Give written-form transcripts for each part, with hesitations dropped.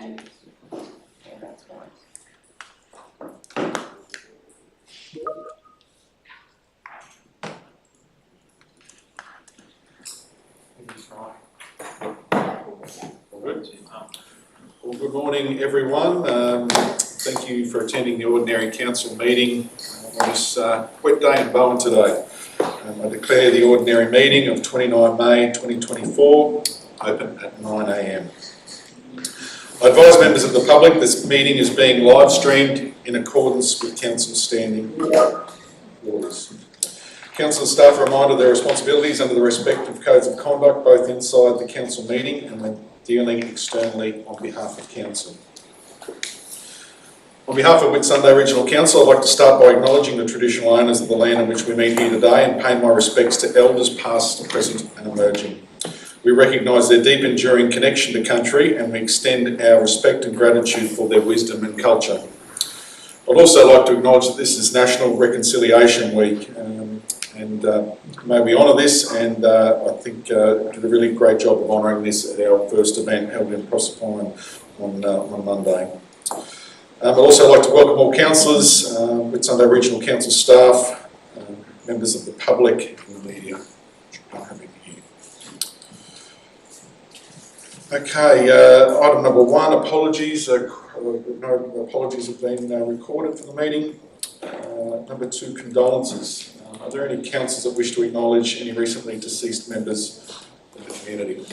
and that's fine. Well, good morning, everyone. Thank you for attending the Ordinary Council meeting on this wet day in Bowen today. I declare the Ordinary meeting of 29 May 2024 open at 9 a.m. I advise members of the public this meeting is being live streamed in accordance with Council standing orders. Council staff are reminded of their responsibilities under the respective codes of conduct, both inside the Council meeting and when dealing externally on behalf of Council. On behalf of Whitsunday Regional Council, I'd like to start by acknowledging the traditional owners of the land on which we meet here today and pay my respects to elders past, present and emerging. We recognise their deep enduring connection to country and we extend our respect and gratitude for their wisdom and culture. I'd also like to acknowledge that this is National Reconciliation Week and may we honour this, and I think did a really great job of honouring this at our first event held in Proserpine on Monday. I'd also like to welcome all councillors, Whitsunday Regional Council staff, members of the public and the media. Okay, item number one, apologies. No apologies have been recorded for the meeting. Number two, condolences. Are there any councillors that wish to acknowledge any recently deceased members of the community?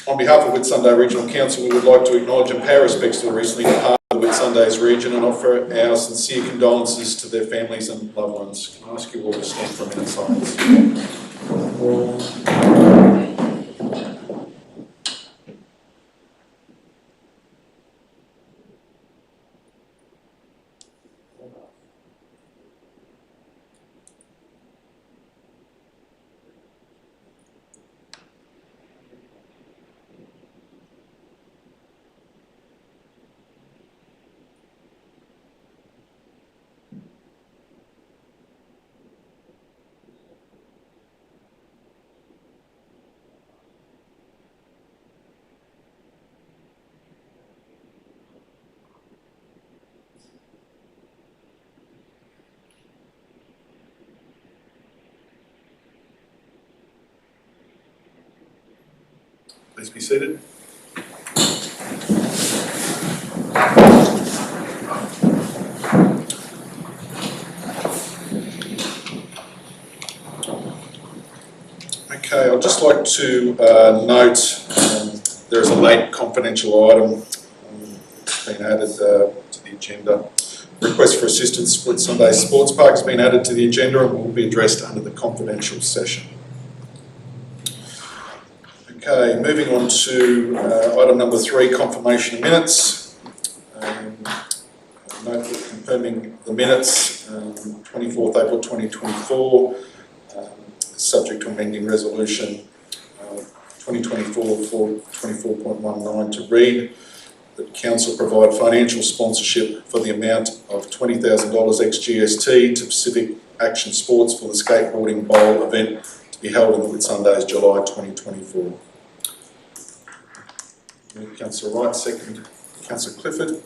On behalf of Whitsunday Regional Council, we would like to acknowledge and pay our respects to the recently departed Whitsunday's region and offer our sincere condolences to their families and loved ones. Can I ask you all to stand for a minute of silence? Please be seated. Okay, I'd just like to note there is a late confidential item been added to the agenda. Request for assistance Whitsunday Sports Park has been added to the agenda and will be addressed under the confidential session. Okay, moving on to item number three, confirmation of minutes. Note that confirming the minutes, 24th April 2024, subject to amending resolution 2024-24.19 to read that Council provide financial sponsorship for the amount of $20,000 ex-GST to Pacific Action Sports for the skateboarding bowl event to be held in Whitsundays July 2024. Councillor Wright, second. Councillor Clifford.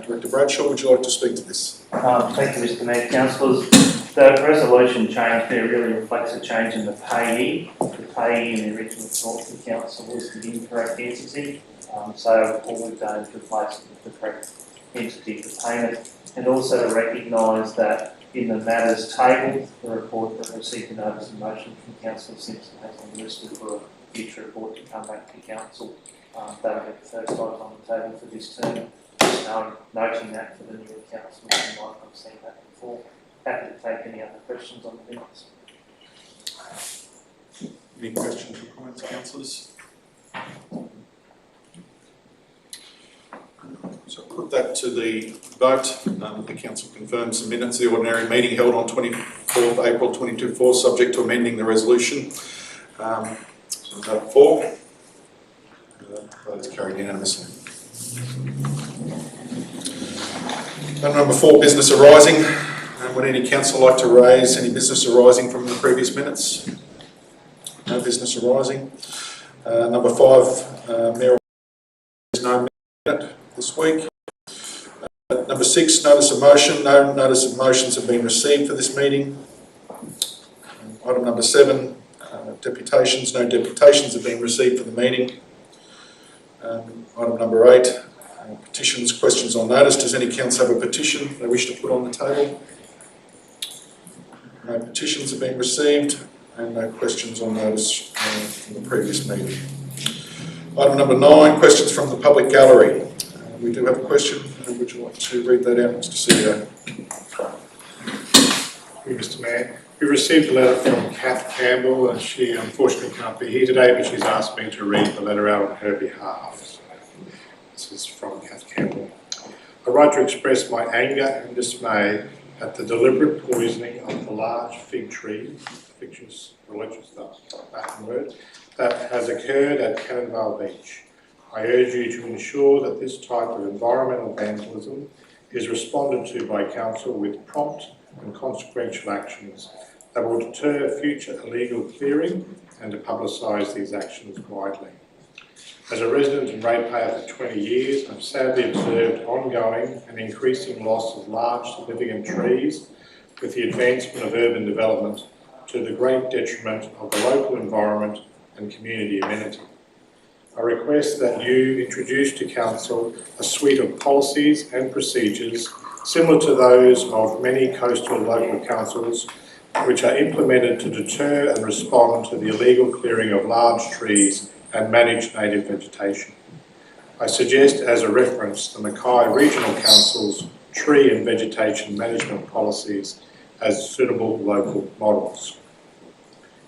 Director Bradshaw, would you like to speak to this? Thank you, Mr Mayor. Councillors, the resolution change there really reflects a change in the payee. The payee in the original thought the council was the incorrect entity, so all we've done is replace it with the correct entity for payment, and also to recognise that in the matters table, the report that received a notice of motion from Councillor Simpson has been listed for a future report to come back to Council. That'll be the first item on the table for this term. Noting that for the new council, you might not have seen that before. Happy to take any other questions on the minutes. Any questions or comments, councillors? So I'll put that to the vote. The council confirms the minutes of the ordinary meeting held on 24th April 2024, subject to amending the resolution. So vote for. Vote is carried unanimously. Item number 4, business arising. Would any council like to raise any business arising from the previous minutes? No business arising. Number 5, Mayor is no minute this week. Number 6, notice of motion. No notice of motions have been received for this meeting. Item number 7, deputations. No deputations have been received for the meeting. Item number 8, petitions, questions on notice. Does any council have a petition they wish to put on the table? No petitions have been received and no questions on notice from the previous meeting. Item number 9, questions from the public gallery. We do have a question. Would you like to read that out, Mr. CEO? Thank you, Mr. Mayor. We received a letter from Kath Campbell, and she unfortunately can't be here today, but she's asked me to read the letter out on her behalf. So this is from Kath Campbell. I write to express my anger and dismay at the deliberate poisoning of the large fig tree, fictitious religious stuff, Latin word, that has occurred at Cannonvale Beach. I urge you to ensure that this type of environmental vandalism is responded to by Council with prompt and consequential actions that will deter future illegal clearing and to publicise these actions widely. As a resident and ratepayer for 20 years, I've sadly observed ongoing and increasing loss of large significant trees with the advancement of urban development to the great detriment of the local environment and community amenity. I request that you introduce to Council a suite of policies and procedures similar to those of many coastal local councils which are implemented to deter and respond to the illegal clearing of large trees and manage native vegetation. I suggest as a reference the Mackay Regional Council's tree and vegetation management policies as suitable local models.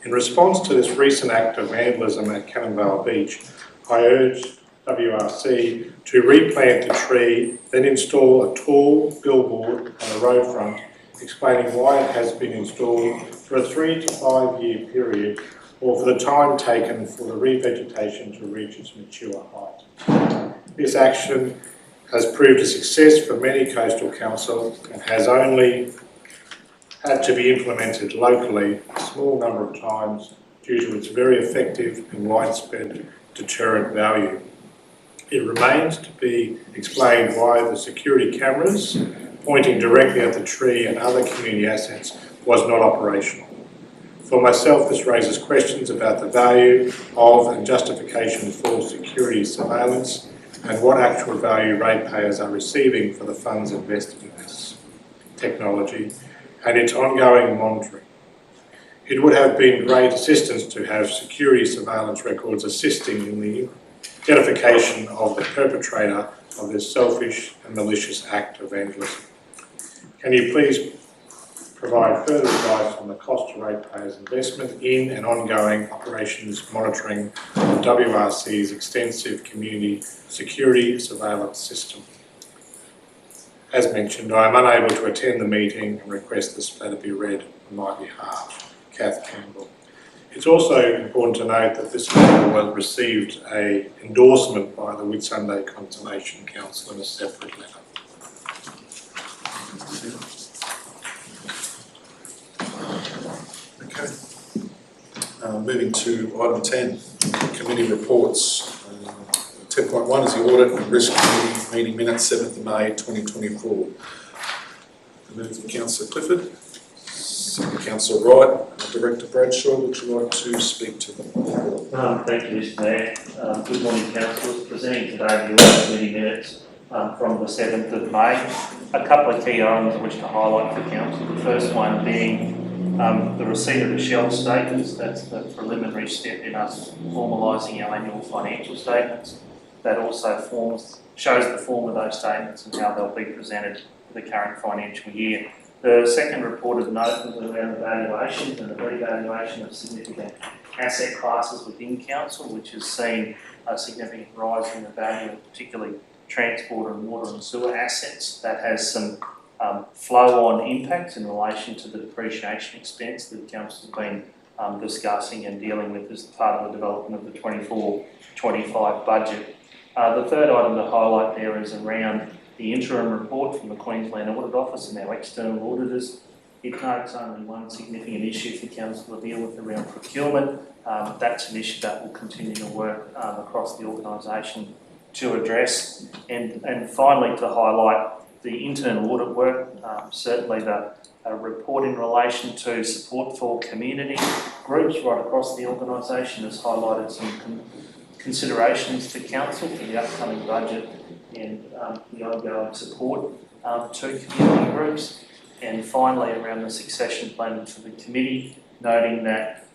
In response to this recent act of vandalism at Cannonvale Beach, I urge WRC to replant the tree, then install a tall billboard on the road front explaining why it has been installed for a 3 to 5 year period or for the time taken for the revegetation to reach its mature height. This action has proved a success for many coastal councils and has only had to be implemented locally a small number of times due to its very effective and widespread deterrent value. It remains to be explained why the security cameras pointing directly at the tree and other community assets was not operational. For myself, this raises questions about the value of and justification for security surveillance and what actual value ratepayers are receiving for the funds invested in this technology and its ongoing monitoring. It would have been great assistance to have security surveillance records assisting in the identification of the perpetrator of this selfish and malicious act of vandalism. Can you please provide further advice on the cost to ratepayers' investment in and ongoing operations monitoring of WRC's extensive community security surveillance system? As mentioned, I am unable to attend the meeting and request this letter be read on my behalf. Kath Campbell. It's also important to note that this letter received an endorsement by the Whitsunday Conservation Council in a separate letter. Okay. Moving to item 10, committee reports. 10.1 is the Audit and Risk Committee meeting minutes, 7th of May 2024. I move from Councillor Clifford. Councillor Wright, Director Bradshaw, would you like to speak to them? Thank you, Mr. Mayor. Good morning, councillors. Presenting today the audit committee minutes from the 7th of May. A couple of key items I wish to highlight for council. The first one being the receipt of the Shell statements. That's the preliminary step in us formalising our annual financial statements. That also shows the form of those statements and how they'll be presented for the current financial year. The second report of note was around evaluations and the revaluation of significant asset classes within council, which has seen a significant rise in the value of particularly transport and water and sewer assets. That has some flow-on impacts in relation to the depreciation expense that the council has been discussing and dealing with as part of the development of the 24-25 budget. The third item to highlight there is around the interim report from the Queensland Audit Office and our external auditors. It notes only one significant issue for council to deal with around procurement. That's an issue that will continue to work across the organisation to address. And finally, to highlight the internal audit work, certainly the report in relation to support for community groups right across the organisation has highlighted some considerations for council for the upcoming budget and the ongoing support to community groups. And finally, around the succession planning for the committee, noting that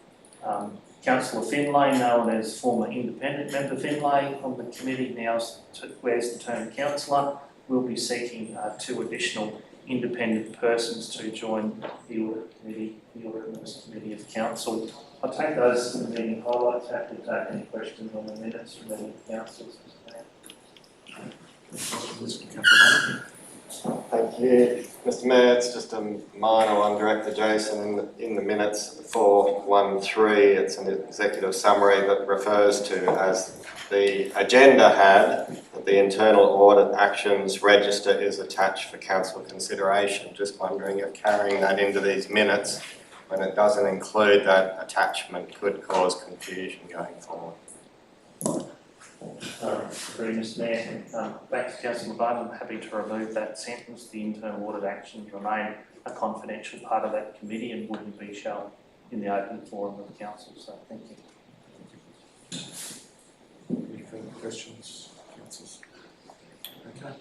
Councillor Finlay, known as former independent member Finlay from the committee, now wears the term councillor, will be seeking 2 additional independent persons to join the audit committee, the audit and risk committee of council. I'll take those as the meeting highlights. Happy to take any questions on the minutes from any councillors. Thank you, Mr. Mayor. It's just a minor one, Director Jason. In the minutes 413, it's an executive summary that refers to, as the agenda had, that the internal audit actions register is attached for council consideration. Just wondering if carrying that into these minutes, when it doesn't include that attachment, could cause confusion going forward. Agree, Mr. Mayor. Back to Councillor Bowman, I'm happy to remove that sentence. The internal audit actions remain a confidential part of that committee and wouldn't be shown in the open forum of the council. So thank you. Any further questions, councillors? Okay.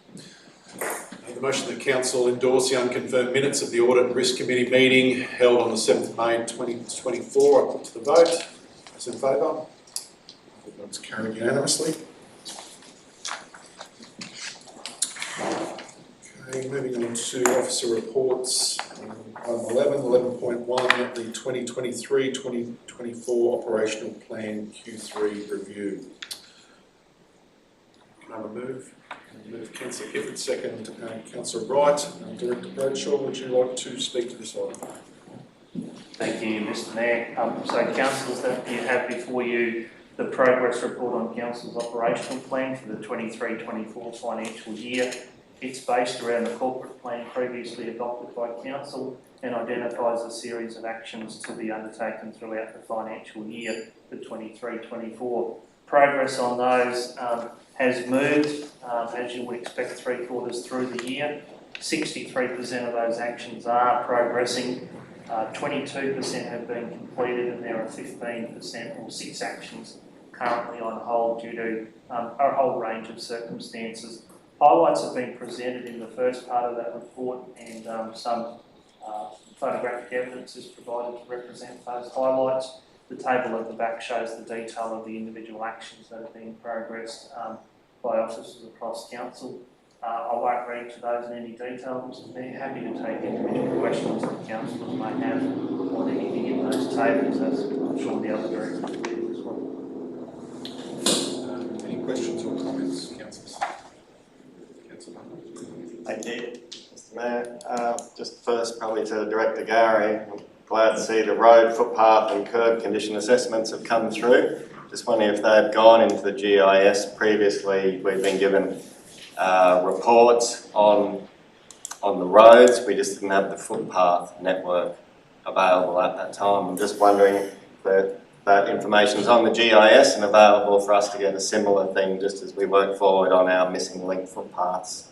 The motion that council endorse the unconfirmed minutes of the Audit and Risk Committee meeting held on the 7th of May 2024. I put to the vote. Those in favour? Votes carried unanimously. Okay, moving on to officer reports. Item 11.1, the 2023-2024 operational plan Q3 review. Can I have a move? Move Councillor Gifford, second Councillor Wright. Director Bradshaw, would you like to speak to this item? Thank you, Mr. Mayor. So councillors, that you have before you the progress report on council's operational plan for the 23-24 financial year. It's based around the corporate plan previously adopted by council and identifies a series of actions to be undertaken throughout the financial year, the 23-24. Progress on those has moved, as you would expect, 3 quarters through the year. 63% of those actions are progressing. 22% have been completed, and there are 15% or 6 actions currently on hold due to a whole range of circumstances. Highlights have been presented in the first part of that report, and some photographic evidence is provided to represent those highlights. The table at the back shows the detail of the individual actions that have been progressed by officers across council. I won't read to those in any detail. They're happy to take individual questions that councillors may have on anything in those tables, as I'm sure the other directors will do as well. Any questions or comments, councillors? Thank you, Mr. Mayor. Just first, probably to Director Gary, I'm glad to see the road, footpath and curb condition assessments have come through. Just wondering if they've gone into the GIS. Previously, we've been given reports on the roads. We just didn't have the footpath network available at that time. I'm just wondering if that information is on the GIS and available for us to get a similar thing just as we work forward on our missing link footpaths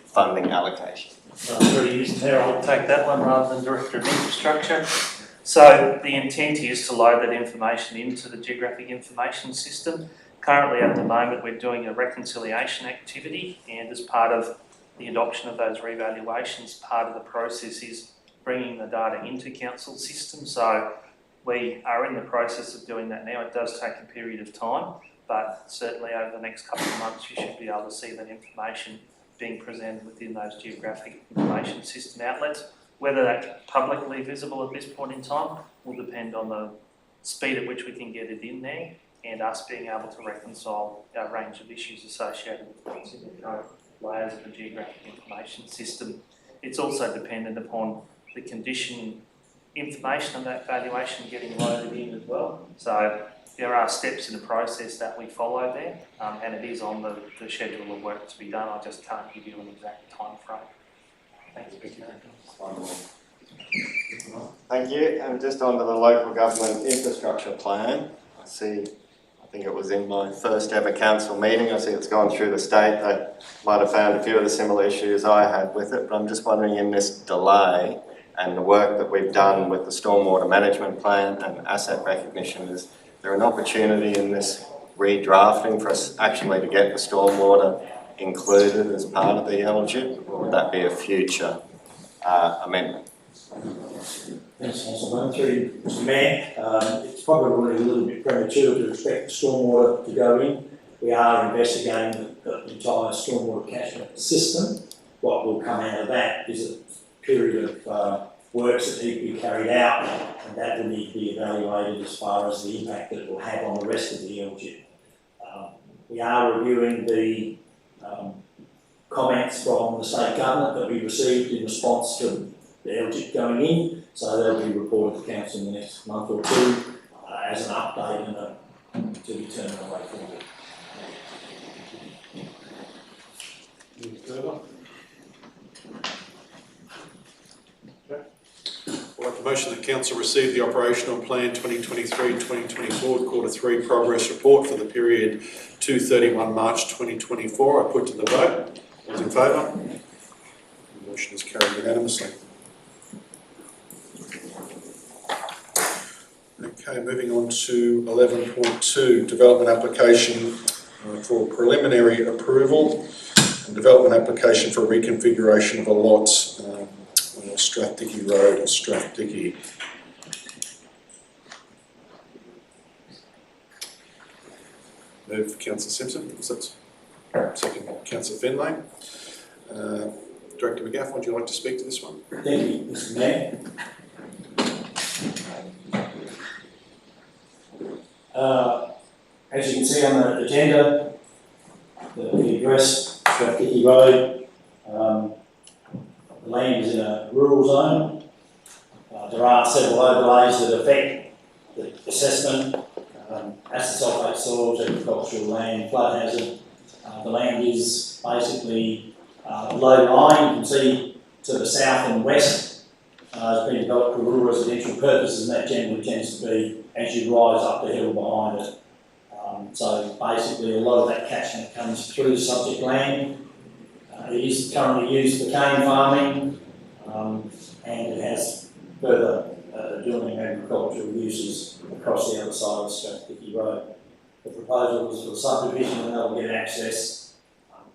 funding allocation. Through you, Mr. Mayor, I'll take that one rather than Director of Infrastructure. So the intent is to load that information into the geographic information system. Currently at the moment we're doing a reconciliation activity, and as part of the adoption of those revaluations, part of the process is bringing the data into council system. So we are in the process of doing that now. It does take a period of time, but certainly over the next couple of months you should be able to see that information being presented within those geographic information system outlets. Whether that's publicly visible at this point in time will depend on the speed at which we can get it in there and us being able to reconcile a range of issues associated with what's in the current layers of the geographic information system. It's also dependent upon the condition information of that valuation getting loaded in as well. So there are steps in the process that we follow there, and it is on the schedule of work to be done. I just can't give you an exact time frame. Thank you, Mr. Mayor. Thank you. And just onto the local government infrastructure plan. I think it was in my first ever council meeting. I see it's gone through the state. They might have found a few of the similar issues I had with it, but I'm just wondering, in this delay and the work that we've done with the stormwater management plan and asset recognition, is there an opportunity in this redrafting for us actually to get the stormwater included as part of the LGIP, or would that be a future amendment? Thanks, Councillor Brown. Through Mr. Mayor, it's probably a little bit premature to expect the stormwater to go in. We are investigating the entire stormwater catchment system. What will come out of that is a period of works that need to be carried out, and that will need to be evaluated as far as the impact that it will have on the rest of the LGIP. We are reviewing the comments from the state government that we received in response to the LGIP going in, so they'll be reported to council in the next month or two as an update and to determine the way forward. Any further? Okay. I'd like to motion that council receive the operational plan 2023-2024 quarter 3 progress report for the period to 31 March 2024. I put to the vote. Those in favour? The motion is carried unanimously. Okay, moving on to 11.2, development application for preliminary approval and development application for reconfiguration of a lot on Strathdicky Road or Strathdicky. Move Councillor Simpson. Second, Councillor Finlay. Director McGaff, would you like to speak to this one? Thank you, Mr. Mayor. As you can see on the agenda, the address, Strathdicky Road, the land is in a rural zone. There are several overlays that affect the assessment, acid sulphate soils, agricultural land, flood hazard. The land is basically low lying. You can see to the south and west has been developed for rural residential purposes, and that generally tends to be as you rise up the hill behind it. So basically a lot of that catchment comes through the subject land. It is currently used for cane farming, and it has further adjoining agricultural uses across the other side of Strathdicky Road. The proposal is for the subdivision, and they'll get access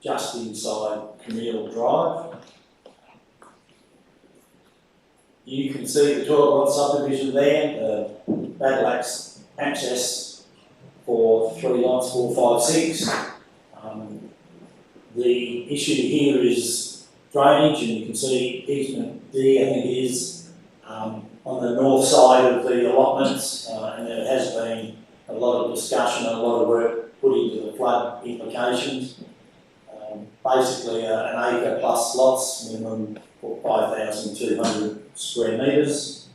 just inside Camille Drive. You can see the 12-lot subdivision there. That lacks access for 3 lots, 4, 5, 6. The issue here is drainage, and you can see easement D, I think it is, on the north side of the allotments, and there has been a lot of discussion and a lot of work put into the flood implications. Basically an acre plus lots, minimum for 5,200 square metres.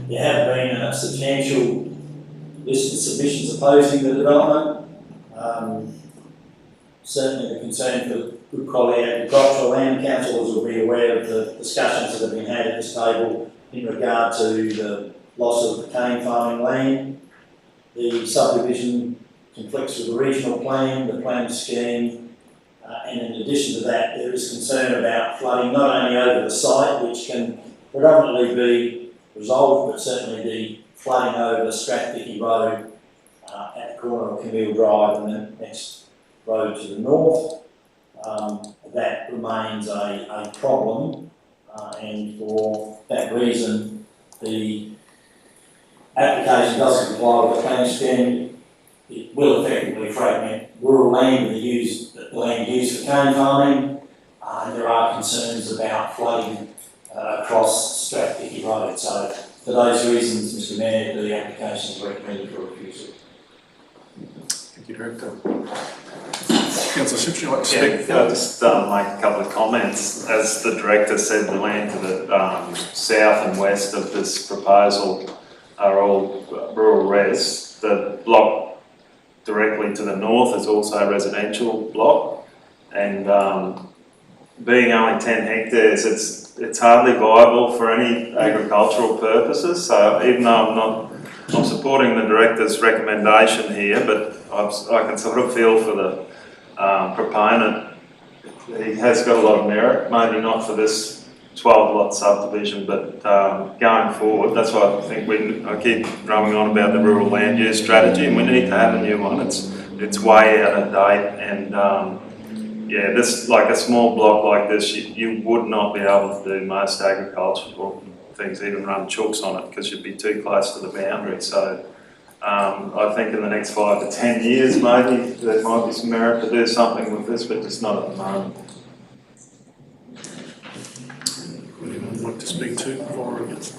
There have been a substantial list of submissions opposing the development. Certainly the concern for good quality agricultural land, councillors will be aware of the discussions that have been had at this table in regard to the loss of the cane farming land. The subdivision conflicts with the regional plan, the plan scheme, and in addition to that there is concern about flooding not only over the site, which can predominantly be resolved, but certainly the flooding over Strathdicky Road at the corner of Camille Drive and the next road to the north. That remains a problem, and for that reason the application doesn't comply with the plan scheme. It will effectively fragment rural land with the land used for cane farming, and there are concerns about flooding across Strathdicky Road. So for those reasons, Mr. Mayor, the application is recommended for refusal. Thank you, Director. Councillor Simpson, would you like to speak? Yeah, I'll just make a couple of comments. As the Director said, the land to the south and west of this proposal are all rural res. The block directly to the north is also a residential block, and being only 10 hectares, it's hardly viable for any agricultural purposes. So even though I'm supporting the director's recommendation here, but I can sort of feel for the proponent. He has got a lot of merit, maybe not for this 12 lot subdivision, but going forward, that's why I think I keep drumming on about the rural land use strategy, and we need to have a new one. It's way out of date, and yeah, this, like a small block like this, you would not be able to do most agricultural things, even run chooks on it, because you'd be too close to the boundary. So I think in the next 5 to 10 years, maybe there might be some merit to do something with this, but just not at the moment. Would anyone like to speak to for or against?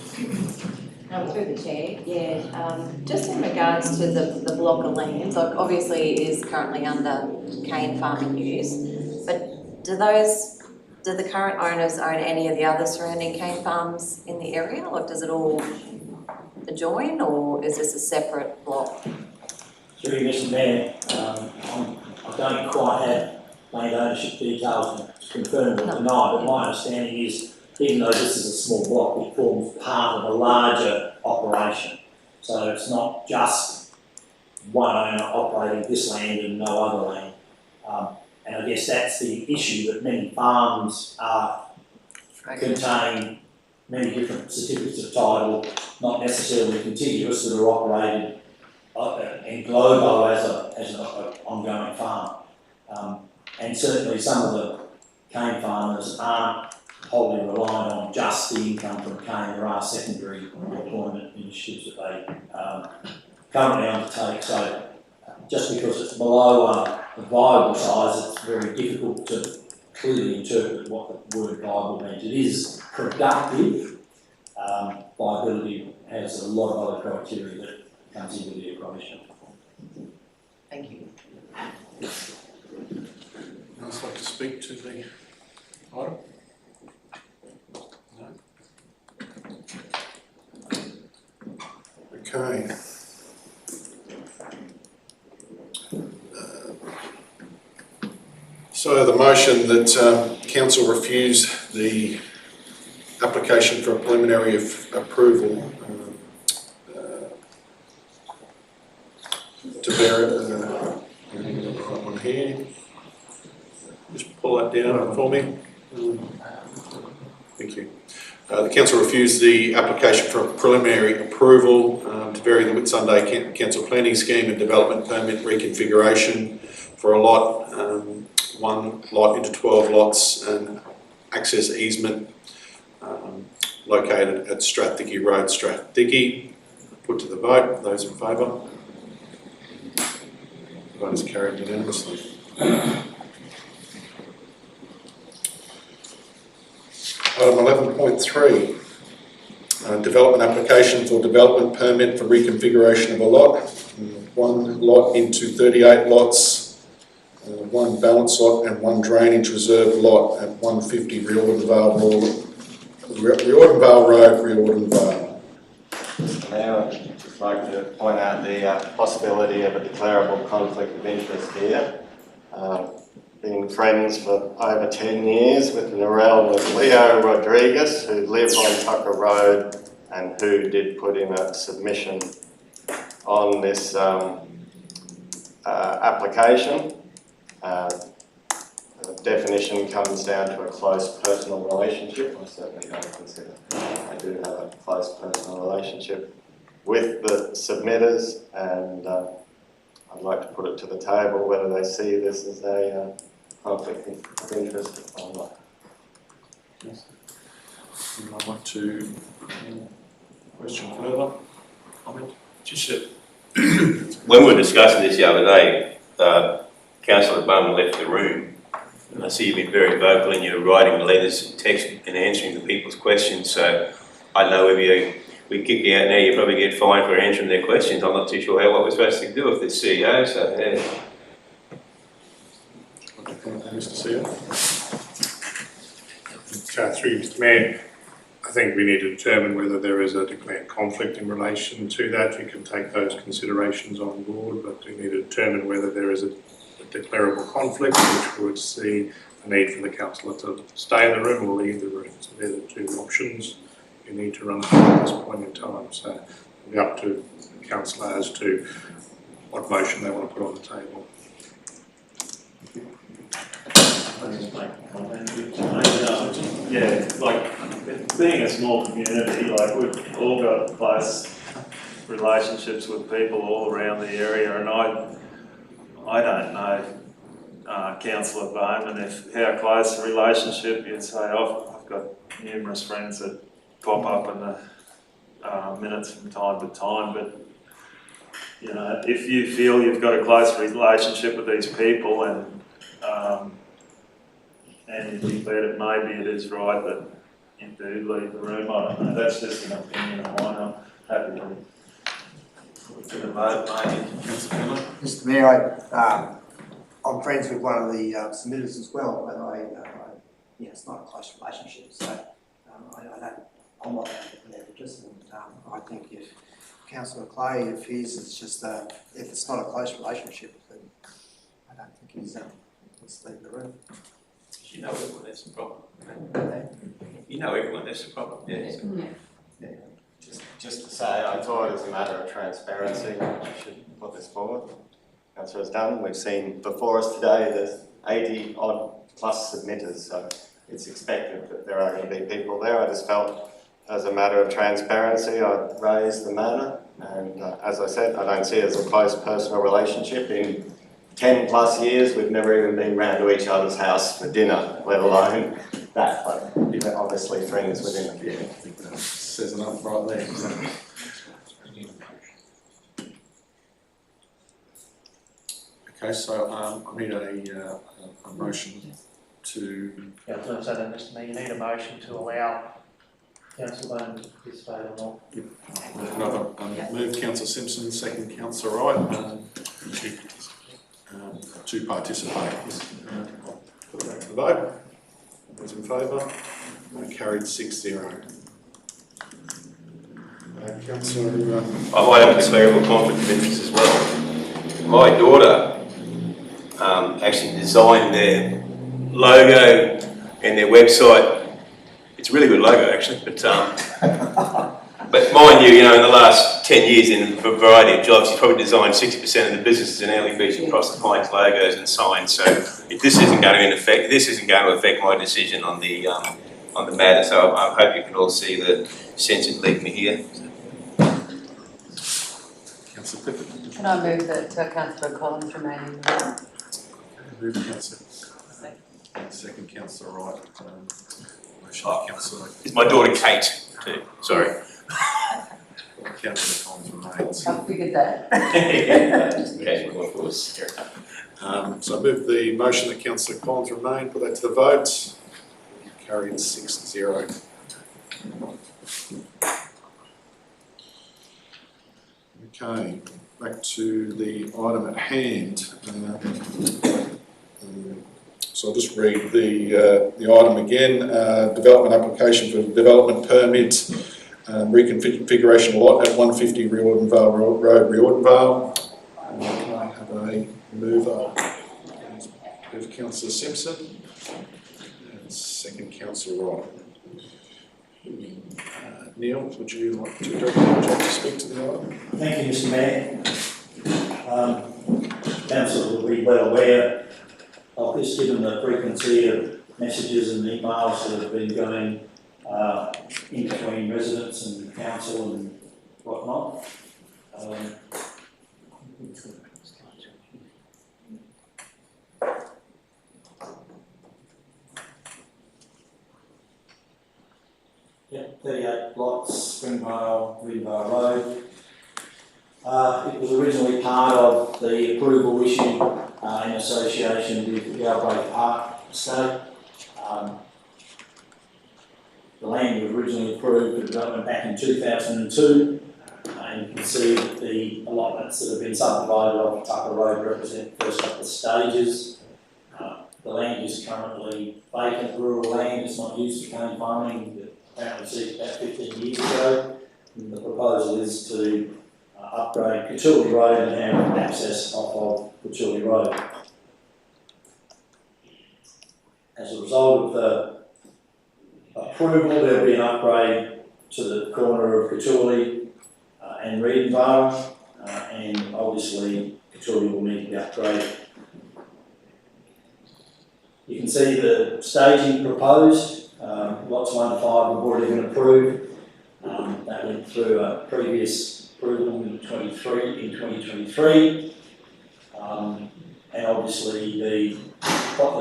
Through the chair, just in regards to the block of land, like obviously it is currently under cane farming use, but do the current owners own any of the other surrounding cane farms in the area? Like, does it all adjoin, or is this a separate block? Through you, Mr. Mayor, I don't quite have land ownership details to confirm or deny, but my understanding is, even though this is a small block, it forms part of a larger operation. So it's not just one owner operating this land and no other land. And I guess that's the issue, that many farms contain many different certificates of title, not necessarily contiguous, that are operated in globo as an ongoing farm. And certainly some of the cane farmers aren't wholly reliant on just the income from cane. There are secondary employment initiatives that they currently undertake. So just because it's below a viable size, it's very difficult to clearly interpret what the word viable means. It is productive. Viability has a lot of other criteria that comes into the equation. Thank you. Anyone else like to speak to the item? No? Okay. So the motion that council refuse the application for a preliminary approval to bear one here. Just pull that down for me. Thank you. The council refused the application for a preliminary approval to vary the Whitsunday council planning scheme and development permit reconfiguration for a lot, one lot into 12 lots and access easement located at Strathdickey Road, Strathdickey. Put to the vote. Those in favour? The vote is carried unanimously. Item 11.3, development application for development permit for reconfiguration of a lot. One lot into 38 lots, one balance lot and one drainage reserve lot at 150 Riordanvale Road, Riordanvale. Now, I'd just like to point out the possibility of a declarable conflict of interest here. Been friends for over 10 years with Narelle and Leo Rodriguez, who live on Tucker Road and who did put in a submission on this application. The definition comes down to a close personal relationship. I certainly don't consider I do have a close personal relationship with the submitters, and I'd like to put it to the table whether they see this as a conflict of interest or not. Yes. I'd like to question further. Comment? Just when we were discussing this the other day, Councillor Bum left the room. And I see you've been very vocal in your writing letters, text and answering the people's questions. So I know if we kick you out now, you probably get fined for answering their questions. I'm not too sure what we're supposed to do with this CEO. So yeah. Mr. CEO. Through Mr. Mayor, I think we need to determine whether there is a declared conflict in relation to that. We can take those considerations on board, but we need to determine whether there is a a declarable conflict, which would see a need for the councillor to stay in the room or leave the room. So they're the two options you need to run through at this point in time. So it'll be up to the councillor as to what motion they want to put on the table. Yeah, like being a small community, like we've all got close relationships with people all around the area, and I don't know, Councillor Bowman, if how close a relationship you'd say. I've got numerous friends that pop up in the minutes from time to time, but you know, if you feel you've got a close relationship with these people and you declare that maybe it is right that you do leave the room, I don't know, that's just an opinion of mine. I'm happy to put to the vote, maybe. Mr Mayor, I'm friends with one of the submitters as well, but yeah, it's not a close relationship, so I'm not interested. I think if Councillor Clay, if it's not a close relationship, then I don't think he's leaving the room. You know everyone, that's the problem. You know everyone, that's the problem. Yeah. Just to say, I thought as a matter of transparency, we should put this forward. Councillor has done. We've seen before us today there's 80 odd plus submitters, so it's expected that there are going to be people there. I just felt as a matter of transparency I'd raise the matter, and as I said, I don't see it as a close personal relationship. In 10 plus years we've never even been round to each other's house for dinner, let alone that, but we're obviously friends within the community. I think that says enough right there. Okay, so I need a motion to... Yeah, I was going to say that, Mr Mayor, you need a motion to allow Councillor Bowman to participate or not. Another move, Councillor Simpson, second Councillor Wright, to participate. Put that to the vote. Those in favour? Carried 6-0. Councillor... I might have a declarable conflict of interest as well. My daughter actually designed their logo and their website. It's a really good logo actually, but mind you, in the last 10 years in a variety of jobs, he's probably designed 60% of the businesses in Early Beach across the Pines logos and signs. So if this isn't going to affect my decision on the matter. So I hope you can all see the sense in leaving me here. Councillor Clifford. Can I move that Councillor Collins remain in the room? Move Councillor. Second Councillor Wright. Motion by Councillor. It's my daughter Kate too. Sorry. Councillor Collins remains. I figured that. Okay, of course. So I move the motion that Councillor Collins remain. Put that to the vote. Carried 6-0. Okay, back to the item at hand. So I'll just read the item again. Development application for development permit, reconfiguration lot at 150 Riordanvale Road, Riordanvale. Can I have a mover? Move Councillor Simpson and second Councillor Wright. Neil, would you like to direct to speak to the item? Thank you, Mr Mayor. Council will be well aware of this, given the frequency of messages and emails that have been going in between residents and council and whatnot. Yep, 38 blocks, Springvale, Greenvale Road. It was originally part of the approval issued in association with the Galbraith Park estate. The land was originally approved for development back in 2002, and you can see that the allotments that have been subdivided off Tucker Road represent the first couple of stages. The land is currently vacant rural land, it's not used for cane farming. Apparently seized about 15 years ago. And the proposal is to upgrade Cachuli Road and have access off of Cachuli Road. As a result of the approval, there'll be an upgrade to the corner of Catually and Redenvale, and obviously Catually will need to be upgraded. You can see the staging proposed. Lots 1 to 5 have already been approved. That went through a previous approval in 2023. And obviously the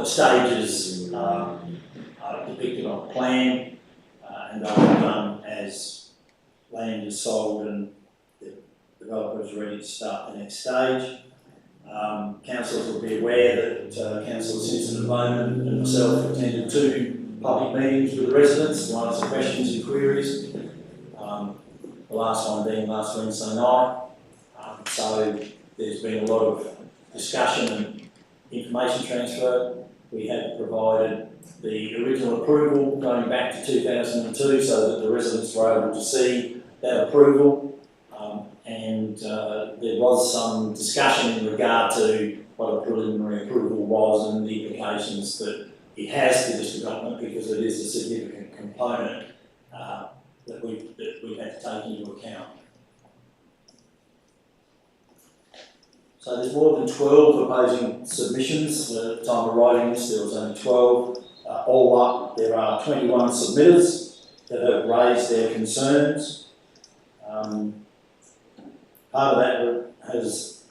stages are depicted on the plan, and they'll be done as land is sold and the developer is ready to start the next stage. Councillors will be aware that Councillor Simpson at the moment and myself attended 2 public meetings with the residents to answer questions and queries. The last one being last Wednesday night. So there's been a lot of discussion and information transfer. We have provided the original approval going back to 2002 so that the residents were able to see that approval. And there was some discussion in regard to what a preliminary approval was and the implications that it has to this development, because it is a significant component that we've had to take into account. So there's more than 12 opposing submissions. At the time of writing this, there was only 12. All up, there are 21 submitters that have raised their concerns. Part of that has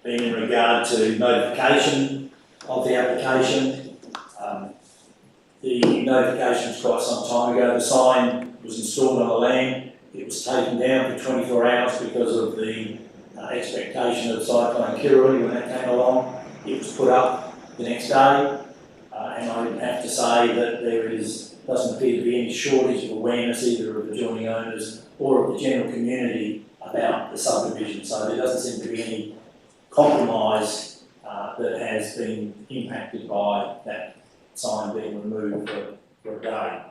been in regard to notification of the application. The notification was quite some time ago. The sign was installed on the land. It was taken down for 24 hours because of the expectation of Cyclone Kirrily when that came along. It was put up the next day, and I have to say that there doesn't appear to be any shortage of awareness either of adjoining owners or of the general community about the subdivision. So there doesn't seem to be any compromise that has been impacted by that sign being removed for a day.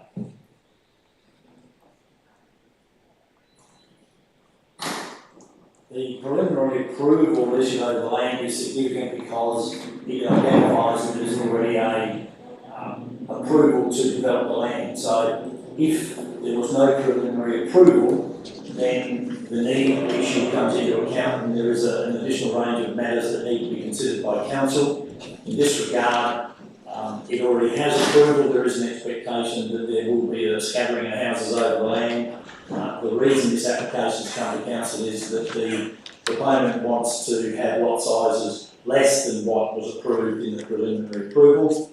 The preliminary approval issued over the land is significant because it identifies that there's already a approval to develop the land. So if there was no preliminary approval, then the need issue comes into account, and there is an additional range of matters that need to be considered by council. In this regard, it already has approval. There is an expectation that there will be a scattering of houses over the land. The reason this application has come to council is that the proponent wants to have lot sizes less than what was approved in the preliminary approval.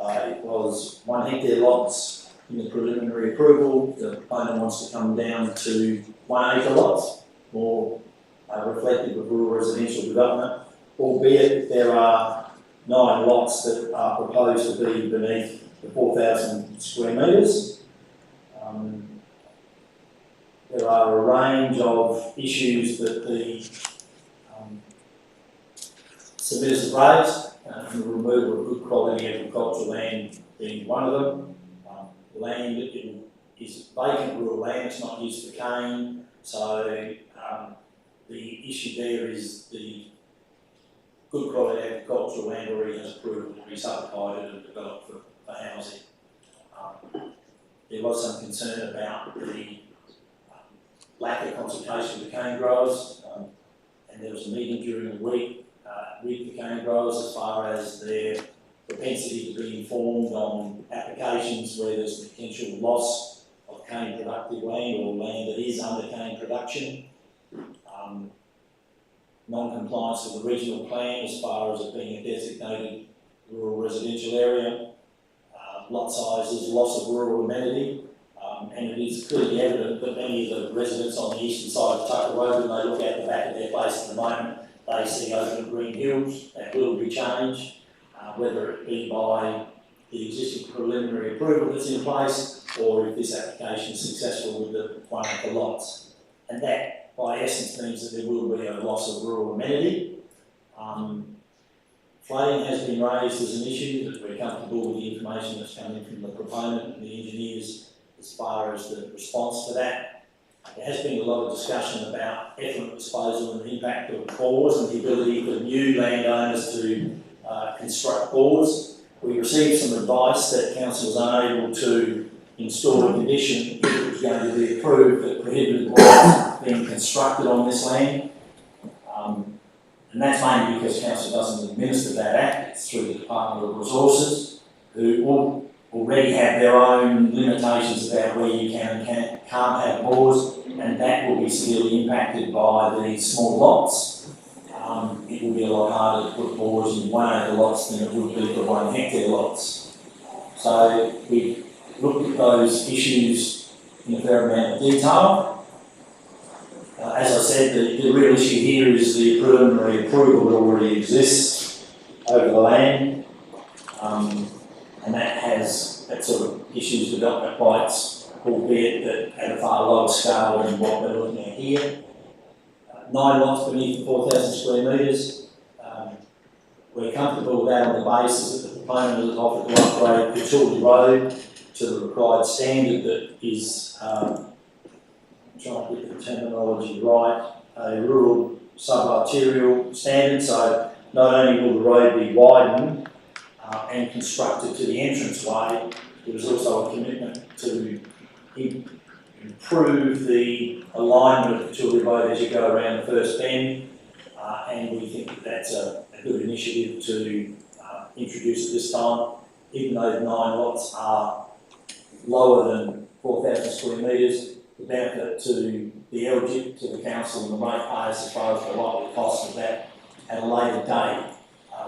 It was 1 hectare lots in the preliminary approval. The proponent wants to come down to 1 acre lots, more reflective of rural residential development, albeit there are 9 lots that are proposed to be beneath the 4,000 square metres. There are a range of issues that the submitters have raised, the removal of good quality agricultural land being one of them. Land is vacant rural land, it's not used for cane, so the issue there is the good quality agricultural land already has approval to be subdivided and developed for housing. There was some concern about the lack of consultation with the cane growers, and there was a meeting during the week with the cane growers as far as their propensity to be informed on applications where there's potential loss of cane productive land or land that is under cane production. Non-compliance with the regional plan as far as it being a designated rural residential area, lot sizes, loss of rural amenity, and it is clearly evident that many of the residents on the eastern side of Tucker Road, when they look out the back of their place at the moment, they see open green hills. That will be changed, whether it be by the existing preliminary approval that's in place, or if this application is successful with the 1 acre lots. And that, by essence, means that there will be a loss of rural amenity. Flooding has been raised as an issue, that we're comfortable with the information that's coming from the proponent and the engineers as far as the response to that. There has been a lot of discussion about effluent disposal and the impact of bores and the ability for new landowners to construct bores. We received some advice that council was unable to install a condition if it was going to be approved that prohibited works being constructed on this land. And that's mainly because council doesn't administer that act, it's through the Department of Resources, who already have their own limitations about where you can and can't have bores, and that will be severely impacted by the small lots. It will be a lot harder to put bores in 1 acre lots than it would be for 1 hectare lots. So we looked at those issues in a fair amount of detail. As I said, the real issue here is the preliminary approval that already exists over the land, and that sort of issues development rights, albeit that at a far lower scale than what we're looking at here. 9 lots beneath the 4,000 square metres. We're comfortable with that on the basis that the proponent has offered to upgrade Petuldi Road to the required standard that is, trying to get the terminology right, a rural subarterial standard. So not only will the road be widened and constructed to the entranceway, there is also a commitment to improve the alignment of the Petuldi Road as you go around the first bend, and we think that that's a good initiative to introduce at this time. Even though the 9 lots are lower than 4,000 square metres, the benefit to the LGIP, to the council and the ratepayers as far as the likely cost of that at a later date,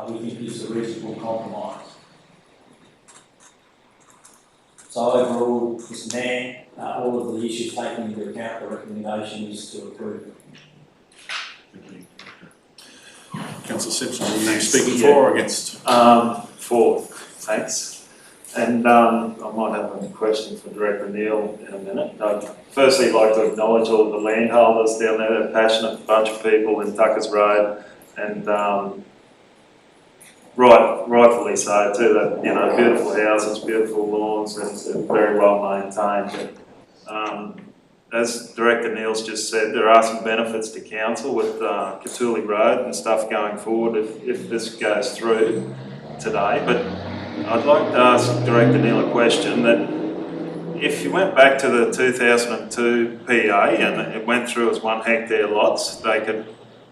we think is a reasonable compromise. So overall, Mr Mayor, all of the issues taken into account, the recommendation is to approve. Thank you. Councillor Simpson, are you speaking for or against? For, thanks. And I might have a question for Director Neil in a minute. I'd firstly like to acknowledge all of the landholders down there. They're a passionate bunch of people in Tuckers Road, and rightfully so too. That, you know, beautiful houses, beautiful lawns, and very well maintained. But, as Director Neil's just said, there are some benefits to council with Petuldi Road and stuff going forward if this goes through today. But I'd like to ask Director Neil a question that if you went back to the 2002 PA and it went through as 1 hectare lots, they could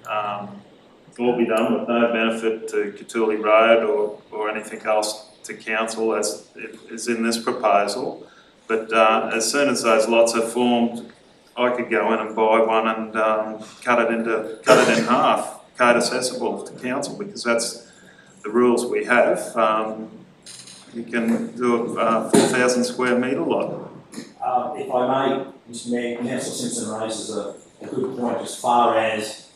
all be done with no benefit to Petuldi Road or anything else to council as is in this proposal. But as soon as those lots are formed, I could go in and buy one and cut it in half, code accessible to council, because that's the rules we have. You can do a 4,000 square metre lot. If I may, Mr Mayor, Councillor Simpson raises a good point as far as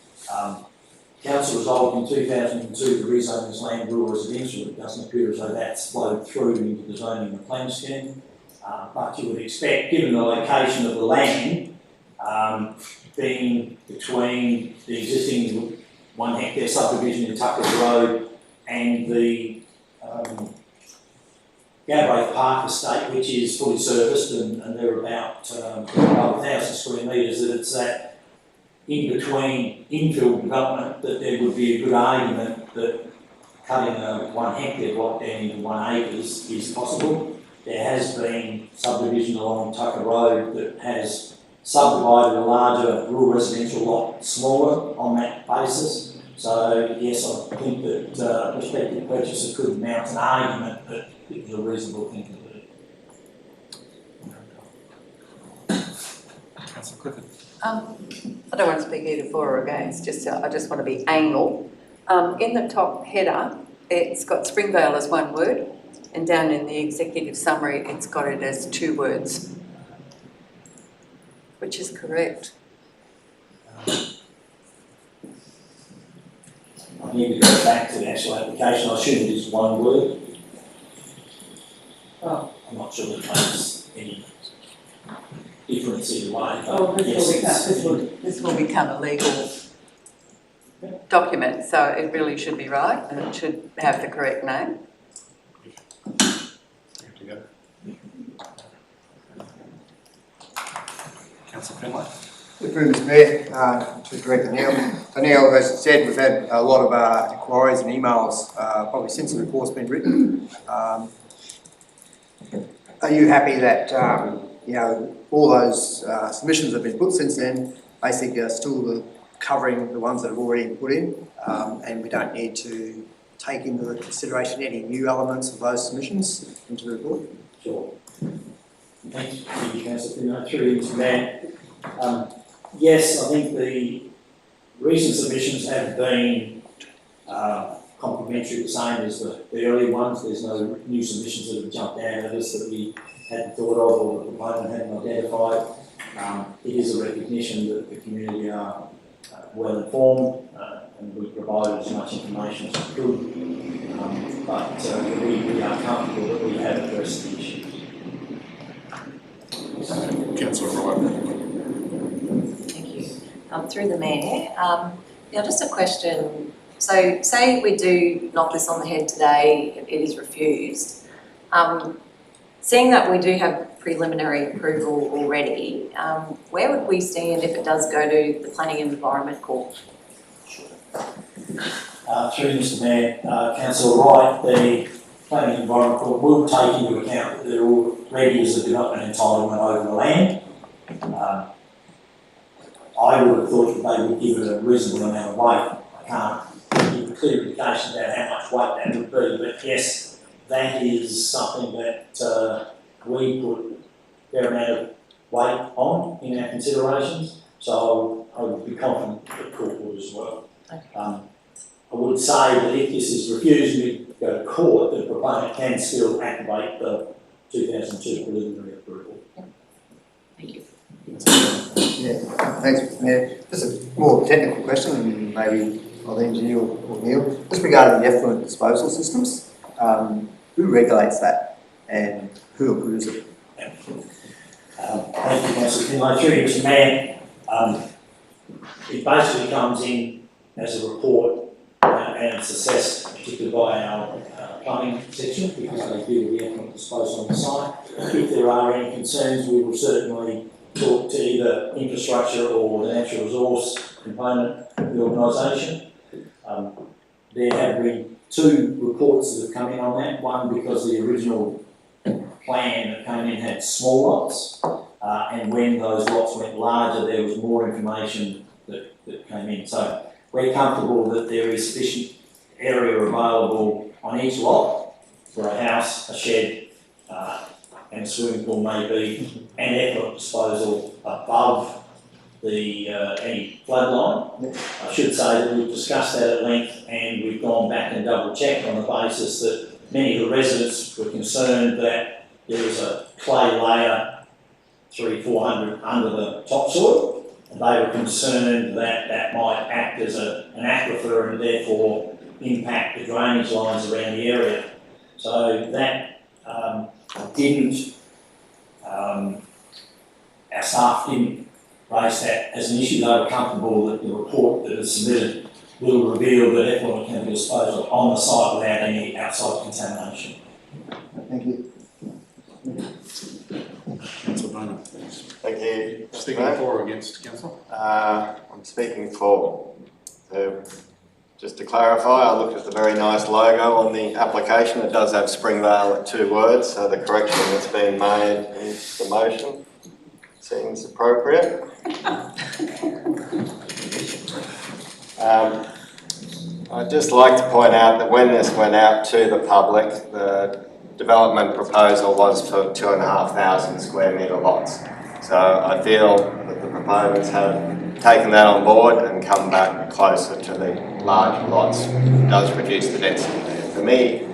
council resolved in 2002 to rezone this land rural residential. It doesn't appear as though that's flowed through into the zoning and plan scheme. But you would expect, given the location of the land, being between the existing 1 hectare subdivision in Tuckers Road and the Galbraith Park estate, which is fully serviced and they're about 1,000 square metres, that it's that in between infill development that there would be a good argument that cutting a 1 hectare block down into 1 acre is possible. There has been subdivision along Tucker Road that has subdivided a larger rural residential lot smaller on that basis. So yes, I think that the prospective purchaser could mount an argument that it was a reasonable thing to do. Councillor Clifford. I don't want to speak either for or against, I just want to be anal. In the top header, it's got Springvale as 1 word, and down in the executive summary, it's got it as 2 words. Which is correct? I need to go back to the actual application. I assume it is 1 word. Oh. I'm not sure it makes any difference either way. Oh, this will become a legal document, so it really should be right and it should have the correct name. Councillor Finlay. Through Mr. Mayor, to Director Neil. So Neil, as you said, we've had a lot of inquiries and emails probably since the report's been written. Are you happy that you know, all those submissions that have been put since then basically are still covering the ones that have already been put in, and we don't need to take into consideration any new elements of those submissions into the report? Sure. Thanks, Councillor. Through you, Mr. Mayor. Yes, I think the recent submissions have been complementary, the same as the early ones. There's no new submissions that have jumped out at us that we hadn't thought of or the proponent hadn't identified. It is a recognition that the community are well informed and we provide as much information as we could, but we are comfortable that we have addressed the issue. Councillor Wright. Thank you. Through the Mayor, yeah, just a question. So say we do knock this on the head today, it is refused. Seeing that we do have preliminary approval already, where would we stand if it does go to the Planning and Environment Court? Through Mr. Mayor, Councillor Wright, the Planning and Environment Court will take into account that there already is a development entitlement over the land. I would have thought that they would give it a reasonable amount of weight. I can't give a clear indication about how much weight that would be, but yes, that is something that we put a fair amount of weight on in our considerations, so I would be confident that the court would as well. Okay. I would say that if this is refused and we go to court, the proponent can still activate the 2002 preliminary approval. Thank you. Yeah, thanks, Mr. Mayor. Just a more technical question, and maybe I'll end you or Neil. Just regarding the effluent disposal systems, who regulates that and who approves it? Thank you, Councillor Finlay. Through you, Mr. Mayor, it basically comes in as a report and it's assessed particularly by our plumbing section because they deal with the effluent disposal on the site. If there are any concerns, we will certainly talk to either infrastructure or the natural resource component of the organisation. There have been 2 reports that have come in on that. One because the original plan that came in had small lots, and when those lots went larger, there was more information that came in. So we're comfortable that there is sufficient area available on each lot for a house, a shed, and a swimming pool maybe, and effluent disposal above the any flood line. I should say that we've discussed that at length and we've gone back and double checked on the basis that many of the residents were concerned that there was a clay layer 300-400 under the topsoil, and they were concerned that that might act as an aquifer and therefore impact the drainage lines around the area. So that didn't, our staff didn't raise that as an issue. They were comfortable that the report that is submitted will reveal that effluent can be disposed of on the site without any outside contamination. Thank you. Councillor Bono. Thank you. Speaking for or against, Councillor? I'm speaking for. Just to clarify, I looked at the very nice logo on the application. It does have Springvale at 2 words, so the correction that's been made in the motion seems appropriate. I'd just like to point out that when this went out to the public, the development proposal was for 2,500 square metre lots. So I feel that the proponents have taken that on board and come back closer to the larger lots. It does reduce the density there. For me,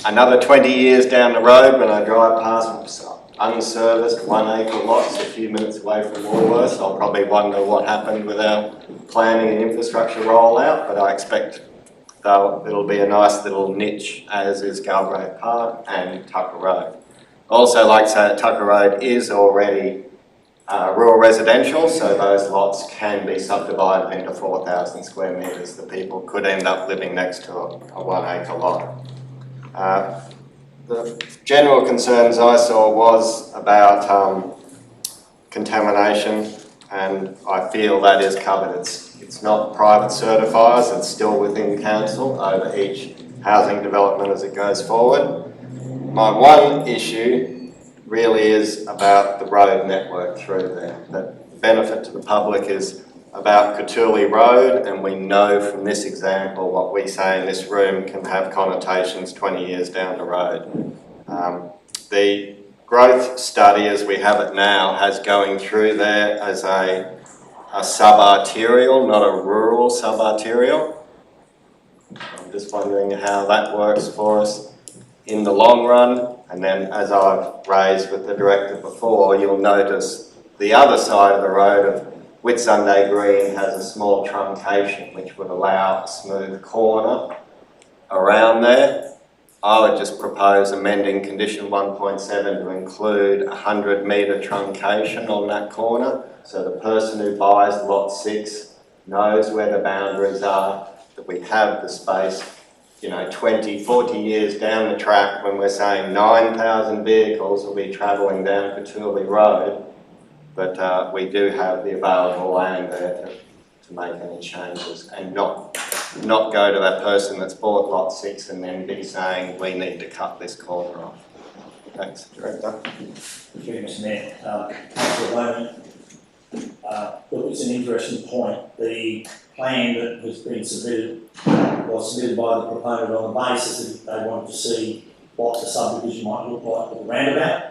another 20 years down the road when I drive past unserviced 1 acre lots a few minutes away from Woolworths, I'll probably wonder what happened with our planning and infrastructure rollout, but I expect though it'll be a nice little niche, as is Galbraith Park and Tucker Road. Also, like to say that Tucker Road is already rural residential, so those lots can be subdivided into 4,000 square metres. The people could end up living next to a 1 acre lot. The general concerns I saw was about contamination. and I feel that is covered. It's not private certifiers, it's still within council over each housing development as it goes forward. My one issue really is about the road network through there. The benefit to the public is about Cootuli Road, and we know from this example what we say in this room can have connotations 20 years down the road. The growth study as we have it now has going through there as a sub-arterial, not a rural sub-arterial. I'm just wondering how that works for us in the long run. And then, as I've raised with the director before, you'll notice the other side of the road of Whitsunday Green has a small truncation which would allow a smooth corner around there. I would just propose amending condition 1.7 to include a 100-metre truncation on that corner, so the person who buys lot 6 knows where the boundaries are, that we have the space, 20, 40 years down the track when we're saying 9,000 vehicles will be travelling down Cootuli Road, but we do have the available land there to make any changes and not go to that person that's bought lot 6 and then be saying we need to cut this corner off. Thanks, Director. Thank you, Mr. Mayor. Councillor Bowman, look, it's an interesting point. The plan that has been submitted was submitted by the proponent on the basis that they wanted to see what the subdivision might look like with the roundabout.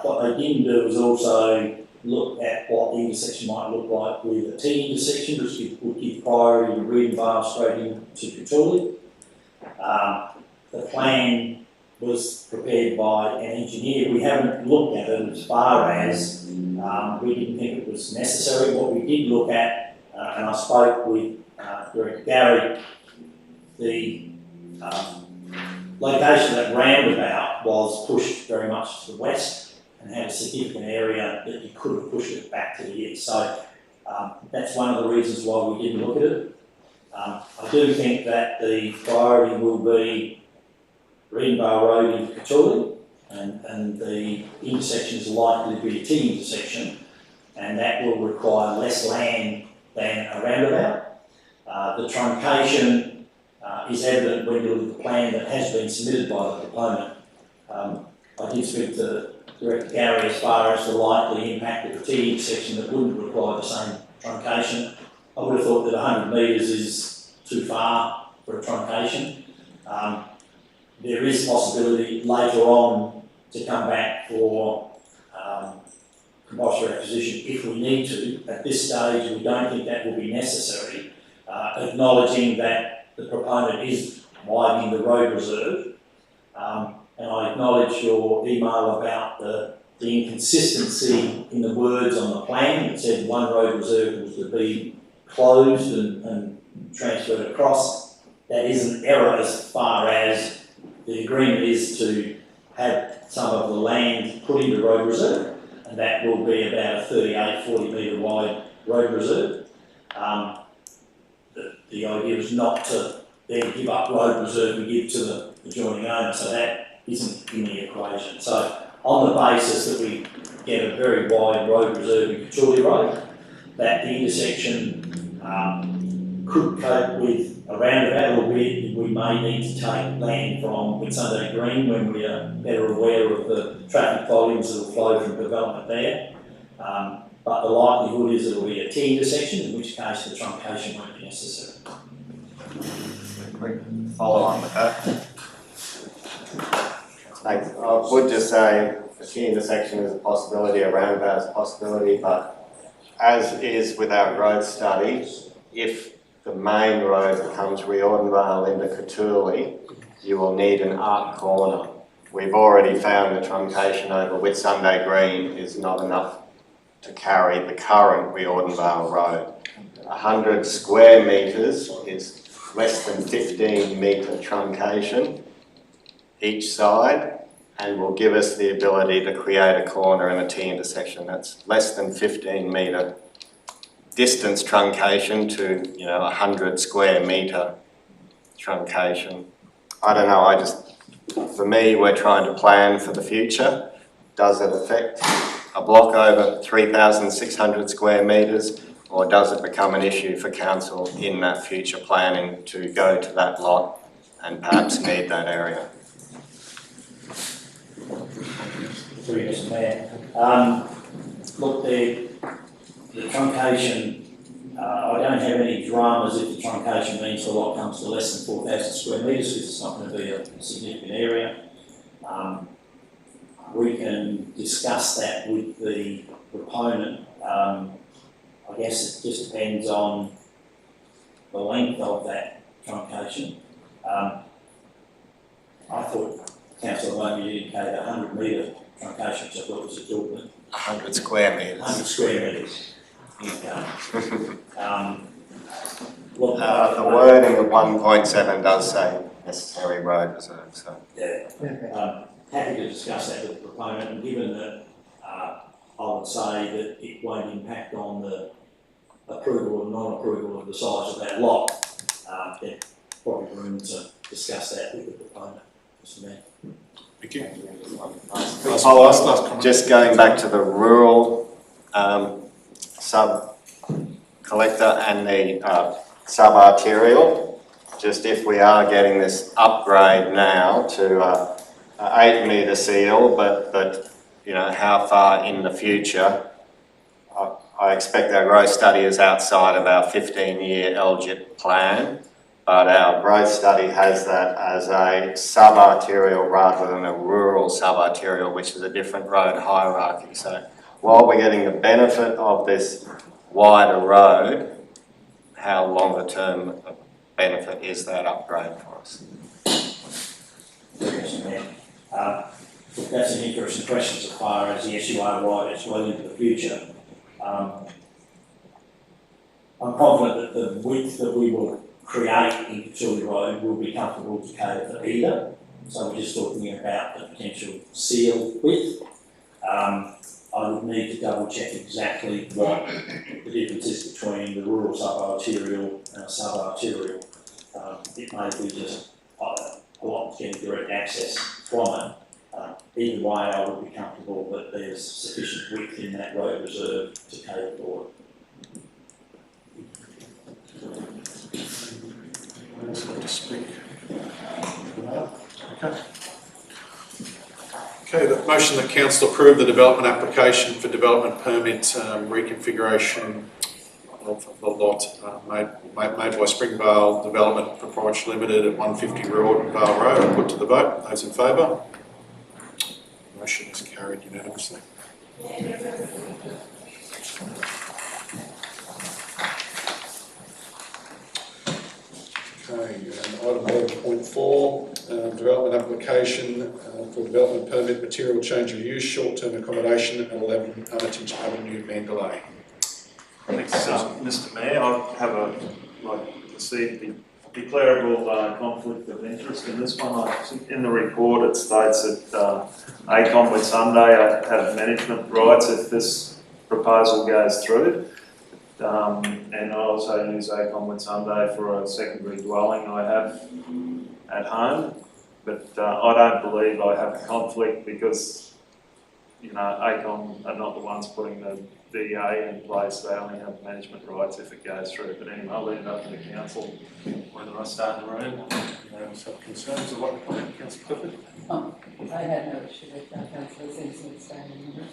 What they didn't do was also look at what the intersection might look like with a T intersection, which would give priority to Redenvale straight into Cootuli. The plan was prepared by an engineer. We haven't looked at it as far as we didn't think it was necessary. What we did look at, and I spoke with Director Gary, the location of that roundabout was pushed very much to the west and had a significant area that you could have pushed it back to the east. So that's one of the reasons why we didn't look at it. I do think that the priority will be Redenvale Road into Cootuli, and the intersection is likely to be a T intersection, and that will require less land than a roundabout. The truncation is evident when you look at the plan that has been submitted by the proponent. I did speak to Director Gary as far as the likely impact of a T intersection that wouldn't require the same truncation. I would have thought that 100 metres is too far for a truncation. There is possibility later on to come back for compulsory acquisition if we need to. At this stage, we don't think that will be necessary, acknowledging that the proponent is widening the road reserve. And I acknowledge your email about the inconsistency in the words on the plan. It said one road reserve was to be closed and transferred across. That is an error as far as the agreement is to have some of the land put into road reserve, and that will be about a 38, 40 metre wide road reserve. The idea is not to then give up road reserve and give to the adjoining owner, so that isn't in the equation. So on the basis that we get a very wide road reserve in Cootuli Road, that the intersection could cope with a roundabout, albeit we may need to take land from Whitsunday Green when we are better aware of the traffic volumes that will flow from development there. But the likelihood is it will be a T intersection, in which case the truncation won't be necessary. Quick follow on with that. Thanks. I would just say a T intersection is a possibility, a roundabout is a possibility, but as is with our growth study, if the main road becomes Reordenvale into Cootuli, you will need an arc corner. We've already found the truncation over Whitsunday Green is not enough to carry the current Reordenvale Road. 100 square metres is less than 15 metre truncation each side, and will give us the ability to create a corner in a T intersection that's less than 15 metre distance truncation to 100 square metre truncation. I don't know, for me, we're trying to plan for the future. Does it affect a block over 3,600 square metres, or does it become an issue for council in that future planning to go to that lot and perhaps need that area? Through you, Mr. Mayor. Look, the truncation, I don't have any dramas if the truncation means the lot comes to less than 4,000 square metres, because it's not going to be a significant area. We can discuss that with the proponent. I guess it just depends on the length of that truncation. I thought Councillor Lumley indicated 100 metre truncation, which I thought was exorbitant. 100 square metres. 100 square metres. Look, The wording of 1.7 does say necessary road reserve, so. yeah. Happy to discuss that with the proponent, and given that I would say that it won't impact on the approval or non-approval of the size of that lot, there's probably room to discuss that with the proponent, Mr. Mayor. Thank you. Last comment. Just going back to the rural sub-collector and the sub-arterial, just if we are getting this upgrade now to 8 metre seal, but you know, how far in the future? I expect our growth study is outside of our 15-year LGIP plan, but our growth study has that as a sub-arterial rather than a rural sub-arterial, which is a different road hierarchy. So while we're getting the benefit of this wider road, how longer term benefit is that upgrade for us? Yes, Mayor. Look, that's an interesting question as far as the SUR right as well into the future. I'm confident that the width that we will create in Facility Road will be comfortable to cater for either. So we're just talking about the potential seal width. I would need to double check exactly what the difference is between the rural sub-arterial and a sub-arterial. It may be just a lot getting direct access from it. Either way, I would be comfortable that there's sufficient width in that road reserve to cater for it. Okay, the motion that council approve the development application for development permit reconfiguration of the lot made by Springvale Development Proprietary Limited at 150 Vale Road. I put to the vote. Those in favour? Motion is carried unanimously. Okay, item 11.4, development application for development permit material change of use, short-term accommodation at 11 Armitage Avenue, Mandalay. Thanks, Mr. Mayor. I have like to see the declarable conflict of interest in this one. In the report it states that ACOM Whitsunday have management rights if this proposal goes through. And I also use ACOM Whitsunday for a secondary dwelling I have at home, but I don't believe I have a conflict because, you know, ACOM are not the ones putting the DA in place. They only have management rights if it goes through. But anyway, I'll leave it up to the council whether I start in the room. Some concerns of what the comment, Councillor Clifford? I had no issue with that, Councillor Simpson staying in the room.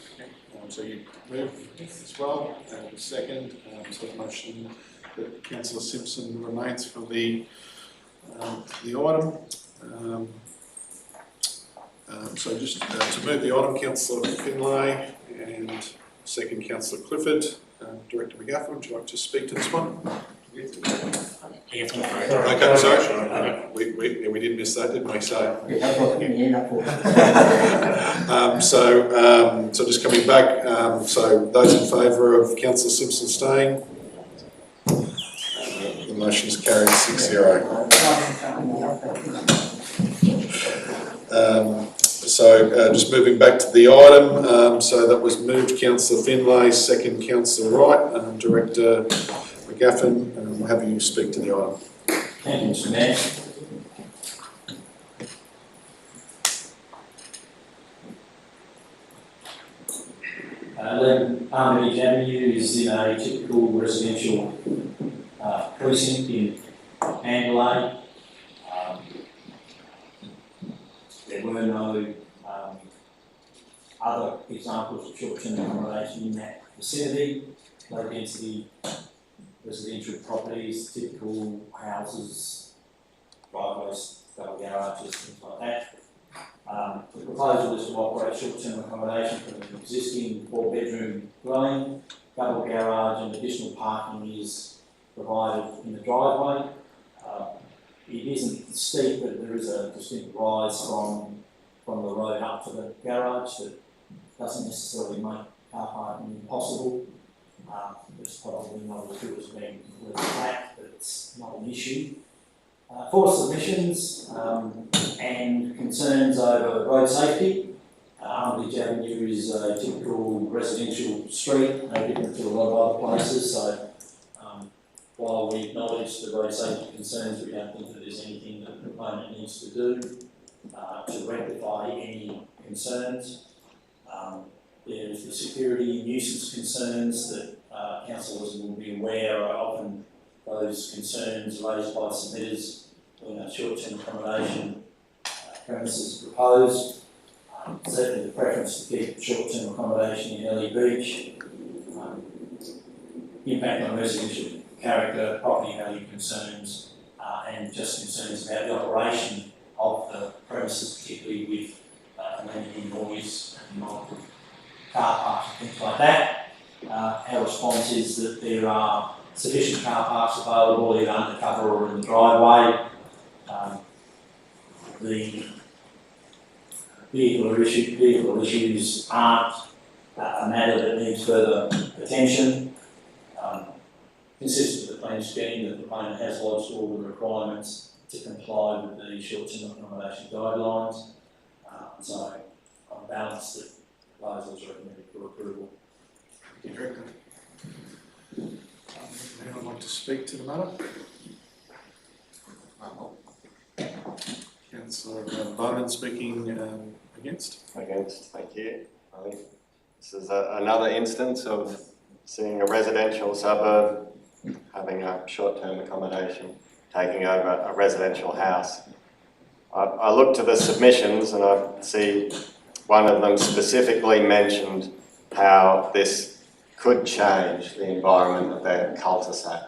So you move as well, and second, so the motion that Councillor Simpson remains for the item. So just to move the item, Councillor Finlay and second, Councillor Clifford. Director McGuffin, would you like to speak to this one? Okay, sorry. We did miss that, didn't we? So just coming back, so those in favour of Councillor Simpson staying, the motion is carried 6-0. Just moving back to the item, so that was moved Councillor Finlay, second Councillor Wright, Director McGuffin, we'll have you speak to the item. Thank you, Mr. Mayor. Armitage Avenue is in a typical residential precinct in Mandalay. There were no other examples of short-term accommodation in that vicinity. Low density residential properties, typical houses, driveways, double garages, things like that. The proposal is to operate short-term accommodation from an existing 4-bedroom dwelling. Double garage and additional parking is provided in the driveway. It isn't steep, but there is a distinct rise from the road up to the garage that doesn't necessarily make car parking impossible. There's probably not as good as being completely flat, but it's not an issue. For submissions and concerns over road safety, Armitage Avenue is a typical residential street, no different to a lot of other places, so while we acknowledge the road safety concerns, we don't think that there's anything that the proponent needs to do to rectify any concerns. There's the security and nuisance concerns that councillors will be aware are often those concerns raised by submitters when a short-term accommodation premises is proposed. Certainly the preference to keep short-term accommodation in Ellie Beach. Impact on residential character, property value concerns, and just concerns about the operation of the premises, particularly with amenity noise and car parks and things like that. Our response is that there are sufficient car parks available either undercover or in the driveway. The vehicle issues aren't a matter that needs further attention. Consistent with the plan scheme, the proponent has lodged all the requirements to comply with the short-term accommodation guidelines. So on balance, the proposal is recommended for approval. Thank you, Director. Anyone like to speak to the matter? Councillor Bowman speaking against. Against, thank you. I think this is another instance of seeing a residential suburb having a short-term accommodation taking over a residential house. I look to the submissions and I see one of them specifically mentioned how this could change the environment of their cul-de-sac,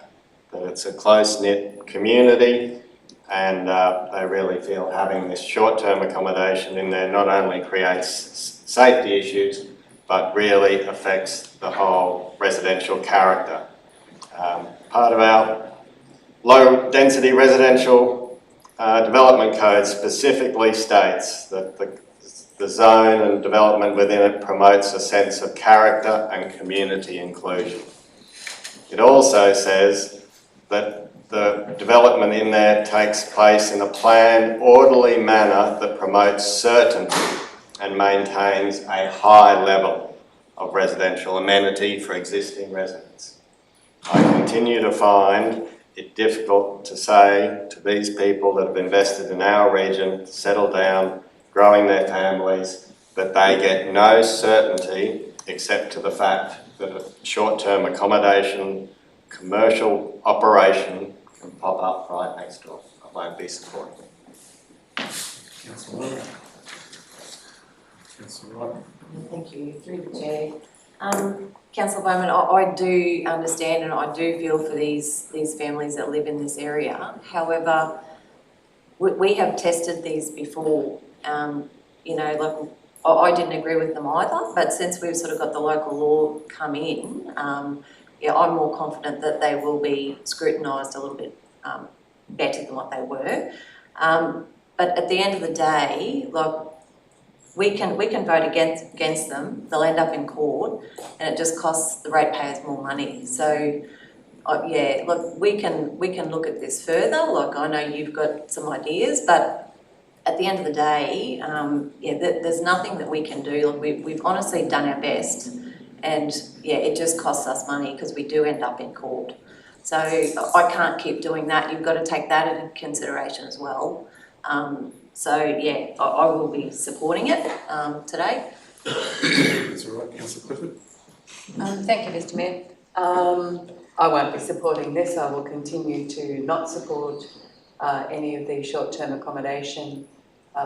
that it's a close-knit community and they really feel having this short-term accommodation in there not only creates safety issues but really affects the whole residential character. Part of our low-density residential development code specifically states that the zone and development within it promotes a sense of character and community inclusion. It also says that the development in there takes place in a planned, orderly manner that promotes certainty and maintains a high level of residential amenity for existing residents. I continue to find it difficult to say to these people that have invested in our region, settle down, growing their families, that they get no certainty except to the fact that a short-term accommodation, commercial operation can pop up right next door. I won't be supporting it. Councillor Wright. Councillor Wright. Thank you, through the chair. Councillor Bowman, I do understand and I do feel for these families that live in this area. However, we have tested these before. You know, like I didn't agree with them either, but since we've sort of got the local law come in, yeah, I'm more confident that they will be scrutinised a little bit better than what they were. But at the end of the day, like we can vote against them. They'll end up in court, and it just costs the ratepayers more money. So, yeah, look, we can look at this further. Like I know you've got some ideas, but at the end of the day, yeah, there's nothing that we can do. Like we've honestly done our best, and yeah, it just costs us money because we do end up in court. So I can't keep doing that. You've got to take that into consideration as well. So yeah, I will be supporting it today. That's all right, Councillor Clifford. Thank you, Mr Mayor. I won't be supporting this. I will continue to not support any of the short-term accommodation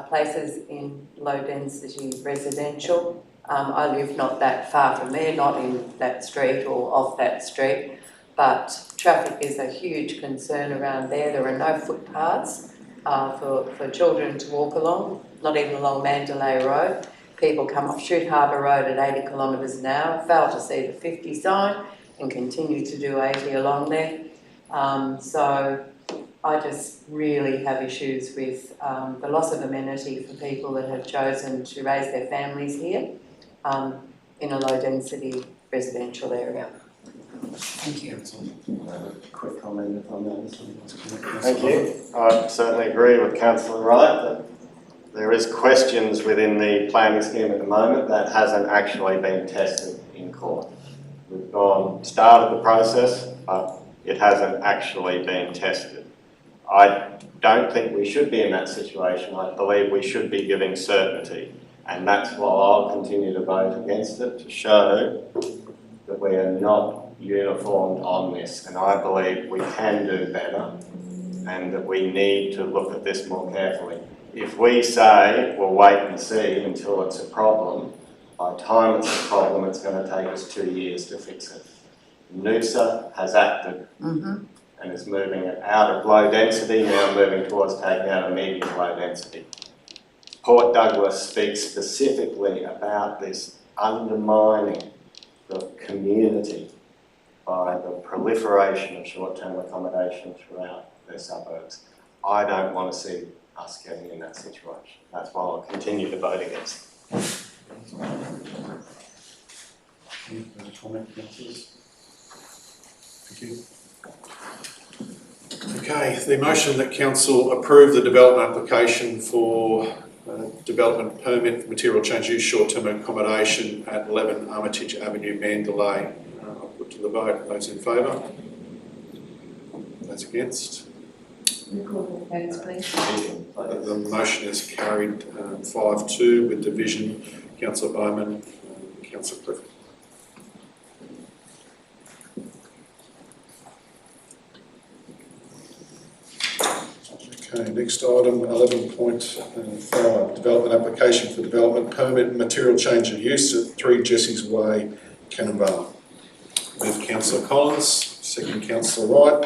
places in low-density residential. I live not that far from there, not in that street or off that street, but traffic is a huge concern around there. There are no footpaths for children to walk along, not even along Mandalay Road. People come off Shute Harbour Road at 80 kilometres an hour, fail to see the 50 sign and continue to do 80 along there. So I just really have issues with the loss of amenity for people that have chosen to raise their families here in a low density residential area. Thank you. Quick comment if I may. Thank you. I certainly agree with Councillor Wright that there is questions within the planning scheme at the moment that hasn't actually been tested in court. We've started the process, but it hasn't actually been tested. I don't think we should be in that situation. I believe we should be giving certainty, and that's why I'll continue to vote against it, to show that we are not uniformed on this, and I believe we can do better and that we need to look at this more carefully. If we say we'll wait and see until it's a problem, by the time it's a problem it's going to take us 2 years to fix it. Noosa has acted and is moving it out of low density, now moving towards taking out a medium low density. Port Douglas speaks specifically about this undermining the community by the proliferation of short-term accommodation throughout their suburbs. I don't want to see us getting in that situation. That's why I'll continue to vote against. Any further comment, councillors? Thank you. Okay, the motion that council approve the development application for development permit for material change use short-term accommodation at 11 Armitage Avenue, Mandalay. I'll put to the vote. Those in favour? Those against? Record the votes, please. The motion is carried 5-2 with division. Councillor Bowman, Councillor Clifford. Okay, next item 11.5, development application for development permit and material change of use at 3 Jessie's Way, Cannonbale. Move Councillor Collins, second Councillor Wright.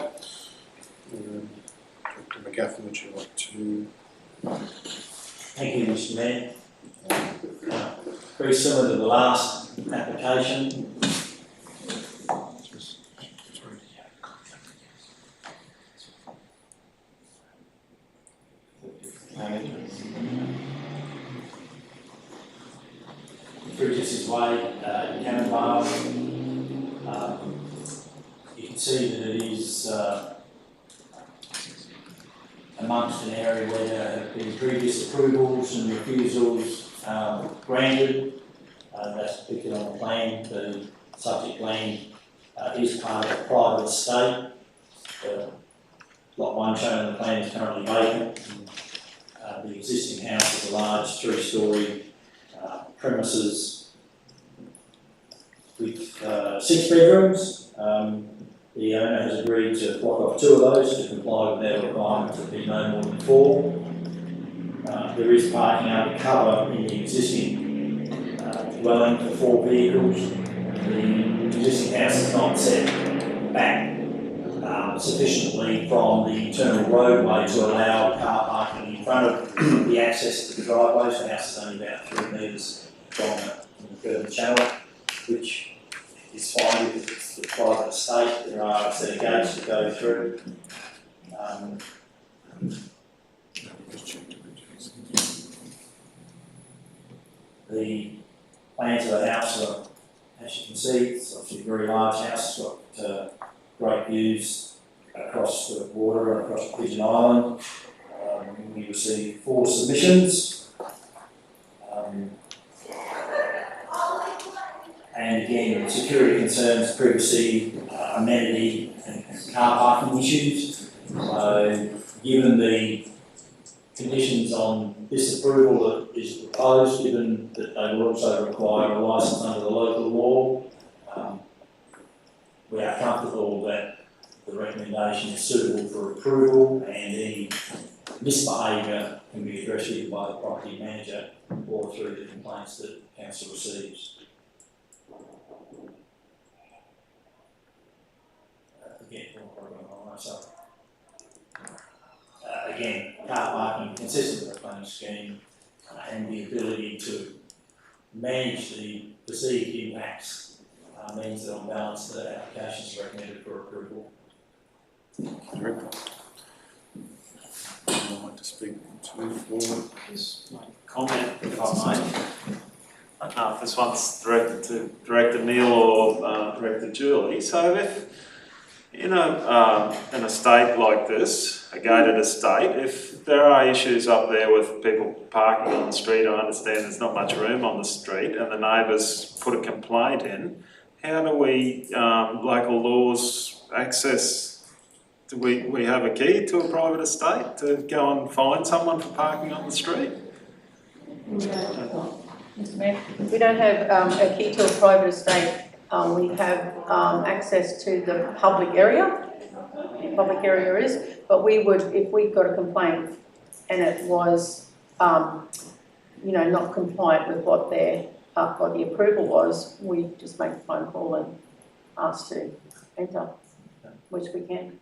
Dr McGaffin, would you like to? Thank you, Mr Mayor. Very similar to the last application. Jesse's Way, Cannonbale. You can see that it is amongst an area where there have been previous approvals and refusals granted. That's depicted on the plan. The subject land is part of a private estate. Lot 1 shown on the plan is currently vacant. The existing house is a large 3-storey premises with 6 bedrooms. The owner has agreed to block off 2 of those to comply with their requirement to be no more than 4. There is parking under cover in the existing dwelling for 4 vehicles. The existing house is not set back sufficiently from the internal roadway to allow car parking in front of the access to the driveway. So the house is only about 3 metres from the curb channel, which is fine if it's the private estate. There are a set of gates to go through. The plans of the house are, as you can see, it's obviously a very large house. It's got great views across the water and across Pigeon Island. We received 4 submissions. And again, security concerns, privacy, amenity and car parking issues. So given the conditions on this approval that is proposed, given that they will also require a licence under the local law, We are comfortable that the recommendation is suitable for approval and any misbehaviour can be addressed either by the property manager or through the complaints that council receives. Again, car parking consistent with the planning scheme and the ability to manage the perceived impacts means that on balance the application is recommended for approval. Director. Would like to speak to the floor? Just my comment, if I may. I don't know if this one's directed to Director Neil or Director Julie. So if in an estate like this, a gated estate, if there are issues up there with people parking on the street, I understand there's not much room on the street, and the neighbours put a complaint in, how do we, local laws, access? Do we have a key to a private estate to go and find someone for parking on the street? Mr. Mayor, we don't have a key to a private estate. We have access to the public area. The public area is, but we would, if we got a complaint and it was, not compliant with what the approval was, we just make a phone call and ask to enter, which we can.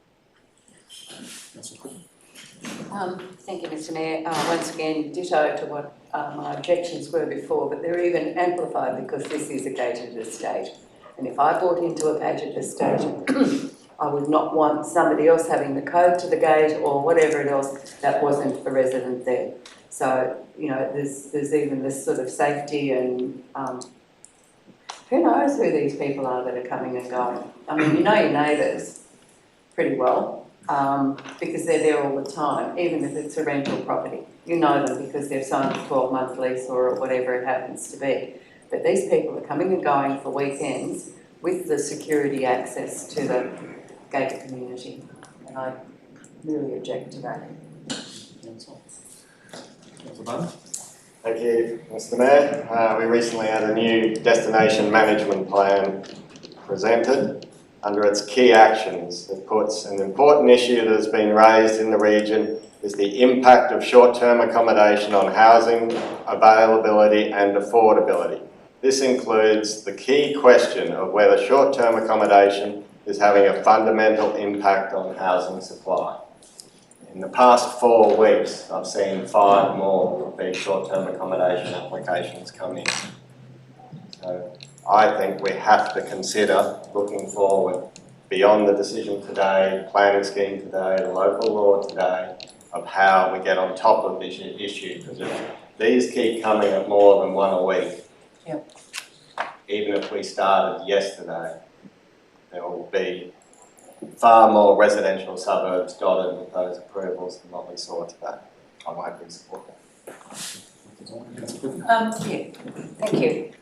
Thank you, Mr. Mayor. Once again, ditto to what my objections were before, but they're even amplified because this is a gated estate. And if I bought into a gated estate, I would not want somebody else having the code to the gate or whatever else that wasn't a resident there. So, there's even this sort of safety and who knows who these people are that are coming and going. I mean, you know your neighbours pretty well. Because they're there all the time, even if it's a rental property. You know them because they've signed a 12-month lease or whatever it happens to be. But these people are coming and going for weekends with the security access to the gated community. And I really object to that. Thank you, Mr. Mayor. We recently had a new destination management plan presented. Under its key actions, it puts an important issue that has been raised in the region is the impact of short-term accommodation on housing availability and affordability. This includes the key question of whether short-term accommodation is having a fundamental impact on housing supply. In the past 4 weeks, I've seen 5 more of these short-term accommodation applications come in. So I think we have to consider looking forward beyond the decision today, planning scheme today, the local law today, of how we get on top of this issue, because if these keep coming at more than 1 a week, even if we started yesterday, there will be far more residential suburbs dotted with those approvals than what we saw today. I won't be supporting Yeah, thank you.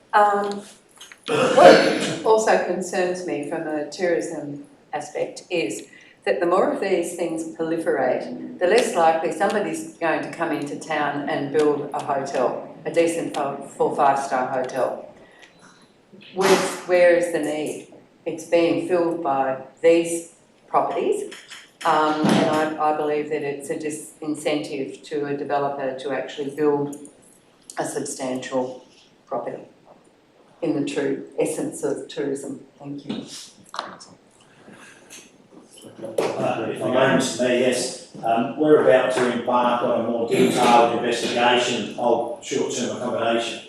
What also concerns me from a tourism aspect is that the more of these things proliferate, the less likely somebody's going to come into town and build a hotel, a decent 4 5-star hotel. Where is the need? It's being filled by these properties, and I believe that it's a disincentive to a developer to actually build a substantial property in the true essence of tourism. Thank you. If I may, Mr. Mayor, yes, we're about to embark on a more detailed investigation of short-term accommodation.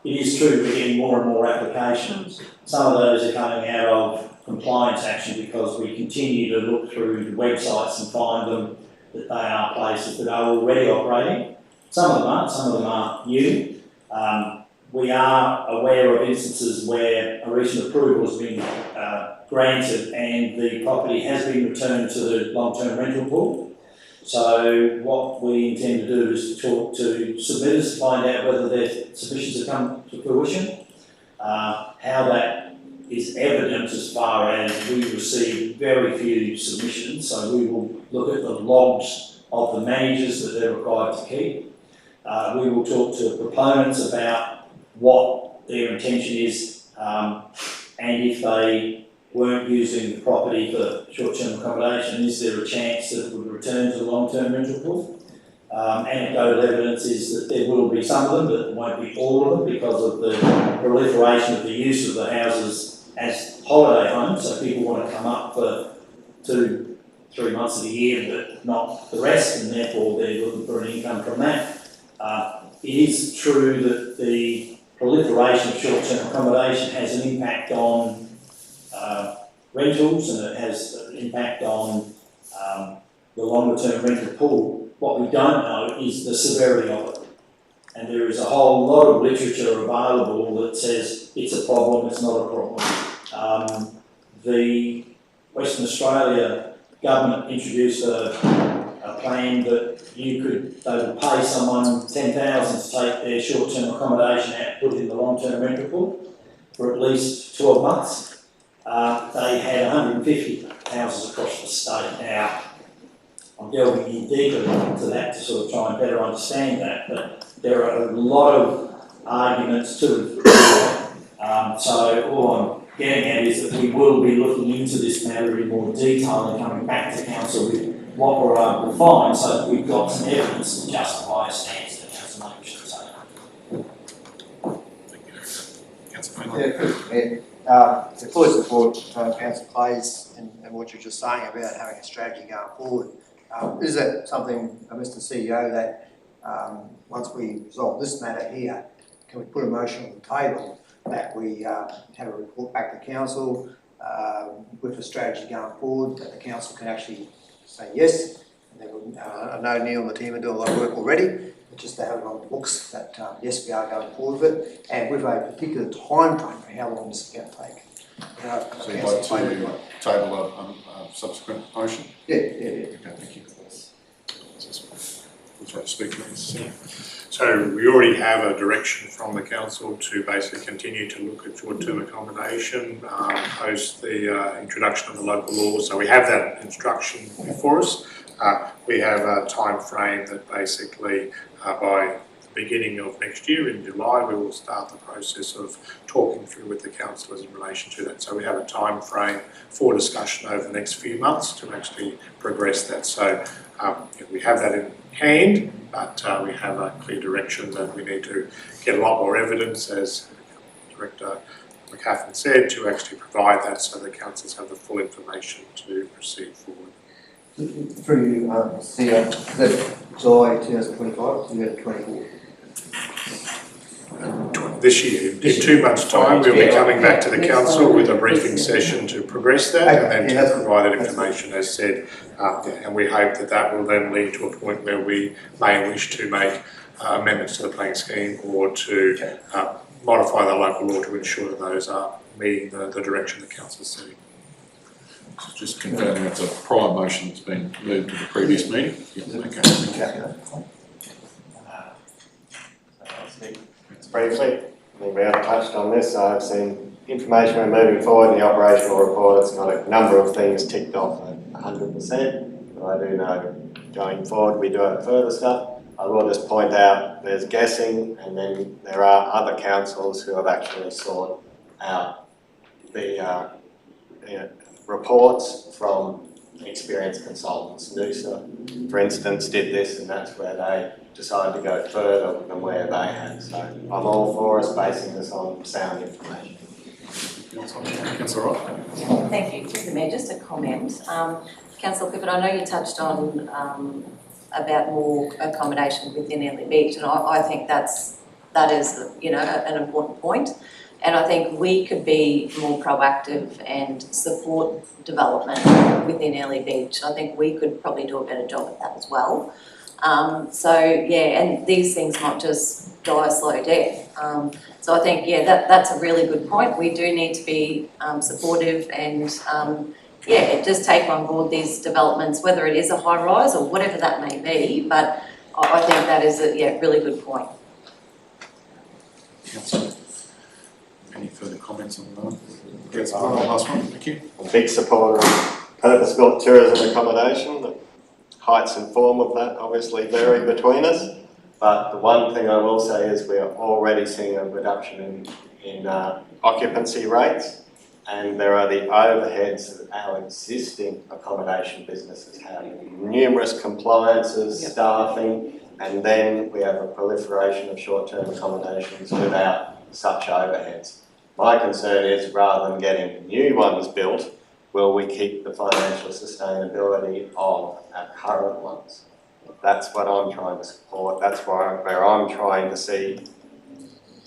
It is true we're getting more and more applications. Some of those are coming out of compliance action because we continue to look through the websites and find them that they are places that are already operating. Some of them aren't, some of them are new. We are aware of instances where a recent approval has been granted and the property has been returned to the long-term rental pool. So what we intend to do is to talk to submitters to find out whether their submissions have come to fruition, how that is evident as far as we receive very few submissions, so we will look at the logs of the managers that they're required to keep. We will talk to proponents about what their intention is And if they weren't using the property for short-term accommodation, is there a chance that it would return to the long-term rental pool? Anecdotal evidence is that there will be some of them, but it won't be all of them because of the proliferation of the use of the houses as holiday homes. So people want to come up for 2-3 months of the year, but not the rest, and therefore they're looking for an income from that. It is true that the proliferation of short-term accommodation has an impact on rentals, and it has an impact on the longer-term rental pool. What we don't know is the severity of it. And there is a whole lot of literature available that says it's a problem, it's not a problem. The Western Australia government introduced a plan that they would pay someone $10,000 to take their short-term accommodation out and put it in the long-term rental pool for at least 12 months. They had 150 houses across the state. Now, I'm delving in deeper into that to sort of try and better understand that, but there are a lot of arguments to it. So all I'm getting at is that we will be looking into this matter in more detail and coming back to council with what we're able to find, so that we've got some evidence to justify a stance that council members should take. Councillor Yeah, to fully support Councillor Clay's and what you're just saying about having a strategy going forward. Is that something, Mr. CEO, that once we resolve this matter here, can we put a motion on the table that we have a report back to council with a strategy going forward, that the council can actually say yes? And then I know Neil and the team are doing a lot of work already, but just to have it on the books that yes, we are going forward with it, and with a particular time frame for how long this is going to take. So you'd like to table a subsequent motion? Yeah. Okay, thank you. Would you like to speak to this? So we already have a direction from the council to basically continue to look at short-term accommodation post the introduction of the local law. So we have that instruction before us. We have a time frame that basically by the beginning of next year in July we will start the process of talking through with the councillors in relation to that. So we have a time frame for discussion over the next few months to actually progress that. So we have that in hand, but we have a clear direction that we need to get a lot more evidence, as Director McCaffin said, to actually provide that so the councils have the full information to proceed forward. Through you, CEO, that July 2025 to 2024? This year, in 2 months' time, we'll be coming back to the council with a briefing session to progress that and then to provide that information as said. And we hope that that will then lead to a point where we may wish to make amendments to the planning scheme or to modify the local law to ensure that those are meeting the direction the council is setting. So just confirming that's a prior motion that's been moved to the previous meeting? Yeah, okay. Briefly, I think we have touched on this. I've seen information we're moving forward in the operational report. It's got a number of things ticked off at 100%, but I do know going forward we do have further stuff. I will just point out there's guessing, and then there are other councils who have actually sought out the reports from experienced consultants. Noosa, for instance, did this, and that's where they decided to go further than where they had. So I'm all for us basing this on sound information. Councillor Wright. Thank you. Through the Mayor, just a comment. Councillor Clifford, I know you touched on about more accommodation within Airlie Beach, and I think that is an important point. And I think we could be more proactive and support development within Airlie Beach. I think we could probably do a better job at that as well. And these things might just die a slow death. So I think, that's a really good point. We do need to be supportive and, just take on board these developments, whether it is a high rise or whatever that may be. But I think that is a really good point. Councillor, any further comments on that? Councillor, last one, thank you. I'm a big supporter of purpose-built tourism accommodation. The heights and form of that obviously vary between us, but the one thing I will say is we are already seeing a reduction in occupancy rates, and there are the overheads that our existing accommodation businesses have. Numerous compliances, staffing, and then we have a proliferation of short-term accommodations without such overheads. My concern is, rather than getting new ones built, will we keep the financial sustainability of our current ones? That's what I'm trying to support. That's where I'm trying to see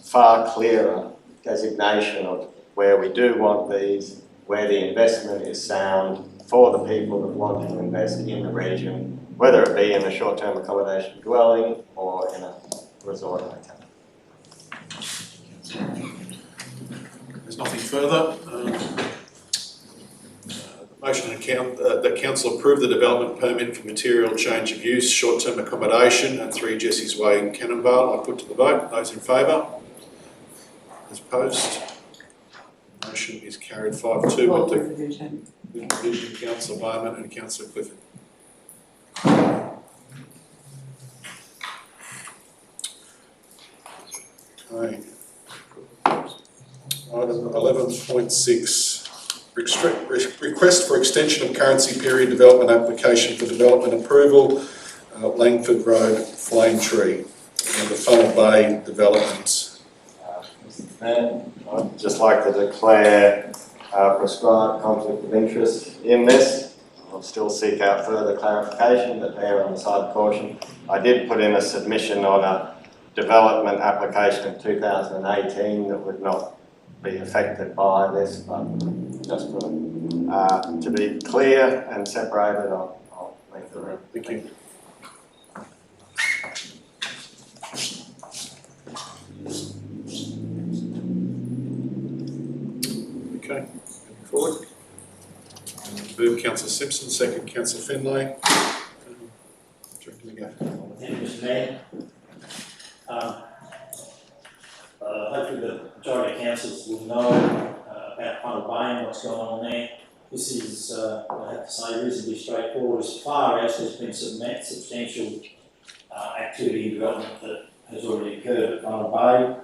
far clearer designation of where we do want these, where the investment is sound for the people that want to invest in the region, whether it be in a short-term accommodation dwelling or in a resort hotel. There's nothing further. Motion that council approve the development permit for material change of use, short-term accommodation at 3 Jessie's Way in Cannonvale. I put to the vote. Those in favour? Those opposed? Motion is carried 5-2 with the division, Councillor Bowman and Councillor Clifford. Okay. Item 11.6. Request for extension of currency period development application for development approval, Langford Road, Flame Tree, and the Funnel Bay development. I'd just like to declare prescribed conflict of interest in this. I'll still seek out further clarification, but there on the side of caution. I did put in a submission on a development application in 2018 that would not be affected by this, but just for to be clear and separated, I'll make the room. Thank you. Okay, moving forward. Move Councillor Simpson, second Councillor Finlay. Thank you, Mr. Mayor. Hopefully the majority of councillors will know about Funnel Bay and what's going on there. This is, I have to say, reasonably straightforward as far as there's been substantial activity and development that has already occurred at Funnel Bay.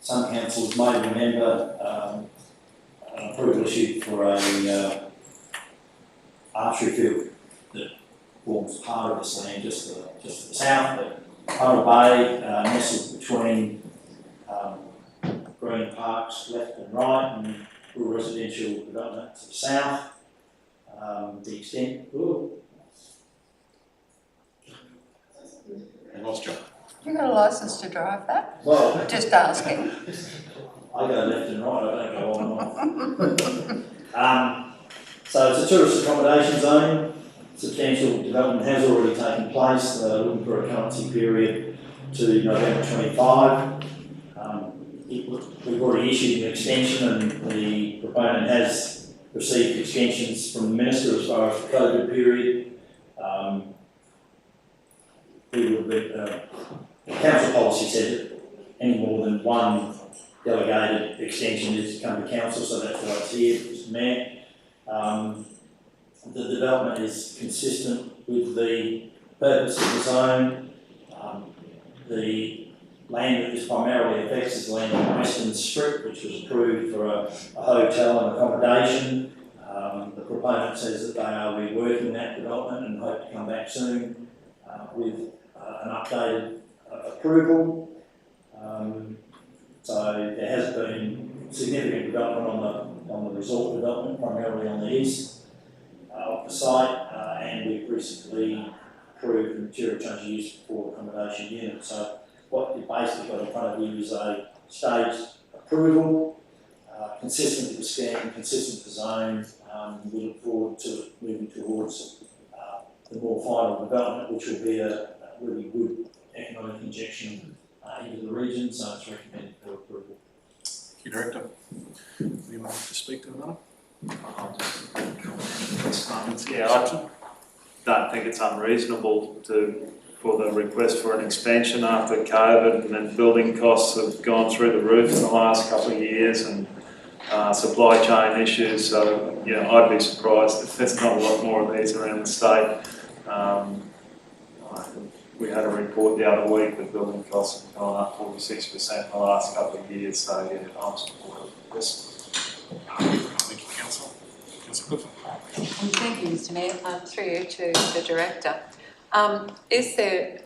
Some councils may remember an approval issued for a archery field that forms part of this land just to the south, but Funnel Bay, nestled between green parks left and right and rural residential development to the south. The extent, Lost John. You got a licence to drive that? well, Just asking. I go left and right, I don't go on and off. So it's a tourist accommodation zone. Substantial development has already taken place, looking for a currency period to November 25. We've already issued an extension and the proponent has received extensions from the Minister as far as the COVID period. The council policy said that any more than one delegated extension is to come to council, so that's why it's here, Mr. Mayor. The development is consistent with the purpose of the zone. The land that this primarily affects is land on Western Strip, which was approved for a hotel and accommodation. The proponent says that they are reworking that development and hope to come back soon with an updated approval. So there has been significant development on the resort development, primarily on the east of the site, and we've recently approved the material change of use for accommodation units. So what you've basically got in front of you is a staged approval, consistent with the scheme, consistent with the zone. We look forward to moving towards the more final development, which will be a really good economic injection into the region, so it's recommended for approval. Thank you, Director. Anyone like to speak to the matter? Yeah, I don't think it's unreasonable for the request for an expansion after COVID, and then building costs have gone through the roof in the last couple of years, and supply chain issues. So yeah, I'd be surprised if there's not a lot more of these around the state. we had a report the other week that building costs have gone up 46% in the last couple of years, so yeah, I'm supportive of this. Thank you, Councillor. Councillor Clifford. Thank you, Mr Mayor. Through you to the Director. Is there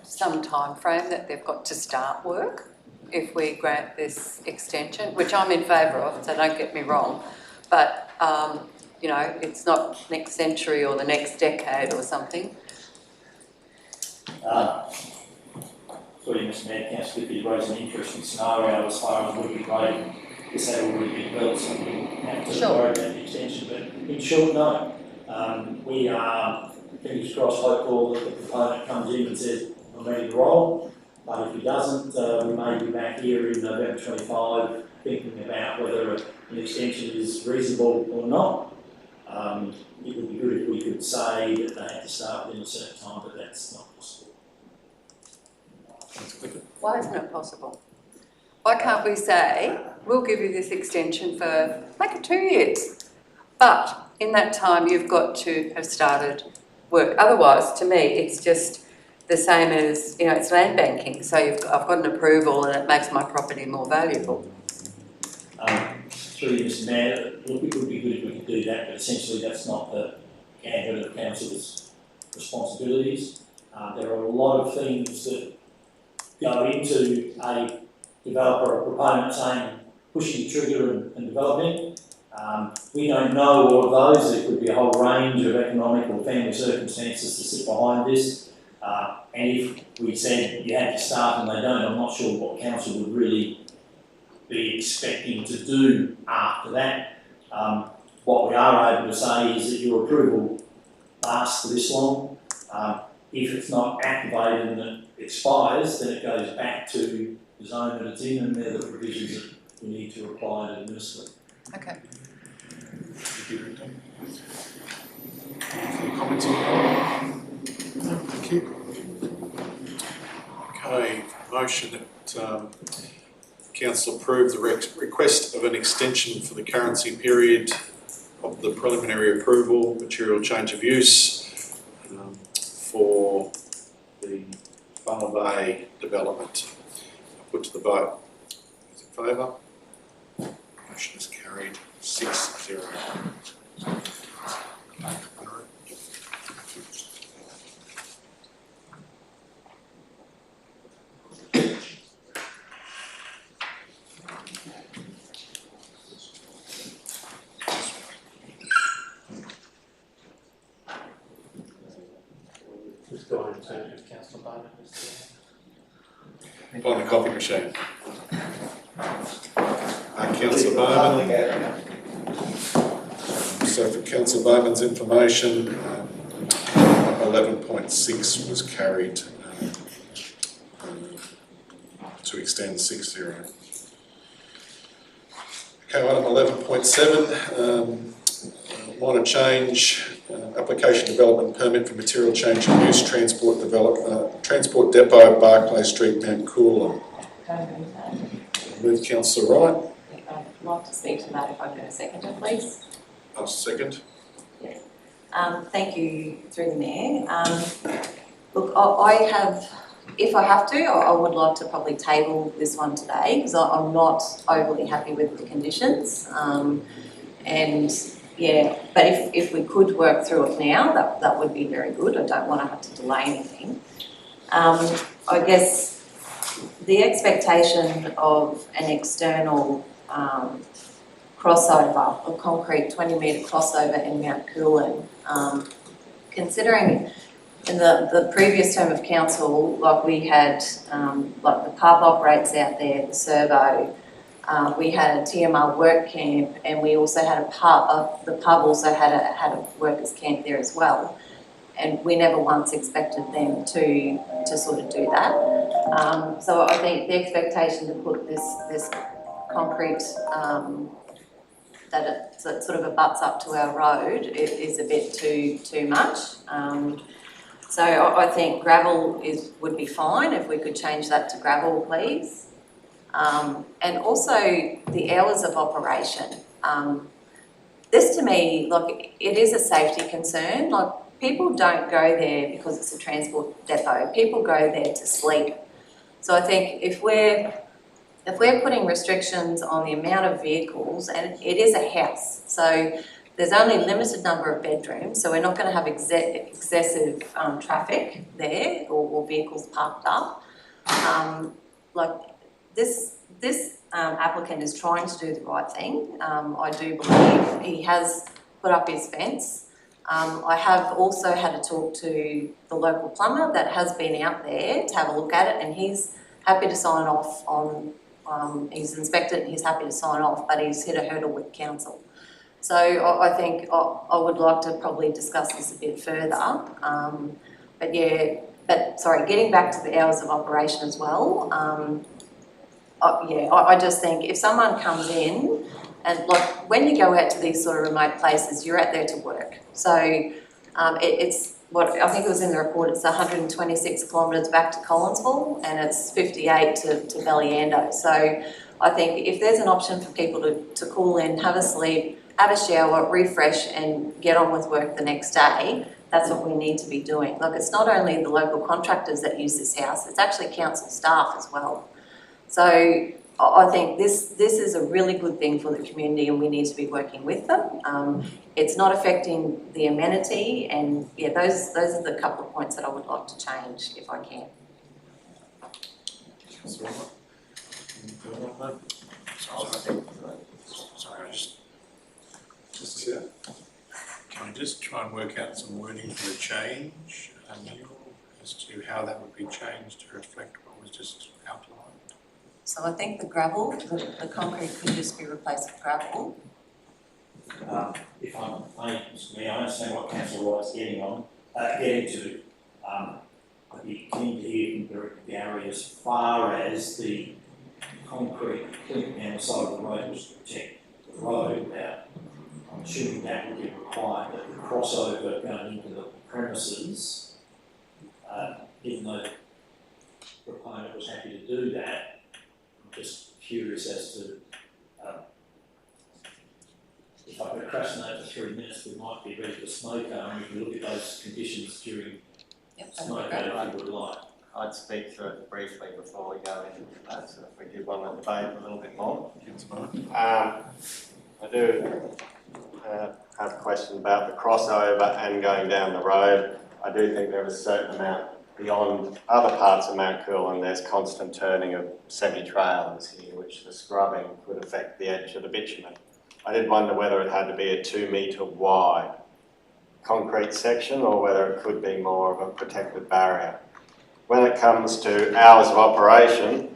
some time frame that they've got to start work if we grant this extension, which I'm in favour of, so don't get me wrong, but you know, it's not next century or the next decade or something. Sorry, Mr Mayor, Councillor Clifford raised an interesting scenario as far as would be great if they already been built, so we have to worry about the extension, but in short, no. We are, fingers crossed, hopeful that the proponent comes in and says, I'm ready to roll, but if he doesn't, we may be back here in November 25 thinking about whether an extension is reasonable or not. It would be good if we could say that they have to start within a certain time, but that's not possible. Why isn't it possible? Why can't we say, we'll give you this extension for, make it 2 years, but in that time you've got to have started work. Otherwise, to me, it's just the same as, you know, it's land banking. So I've got an approval and it makes my property more valuable. Through you, Mr Mayor, look, it would be good if we could do that, but essentially that's not the ambit of the council's responsibilities. There are a lot of things that go into a developer or proponent saying, pushing the trigger and developing. We don't know all of those. There could be a whole range of economic or family circumstances to sit behind this. And if we said you had to start and they don't, I'm not sure what council would really be expecting to do after that. What we are able to say is that your approval lasts for this long. If it's not activated and it expires, then it goes back to the zone that it's in, and they're the provisions that we need to apply to administer it. Okay. Thank you, Director. Any comments on that? Thank you. Okay, motion that Council approve the request of an extension for the currency period of the preliminary approval, material change of use for the Funnel Bay development. I'll put to the vote. Those in favour? Motion is carried 6-0. Just go on to Councillor Bowman. On the copy machine. Councillor Bowman. So for Councillor Bowman's information, 11.6 was carried to extend 6-0. Okay, item 11.7, minor change, application development permit for material change of use, transport depot, Barclay Street, Mount Coolum. Move Councillor Wright. I'd like to speak to that if I can second it, please. I'll second. Yes. Thank you, through the Mayor. Look, I have, if I have to, I would like to probably table this one today because I'm not overly happy with the conditions. And yeah, but if we could work through it now, that would be very good. I don't want to have to delay anything. I guess the expectation of an external crossover, a concrete 20-metre crossover in Mount Coolum, considering in the previous term of council, like we had, like the pub operates out there, the servo, we had a TMR work camp, and we also had a pub. The pub also had a workers camp there as well, and we never once expected them to sort of do that. So I think the expectation to put this concrete that it sort of abuts up to our road is a bit too much. So I think gravel would be fine if we could change that to gravel, please. And also the hours of operation. This to me, like, it is a safety concern. Like, people don't go there because it's a transport depot. People go there to sleep. So I think if we're putting restrictions on the amount of vehicles, and it is a house, so there's only a limited number of bedrooms, so we're not going to have excessive traffic there or vehicles parked up. Like this applicant is trying to do the right thing. I do believe he has put up his fence. I have also had a talk to the local plumber that has been out there to have a look at it, and he's happy to sign off on, he's inspected and he's happy to sign off, but he's hit a hurdle with council. So I think I would like to probably discuss this a bit further. Sorry, getting back to the hours of operation as well. I just think if someone comes in, and like when you go out to these sort of remote places, you're out there to work. So it's what I think it was in the report, it's 126 kilometres back to Collinsville and it's 58 to Ballyando. So I think if there's an option for people to call in, have a sleep, have a shower, refresh and get on with work the next day, that's what we need to be doing. Look, it's not only the local contractors that use this house, it's actually council staff as well. So I think this is a really good thing for the community and we need to be working with them. It's not affecting the amenity and yeah, those are the couple of points that I would like to change if I can. Sorry, can I just try and work out some wording for the change, Neil, as to how that would be changed to reflect what was just outlined? So I think the gravel, the concrete could just be replaced with gravel. If I may, I understand what Councillor Wright's getting to. I'd be keen to hear from Director Gary as far as the concrete clip down the side of the road was to protect the road. I'm assuming that would be required, but the crossover going into the premises, even though the proponent was happy to do that, I'm just curious as to if I could procrastinate for 3 minutes, we might be ready for smoke and we can look at those conditions during smoke if you would like. I'd speak through it briefly before we go into that, so if we did want to debate a little bit more. I do have a question about the crossover and going down the road. I do think there is a certain amount beyond other parts of Mount Coolin, there's constant turning of semi-trailers here, which the scrubbing could affect the edge of the bitumen. I did wonder whether it had to be a 2 metre wide concrete section or whether it could be more of a protected barrier. When it comes to hours of operation,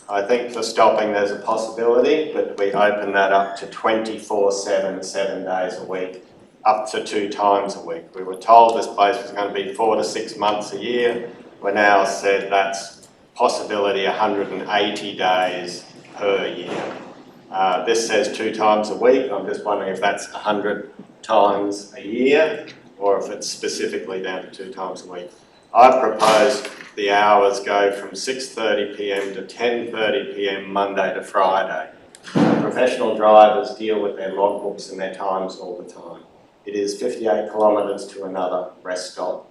I think for stopping there's a possibility, but we open that up to 24/7, 7 days a week, up to 2 times a week. We were told this place was going to be 4 to 6 months a year. We're now said that's possibility 180 days per year. This says 2 times a week. I'm just wondering if that's 100 times a year or if it's specifically down to 2 times a week. I propose the hours go from 6:30 p.m. to 10:30 p.m. Monday to Friday. Professional drivers deal with their logbooks and their times all the time. It is 58 kilometres to another rest stop.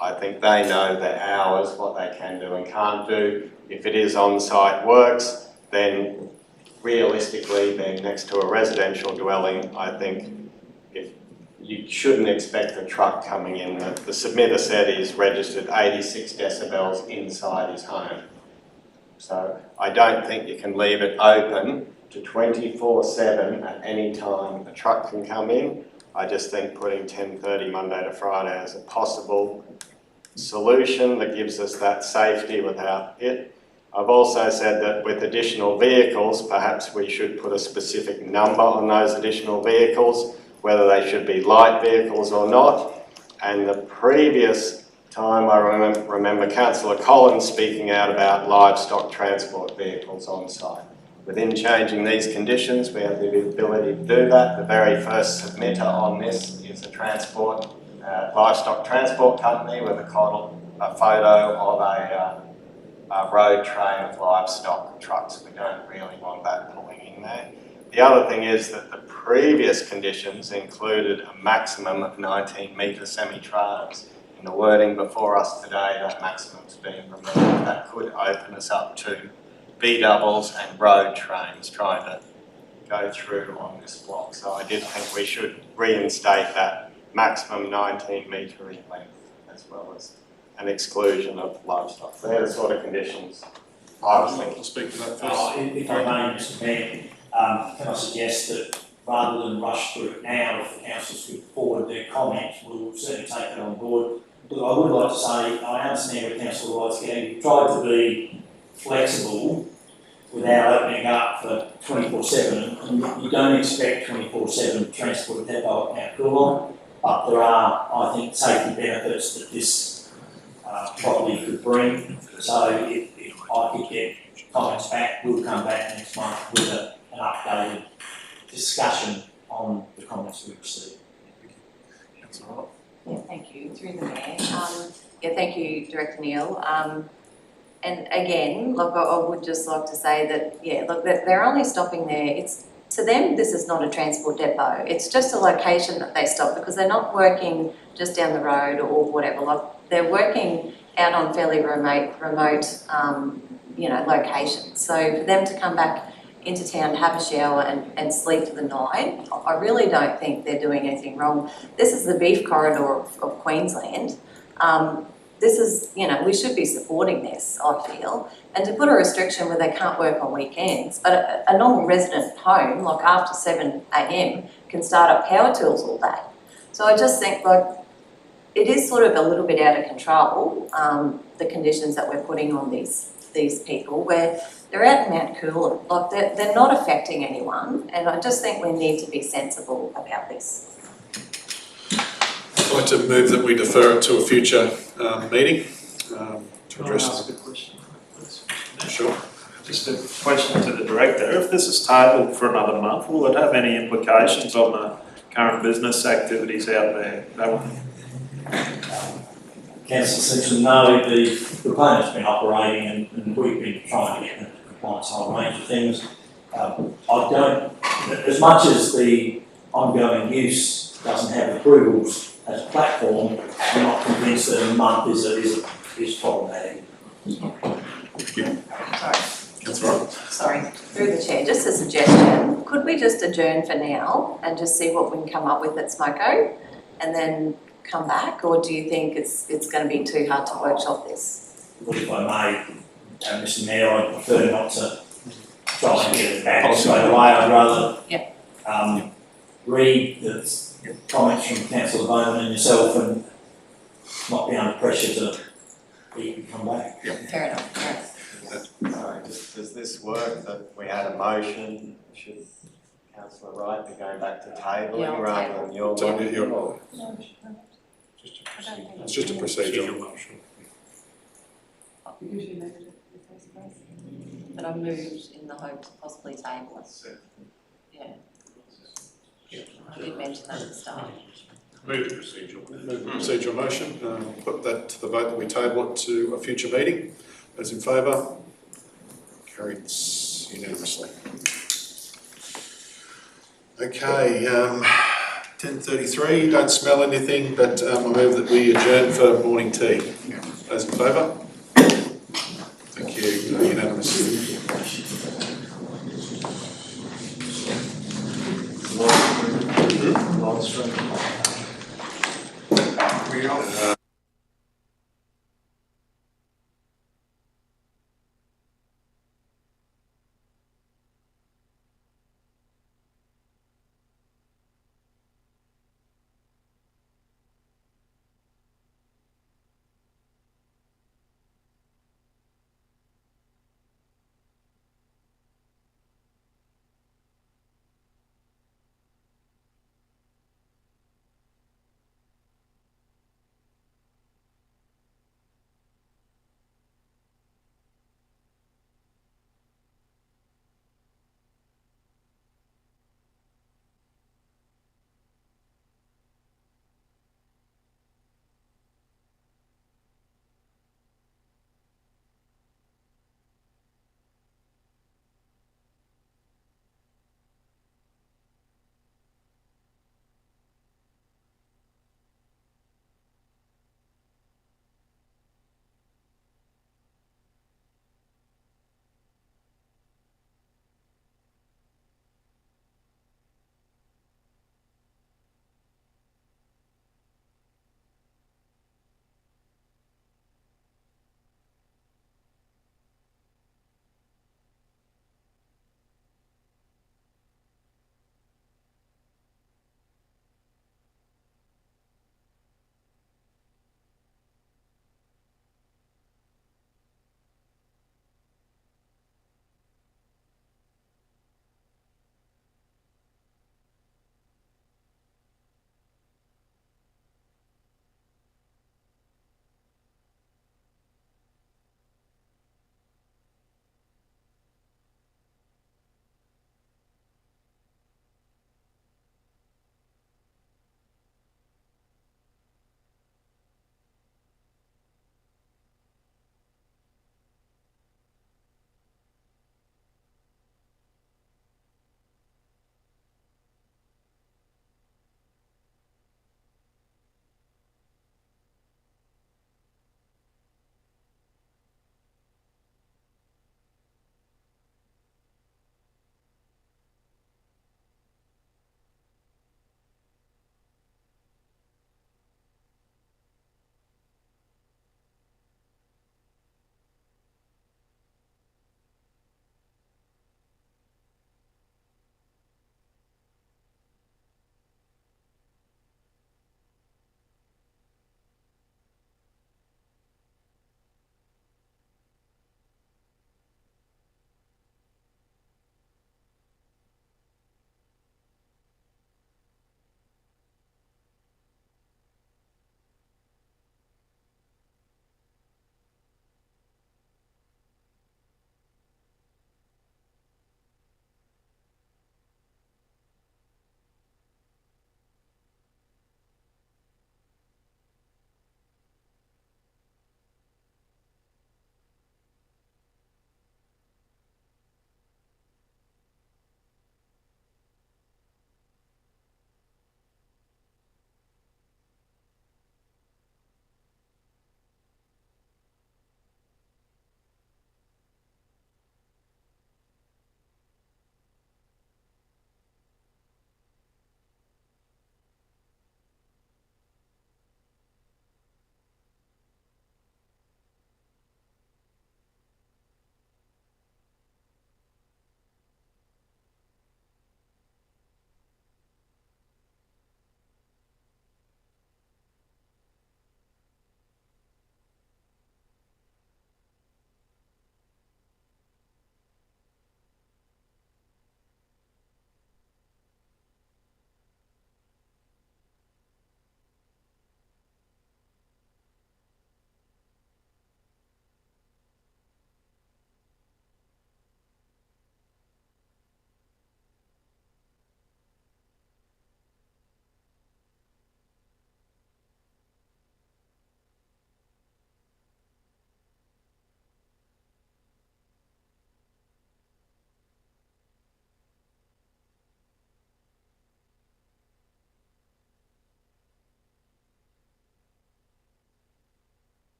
I think they know their hours, what they can do and can't do. If it is on-site works, then realistically being next to a residential dwelling, I think you shouldn't expect a truck coming in. The submitter said he's registered 86 decibels inside his home. So I don't think you can leave it open to 24/7 at any time a truck can come in. I just think putting 10:30 Monday to Friday as a possible solution that gives us that safety without it. I've also said that with additional vehicles, perhaps we should put a specific number on those additional vehicles, whether they should be light vehicles or not. And the previous time I remember Councillor Collins speaking out about livestock transport vehicles on site. Within changing these conditions, we have the ability to do that. The very first submitter on this is a livestock transport company with a photo of a road train of livestock trucks. We don't really want that pulling in there. The other thing is that the previous conditions included a maximum of 19-metre semi-trailers. In the wording before us today, that maximum's been removed. That could open us up to B-doubles and road trains trying to go through on this block. So I did think we should reinstate that maximum 19-metre in length, as well as an exclusion of livestock. They're the sort of conditions I was thinking. I'll speak to that first. If I may, Mr Mayor, can I suggest that rather than rush through it now, if the councillors could forward their comments, we'll certainly take that on board. But I would like to say, I understand where Councillor Wright's getting. We've tried to be flexible without opening up for 24/7. And you don't expect 24/7 transport depot at Coolon, but there are, I think, safety benefits that this property could bring. So if I could get comments back, we'll come back next month with an updated discussion on the comments we received. That's all right. Yeah, thank you, through the mayor. Yeah, thank you, Director Neil. And again, look, I would just like to say that, yeah, look, they're only stopping there. It's, to them, this is not a transport depot. It's just a location that they stop because they're not working just down the road or whatever. Like, they're working out on fairly remote you know, locations. So for them to come back into town, have a shower and sleep for the night, I really don't think they're doing anything wrong. This is the beef corridor of Queensland. This is, you know, we should be supporting this, I feel. And to put a restriction where they can't work on weekends, but a normal resident home, like after 7 AM, can start up power tools all day. So I just think, like, it is sort of a little bit out of control, the conditions that we're putting on these people, where they're out in Mount Coolin. Like, they're not affecting anyone, and I just think we need to be sensible about this. I'd like to move that we defer it to a future meeting to address. Can I ask a question? Sure. Just a question to the director. If this is tabled for another month, will it have any implications on the current business activities out there? That one. Councillor Simpson, no, the proponent's been operating and we've been trying to get into compliance on a whole range of things. I don't, as much as the ongoing use doesn't have approvals as a platform, I'm not convinced that a month is problematic. Sorry, through the chair, just a suggestion. Could we just adjourn for now and just see what we can come up with at Smoko and then come back, or do you think it's going to be too hard to workshop this? Well, if I may, Mr Mayor, I prefer not to try and get it back straight away. I'd rather read the comments from Councillor Bowman and yourself and not be under pressure to even come back. Fair enough. Sorry, does this work that we had a motion? Should Councillor Wright be going back to tabling rather than your motion? It's just a procedural motion. Because you moved it in the first place. But I moved in the hope to possibly table it. Yeah. I did mention that at the start. Move the procedural motion. Put that to the vote that we table it to a future meeting. Those in favour? Carried unanimously. Okay, 10:33. Don't smell anything, but I move that we adjourn for morning tea. Those in favour? Thank you. Unanimous. We are.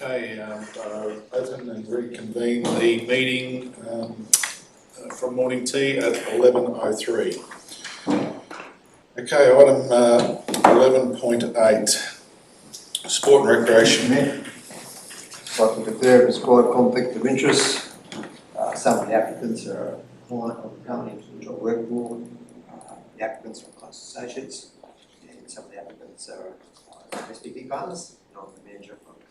Okay, open and reconvene the meeting from morning tea at 11:03. Okay, item 11.8, sport and recreation. I'd like to declare a prescribed conflict of interest. Some of the applicants are a client of the company which I work for. The applicants are close associates, and some of the applicants are SPP partners, and I'm the manager of the company.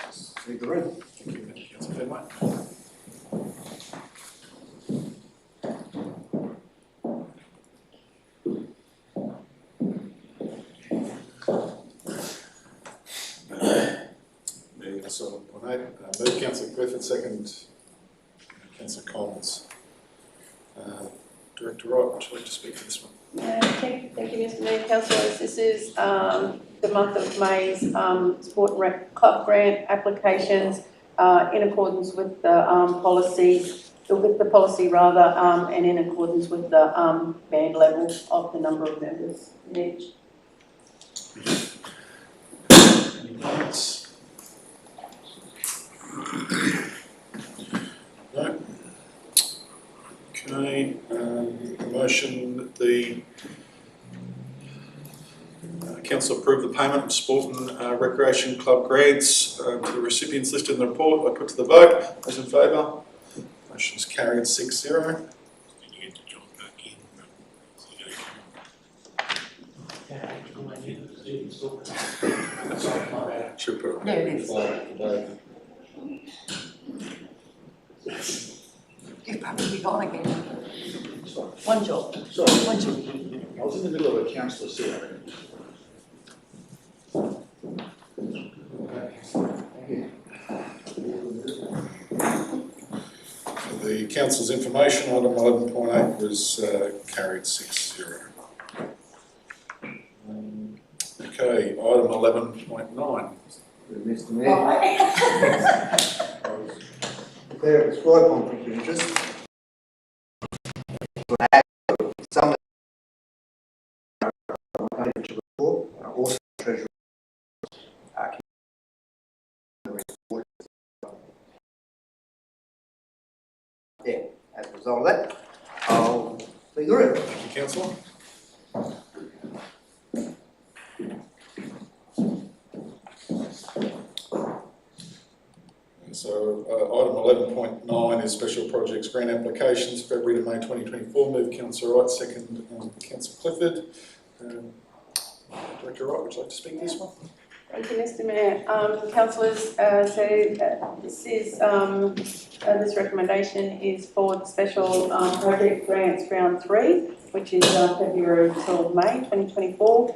Let's leave the room. Thank you, Councillor Fenway. Councillor 11.8, move Councillor Clifford, second Councillor Collins. Director Wright, would you like to speak to this one? Thank you, Mr. Mayor. Councillors, this is the month of May's Sport and Rec Club grant applications in accordance with the policy and in accordance with the band level of the number of members in each. Any comments? No? Okay, motion that the council approve the payment of sport and recreation club grants to the recipients listed in the report. I put to the vote. Those in favour? Motion is carried 6-0. Should put it. There it is. You've probably gone again. One job. Sorry, One job. I was in the middle of a councillor CRM. For the council's information, item 11.8 was carried 6-0. Okay, item 11.9. Mr. Mayor. Declare a prescribed conflict of interest. Some of the financial report are also treasurer. Yeah, as a result of that, I'll leave the room. Thank you, councillor. So item 11.9 is special projects grant applications, February to May 2024. Move Councillor Wright, second Councillor Clifford. Director Wright, would you like to speak to this one? Thank you, Mr. Mayor. Councillors, this recommendation is for the special project grants round 3, which is February till May 2024.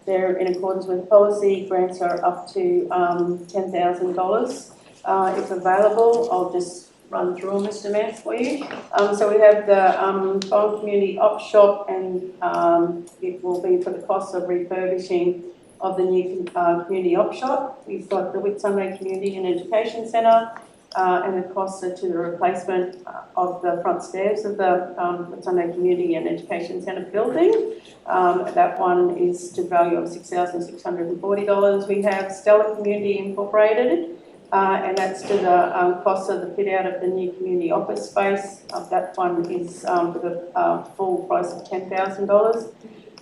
They're in accordance with policy. Grants are up to $10,000. If available, I'll just run through them, Mr. Mayor, for you. So we have the Farm Community Op Shop, and it will be for the cost of refurbishing of the new community op shop. We've got the Whitsunday Community and Education Centre, and the costs are to the replacement of the front stairs of the Whitsunday Community and Education Centre building. That one is to the value of $6,640. We have Stella Community Incorporated, and that's to the cost of the fit out of the new community office space. That one is for the full price of $10,000.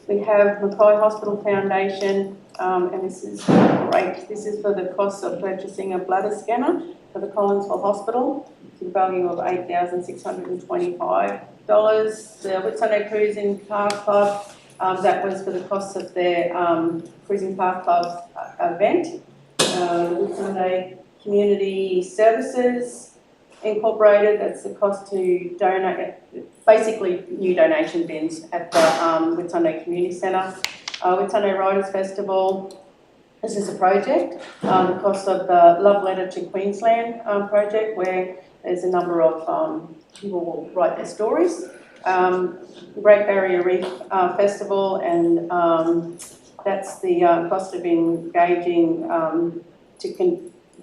We have Mackay Hospital Foundation, and this is great. This is for the cost of purchasing a bladder scanner for the Collinsville Hospital to the value of $8,625. The Whitsunday Cruising Park Club, that was for the cost of their Cruising Park Club event. Whitsunday Community Services Incorporated, that's the cost to donate, basically new donation bins at the Whitsunday Community Centre. Whitsunday Riders Festival, this is a project, the cost of the Love Letter to Queensland project, where there's a number of people will write their stories. Great Barrier Reef Festival, and that's the cost of engaging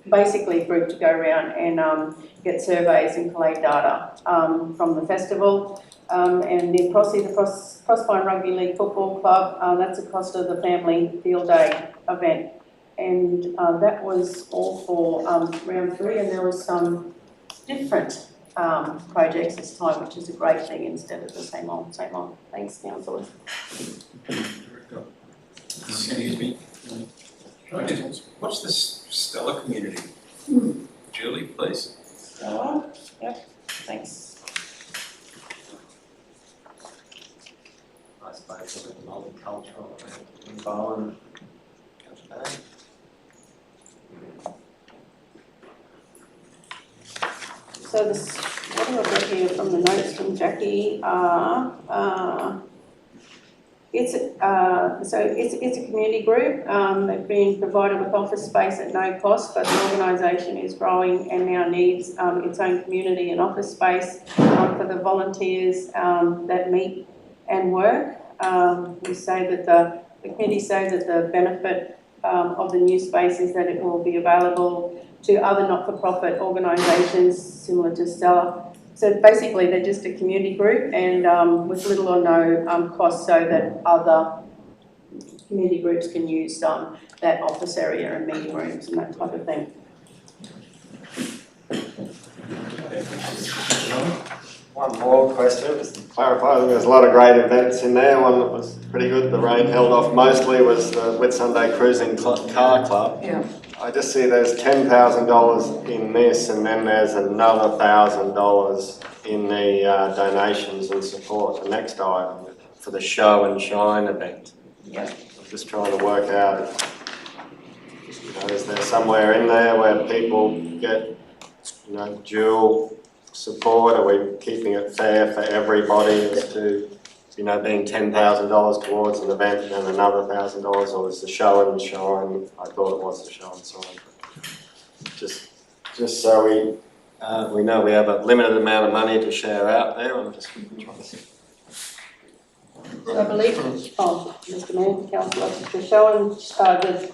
basically a group to go around and get surveys and collate data from the festival. And the Crossfine Rugby League Football Club, that's the cost of the family field day event. and that was all for round 3, and there was some different projects this time, which is a great thing instead of the same old, same old. Thanks, councillors. Excuse me. What's this Stella community? Julie, please. Stella, yep, thanks. I suppose a multicultural environment. So this, what have I got here from the notes from Jackie? It's a community group. They've been provided with office space at no cost, but the organisation is growing and now needs its own community and office space for the volunteers that meet and work. We say that the committee say that the benefit of the new space is that it will be available to other not-for-profit organisations similar to Stella. So basically they're just a community group and with little or no cost, so that other community groups can use that office area and meeting rooms and that type of thing. One more question, just to clarify. I think there's a lot of great events in there. One that was pretty good, the rain held off mostly, was the Whitsunday Cruising Car Club. Yeah. I just see there's $10,000 in this, and then there's another $1,000 in the donations and support, the next item, for the show and shine event. Yeah. I'm just trying to work out, is there somewhere in there where people get, dual support? Are we keeping it fair for everybody as to, being $10,000 towards an event and then another $1,000, or is the show and shine? I thought it was the show and shine. Just so we know we have a limited amount of money to share out there. I'm just trying to see. I believe, Mr Mayor, Councillor, the show and the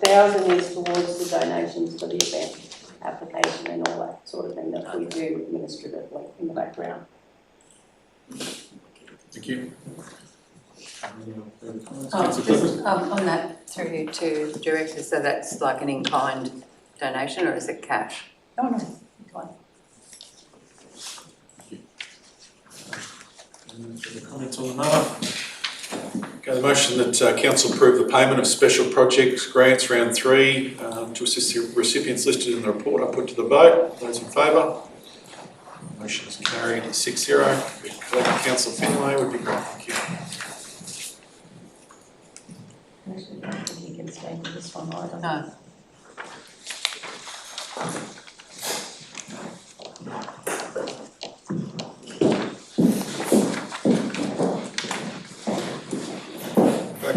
1,000 is towards the donations for the event application and all that sort of thing that we do administratively in the background. Thank you. Just on that, through you to the director, so that's like an in-kind donation or is it cash? Oh no, fine. Any further comments on the matter? Okay, the motion that council approve the payment of special projects grants round 3 to assist the recipients listed in the report, I put to the vote. Those in favour? Motion is carried 6-0. Councillor Finlay would be great, thank you. Actually, I don't think you can stay with this one either. No.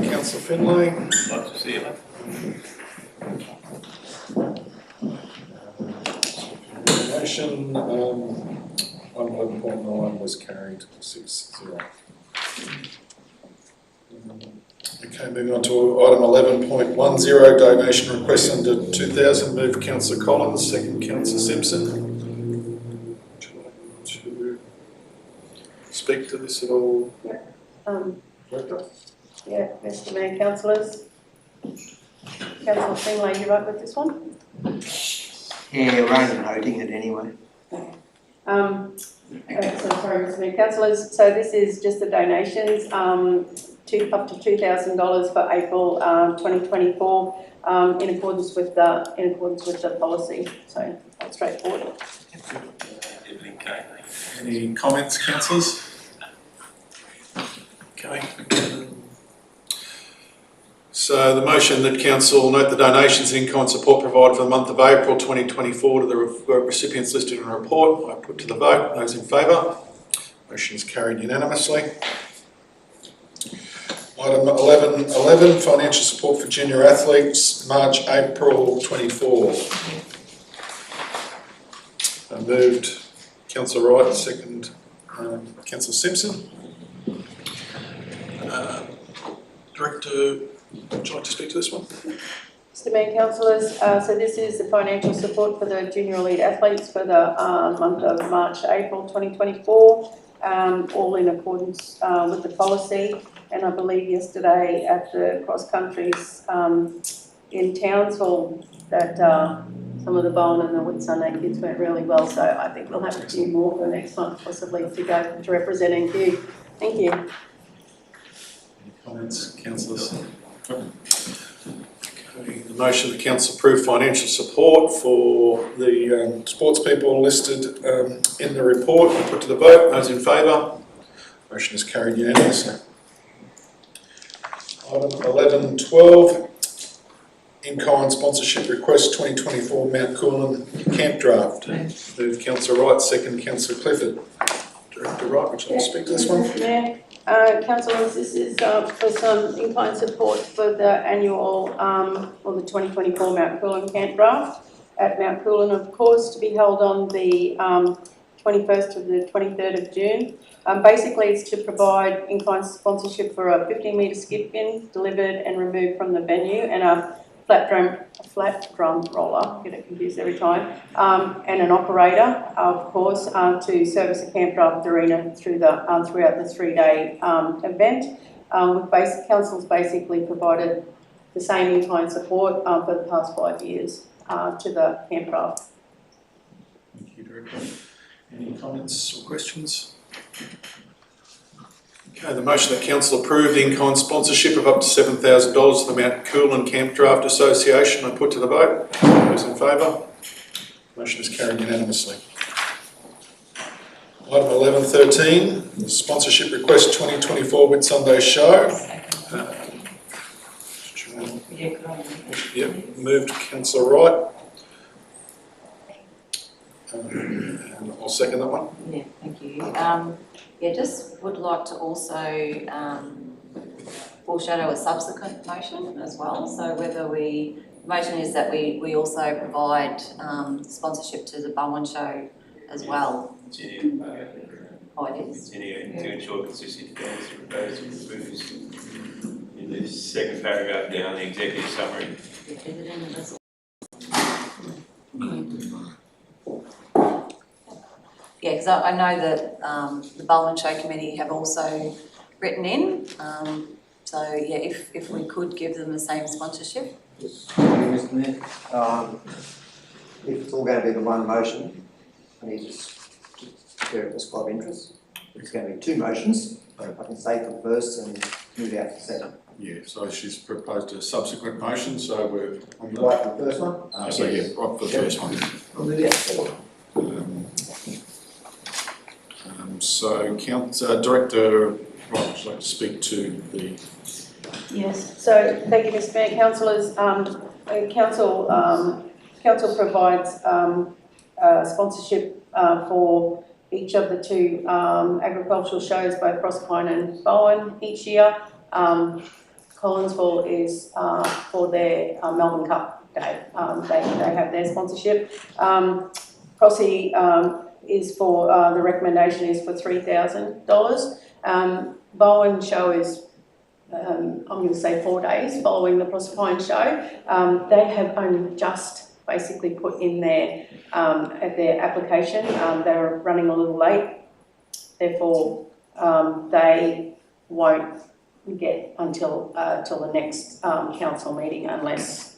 Councillor Finlay. Like to see you, mate. Motion 11.9 was carried 6-0. Okay, moving on to item 11.10, donation request under 2,000. Move Councillor Collins, second Councillor Simpson. Would you like to speak to this at all? Yeah, Mr Mayor, councillors. Councillor Finlay, you right with this one? Yeah, we're only noting it anyway. So sorry, Mr Mayor, councillors, so this is just the donations, up to $2,000 for April 2024, in accordance with the policy. So that's straightforward. Any comments, councillors? Okay. So the motion that council note the donations and in-kind support provided for the month of April 2024 to the recipients listed in the report, I put to the vote. Those in favour? Motion is carried unanimously. Item 11.11, financial support for junior athletes, March, April 24. Moved Councillor Wright, second Councillor Simpson. Director, would you like to speak to this one? Mr Mayor, councillors, so this is the financial support for the junior elite athletes for the month of March, April 2024, all in accordance with the policy. And I believe yesterday at the cross countries in Townsville that some of the Bowen and the Whitsunday kids went really well, so I think we'll have a few more for next month possibly to go to represent NQ. Thank you. Any comments, councillors? Okay, the motion the council approve financial support for the sports people listed in the report. I put to the vote. Those in favour? Motion is carried unanimously. Item 11.12. In-kind sponsorship request 2024 Mount Coolin camp draft. Move Councillor Wright, second Councillor Clifford. Director Wright, would you like to speak to this one? Mayor, councillors, this is for some in-kind support for the annual, or the 2024 Mount Coolin camp draft at Mount Coolin, of course, to be held on the 21st to the 23rd of June. Basically, it's to provide in-kind sponsorship for a 15-metre skip bin delivered and removed from the venue, and a flat drum roller, get it confused every time, and an operator, of course, to service the camp draft arena through the throughout the 3-day event. Council's basically provided the same in-kind support for the past 5 years to the camp draft. Thank you, Director. Any comments or questions? Okay, the motion that council approved in-kind sponsorship of up to $7,000 to the Mount Coolin Camp Draft Association, I put to the vote. Those in favour? Motion is carried unanimously. Item 11.13, sponsorship request 2024 Whitsunday show. Yep, moved Councillor Wright. And I'll second that one. Yeah, thank you. Yeah, just would like to also foreshadow a subsequent motion as well. So whether the motion is that we also provide sponsorship to the Bowen show as well. Oh, it is? To ensure consistent goals and proposed moves in the second paragraph down, the executive summary. Is it in the resolution? Yeah, because I know that the Bowen Show Committee have also written in, so yeah, if we could give them the same sponsorship. Mr. Mayor, if it's all going to be the one motion, I need to declare it as club interest. It's going to be two motions. I can say for the first and move out to the second. Yeah, so she's proposed a subsequent motion, so we're on the... Right for the first one? So yeah, right for the first one. I'll move out to the second. So, Director Wright, would you like to speak to the... Yes, so thank you, Mr. Mayor. Councillors, Council provides sponsorship for each of the two agricultural shows, both Proserpine and Bowen, each year. Collinsville is for their Melbourne Cup Day. They have their sponsorship. Prosy is for, the recommendation is for $3,000. Bowen show is, I'm going to say 4 days following the Proserpine show. They have only just basically put in their application. They're running a little late, therefore they won't get until the next council meeting unless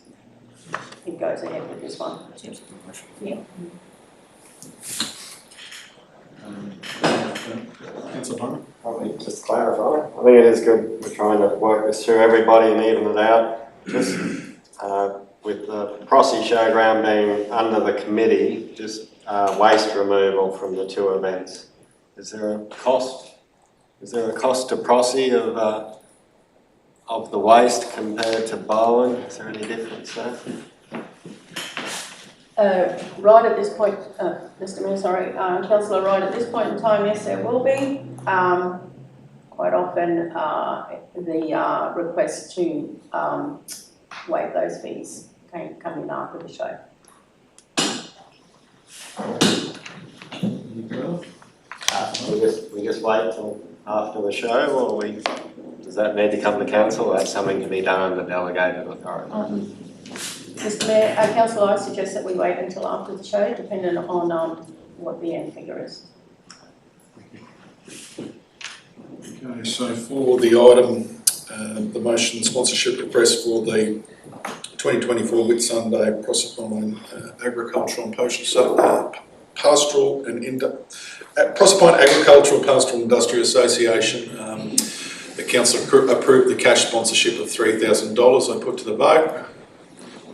it goes ahead with this one. Yeah. Councillor Bowman? Probably just clarify. I think it is good we're trying to work this through everybody and even it out. Just with the Prosy Showground being under the committee, just waste removal from the two events. Is there a cost? Is there a cost to Prosy of the waste compared to Bowen? Is there any difference there? Right at this point, Mr. Mayor, sorry, Councillor Wright, at this point in time, yes, there will be. Quite often, the request to waive those fees can come in after the show. We just wait till after the show, or does that need to come to council, or that's something to be done under delegated authority? Mr. Mayor, Councillor, I suggest that we wait until after the show, depending on what the end figure is. Okay, so for the item, the motion sponsorship request for the 2024 Whitsunday Proserpine Agricultural and Pastoral and Proserpine Agricultural Pastoral Industry Association. The council approved the cash sponsorship of $3,000. I put to the vote.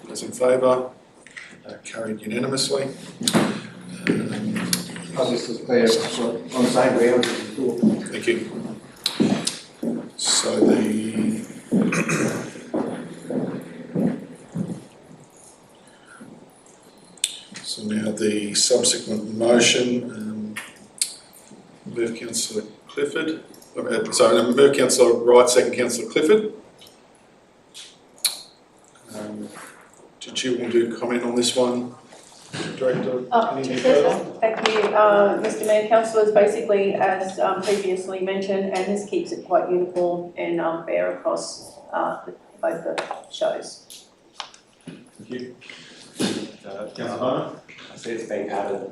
Those in favour? Carried unanimously. I'll just clear on the same ground as before. Thank you. So now the subsequent motion, move Councillor Clifford, move Councillor Wright, second Councillor Clifford. Did you want to comment on this one, Director? Anything further? Thank you, Mr Mayor. Councillors, basically, as previously mentioned, and this keeps it quite uniform and fair across both the shows. Thank you. Councillor Bowman? I see it's been added.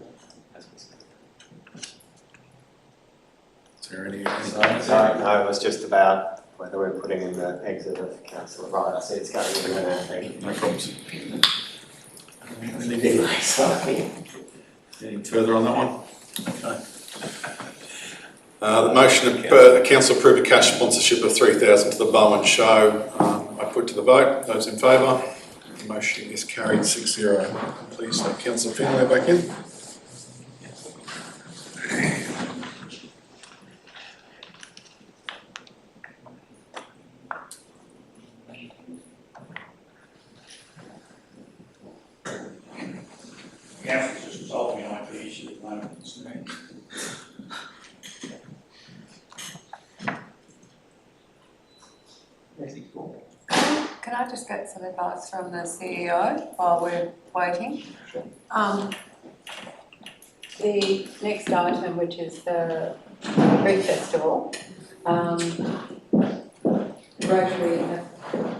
Is there any? Sorry, no, it was just about whether we're putting in the exit of Councillor Wright. I see it's going in there now, thank you. No problems. Anyway, sorry. Anything further on that one? Okay. The motion of council approve a cash sponsorship of $3,000 to the Bowen show. I put to the vote. Those in favour? The motion is carried 6-0. Please let Councillor Finlay back in. Council's just resolving an IP issue at the moment, isn't it? Can I just get some advice from the CEO while we're waiting? The next item, which is the Reef Festival, Rotary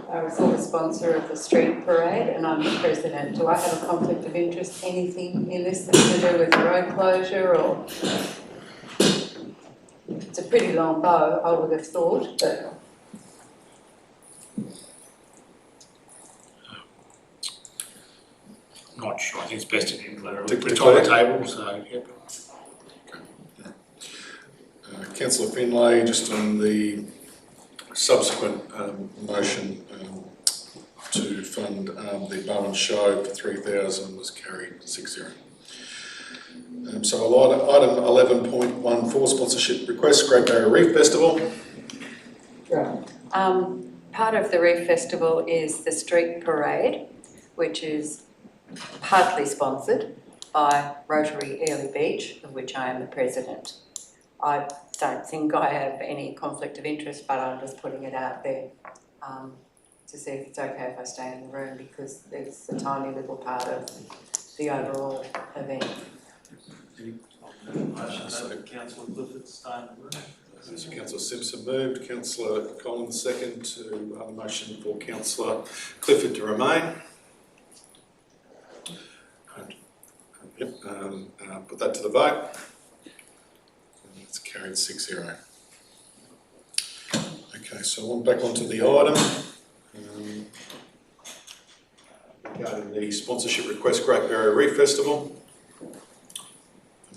are a sort of sponsor of the street parade, and I'm the president. Do I have a conflict of interest? Anything in this that's to do with road closure, or it's a pretty long bow, I would have thought, but. Not sure, I think it's best to declare To it. It's declare. on the table, so, yep. Councillor Finlay, just on the subsequent motion to fund the Bowen show for $3,000 was carried 6-0. So item 11.14, sponsorship request, Great Barrier Reef Festival. Right. Part of the Reef Festival is the street parade, which is partly sponsored by Rotary Early Beach, of which I am the president. I don't think I have any conflict of interest, but I'm just putting it out there to see if it's okay if I stay in the room, because it's a tiny little part of the overall event. Councillor Clifford stay in the room. So Councillor Simpson moved, Councillor Collins second to the motion for Councillor Clifford to remain. Yep, put that to the vote. It's carried 6-0. Okay, so I'm back onto the item. Regarding the sponsorship request, Great Barrier Reef Festival.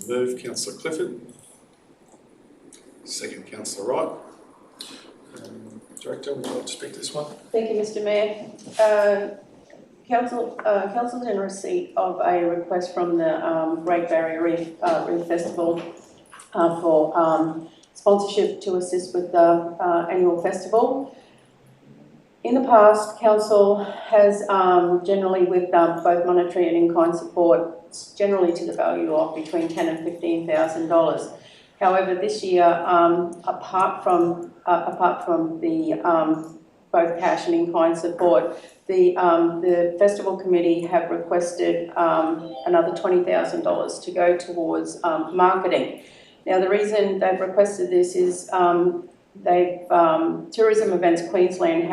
Move, Councillor Clifford. Second, Councillor Wright. Director, would you like to speak to this one? Thank you, Mr Mayor. Council's in receipt of a request from the Great Barrier Reef Festival for sponsorship to assist with the annual festival. In the past, Council has generally, with both monetary and in-kind support, generally to the value of between $10,000 and $15,000. However, this year, apart from the both cash and in-kind support, the festival committee have requested another $20,000 to go towards marketing. Now, the reason they've requested this is Tourism Events Queensland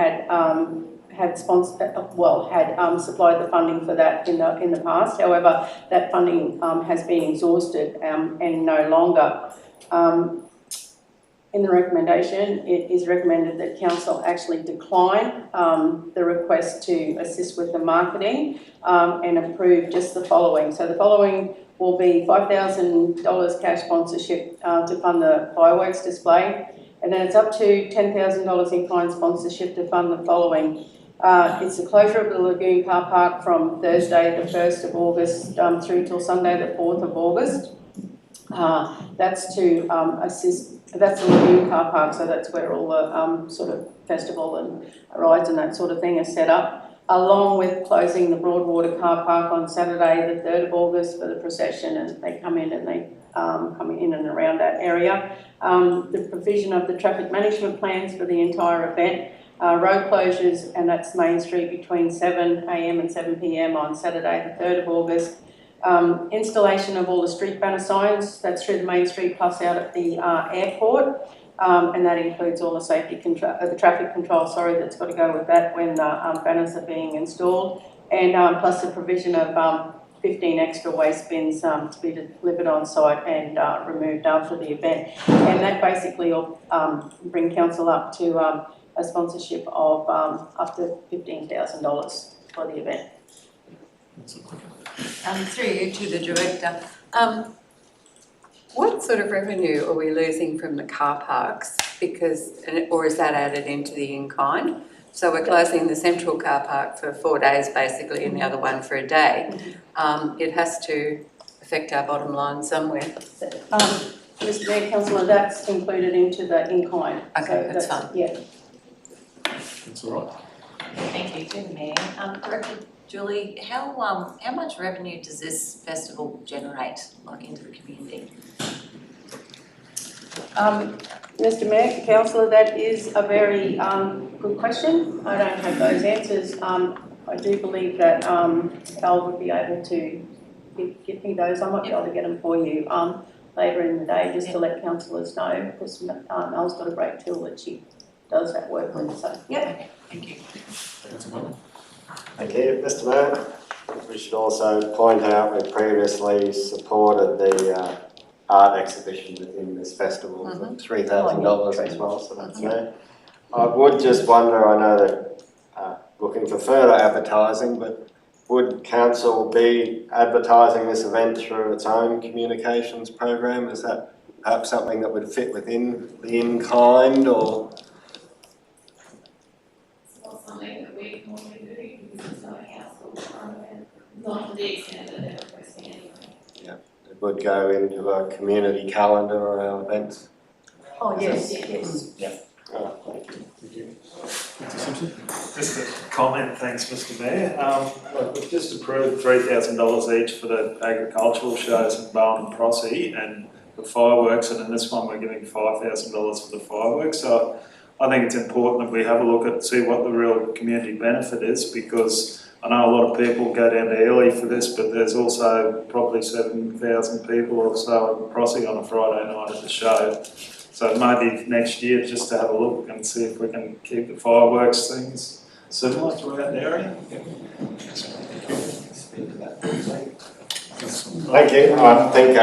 had supplied the funding for that in the past. However, that funding has been exhausted and no longer. in the recommendation, it is recommended that council actually decline the request to assist with the marketing and approve just the following. So the following will be $5,000 cash sponsorship to fund the fireworks display, and then it's up to $10,000 in kind sponsorship to fund the following. It's the closure of the Lagoon car park from Thursday the 1st of August through till Sunday the 4th of August. That's to assist, that's the Lagoon car park, so that's where all the sort of festival and rides and that sort of thing are set up, along with closing the Broadwater car park on Saturday the 3rd of August for the procession, and they come in and they come in and around that area. The provision of the traffic management plans for the entire event, road closures, and that's Main Street between 7 a.m. and 7 p.m. on Saturday the 3rd of August. Installation of all the street banner signs, that's through the Main Street plus out at the airport, and that includes all the safety control, the traffic control, sorry, that's got to go with that when banners are being installed, and plus the provision of 15 extra waste bins to be delivered on site and removed after the event. And that basically will bring council up to a sponsorship of up to $15,000 for the event. Through you to the director, what sort of revenue are we losing from the car parks? Because, or is that added into the in-kind? So we're closing the central car park for 4 days basically, and the other one for a day. It has to affect our bottom line somewhere. Mr. Mayor, Councillor, that's included into the in-kind. Okay, so that's fine. Yeah. That's all right. Thank you, to the Mayor. Director Julie, how much revenue does this festival generate, like, into the community? Mr. Mayor, Councillor, that is a very good question. I don't have those answers. I do believe that Al would be able to give me those. I might be able to get them for you later in the day, just to let councillors know, because Al's got a great tool that she does that work with. So Yeah, thank you. Thank you, Mr. Mayor. We should also point out we previously supported the art exhibition within this festival for $3,000 as well, so that's there. I would just wonder, I know that looking for further advertising, but would council be advertising this event through its own communications program? Is that perhaps something that would fit within the in-kind, or? It's not something that we can normally do because it's not a council program, not to the extent that they're requesting anyway. Yeah, it would go into a community calendar or our events. oh yes, yes. Yeah. Oh, thank you. Thank you. Mr. Simpson? Just a comment, thanks Mr Mayor. Look, we've just approved $3,000 each for the agricultural shows in Bowen and Prossie and the fireworks, and in this one we're giving $5,000 for the fireworks. So I think it's important that we have a look at, see what the real community benefit is, because I know a lot of people go down to Ely for this, but there's also probably 7,000 people or so in Prossie on a Friday night at the show. So maybe next year just to have a look and see if we can keep the fireworks things similar throughout the area. Thank you. I think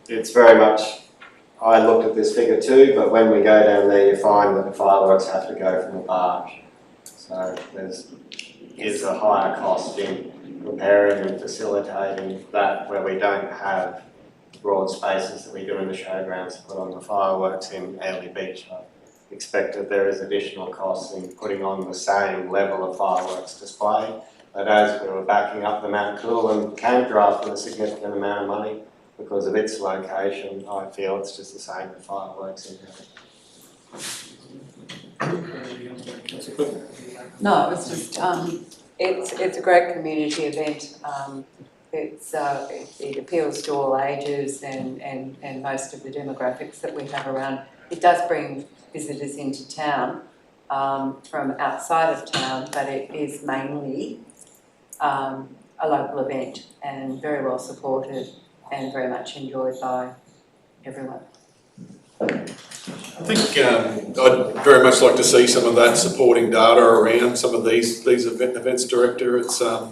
it's very much, I looked at this figure too, but when we go down there you find that the fireworks have to go from a barge. So is a higher cost in preparing and facilitating that, where we don't have broad spaces that we do in the showgrounds to put on the fireworks in Airlie Beach. I expect that there is additional costs in putting on the same level of fireworks display. But as we were backing up the Mount Coolum camp draft with a significant amount of money because of its location, I feel it's just the same with fireworks in there. No, it's just it's a great community event. It appeals to all ages and most of the demographics that we have around. It does bring visitors into town from outside of town, but it is mainly a local event and very well supported and very much enjoyed by everyone. I think I'd very much like to see some of that supporting data around some of these events, Director. It's I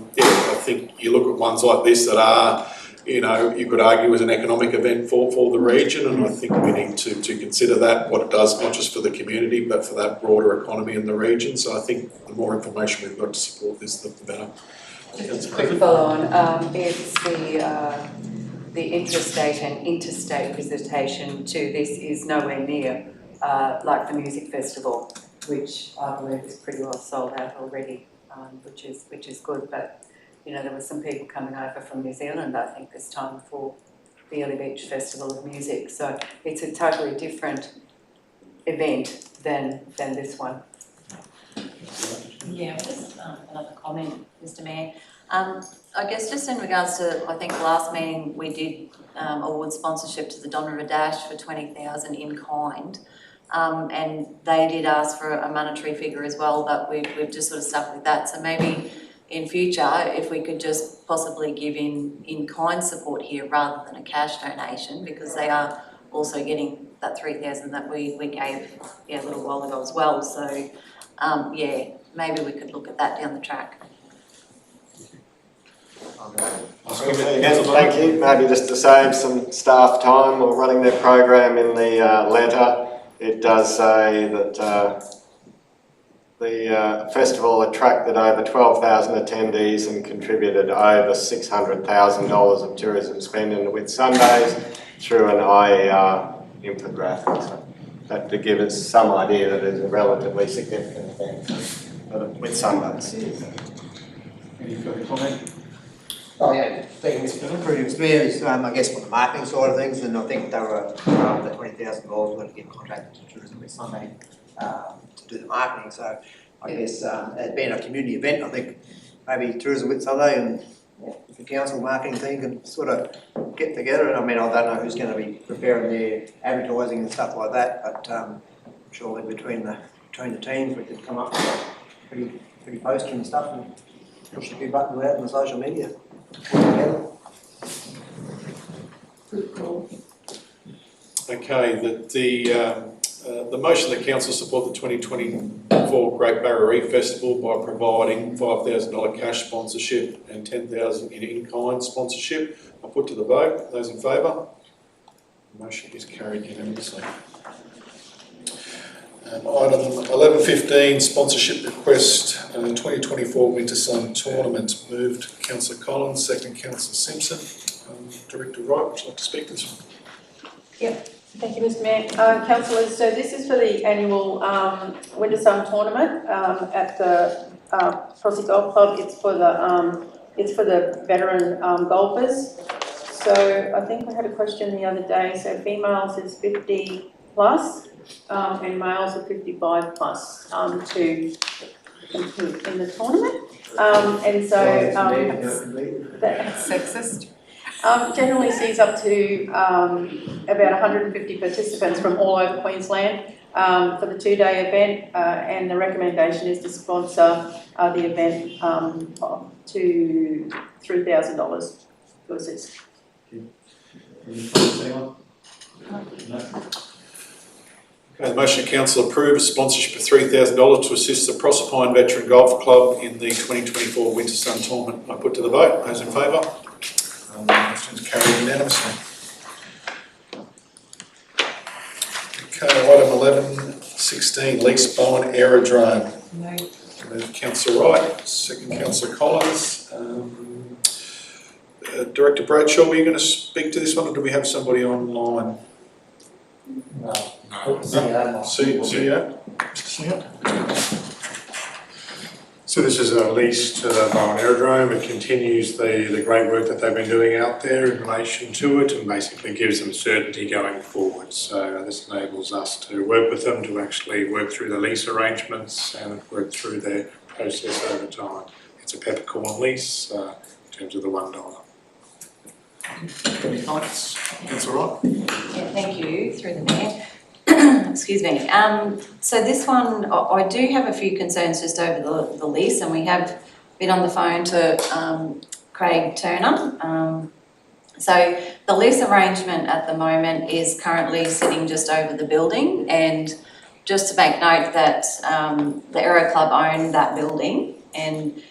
think you look at ones like this that are you could argue is an economic event for the region, and I think we need to consider that, what it does, not just for the community, but for that broader economy in the region. So I think the more information we've got to support this, the better. Just a quick follow on, it's the intrastate and interstate visitation to this is nowhere near like the music festival, which I believe is pretty well sold out already, which is good. But there were some people coming over from New Zealand, I think, this time for the Early Beach Festival of Music. So it's a totally different event than this one. Yeah, just another comment, Mr. Mayor. I guess just in regards to, I think last meeting we did award sponsorship to the Don River Dash for 20,000 in kind, and they did ask for a monetary figure as well, but we've just sort of stuck with that. So maybe in future, if we could just possibly give in kind support here rather than a cash donation, because they are also getting that 3,000 that we gave a little while ago as well. So maybe we could look at that down the track. Thank you. Maybe just to save some staff time or running their program in the letter, it does say that the festival attracted over 12,000 attendees and contributed over $600,000 of tourism spend in the Whitsundays through an IER infographic. So that to give us some idea that it's a relatively significant event for the Whitsundays. Any further comment? Oh yeah, thank you, Mr. Previous Mayor, is I guess on the marketing side of things, and I think they were the $20,000 going to get contracted to Tourism Whitsunday to do the marketing. So I guess it being a community event, I think maybe Tourism Whitsunday and the council marketing team can sort of get together. And I mean, I don't know who's going to be preparing their advertising and stuff like that, but surely between the teams we could come up with a pretty poster and stuff and push a few buttons out on the social media. Good call. Okay, the motion that council support the 2024 Great Barrier Reef Festival by providing $5,000 cash sponsorship and $10,000 in-kind sponsorship. I'll put to the vote. Those in favour? The motion is carried unanimously. Item 11.15, sponsorship request, 2024 Winter Sun Tournament. Moved Councillor Collins, second Councillor Simpson. Director Wright, would you like to speak to this one? Yep, thank you, Mr. Mayor. Councillors, so this is for the annual Winter Sun Tournament at the Frosty Golf Club. It's for the veteran golfers. So I think I had a question the other day. So females is 50 plus. And males are 55 plus to compete in the tournament. And so That's sexist. generally sees up to about 150 participants from all over Queensland for the 2-day event, and the recommendation is to sponsor the event to $3,000 to assist. Okay, the motion council approves sponsorship of $3,000 to assist the Proserpine Veteran Golf Club in the 2024 Winter Sun Tournament. I put to the vote. Those in favour? Motion is carried unanimously. Okay, item 11.16, Lease Bowen Aerodrome. Move Councillor Wright, second Councillor Collins. Director Bradshaw, were you going to speak to this one, or do we have somebody online? No. CEO? So this is a lease to the Bowen Aerodrome. It continues the great work that they've been doing out there in relation to it, and basically gives them certainty going forward. So this enables us to work with them to actually work through the lease arrangements and work through their process over time. It's a peppercorn lease in terms of the $1. Any comments? Councillor Wright? Yeah, thank you, through the mayor. Excuse me. So this one, I do have a few concerns just over the lease, and we have been on the phone to Craig Turner. So the lease arrangement at the moment is currently sitting just over the building, and just to make note that the Aero Club own that building, and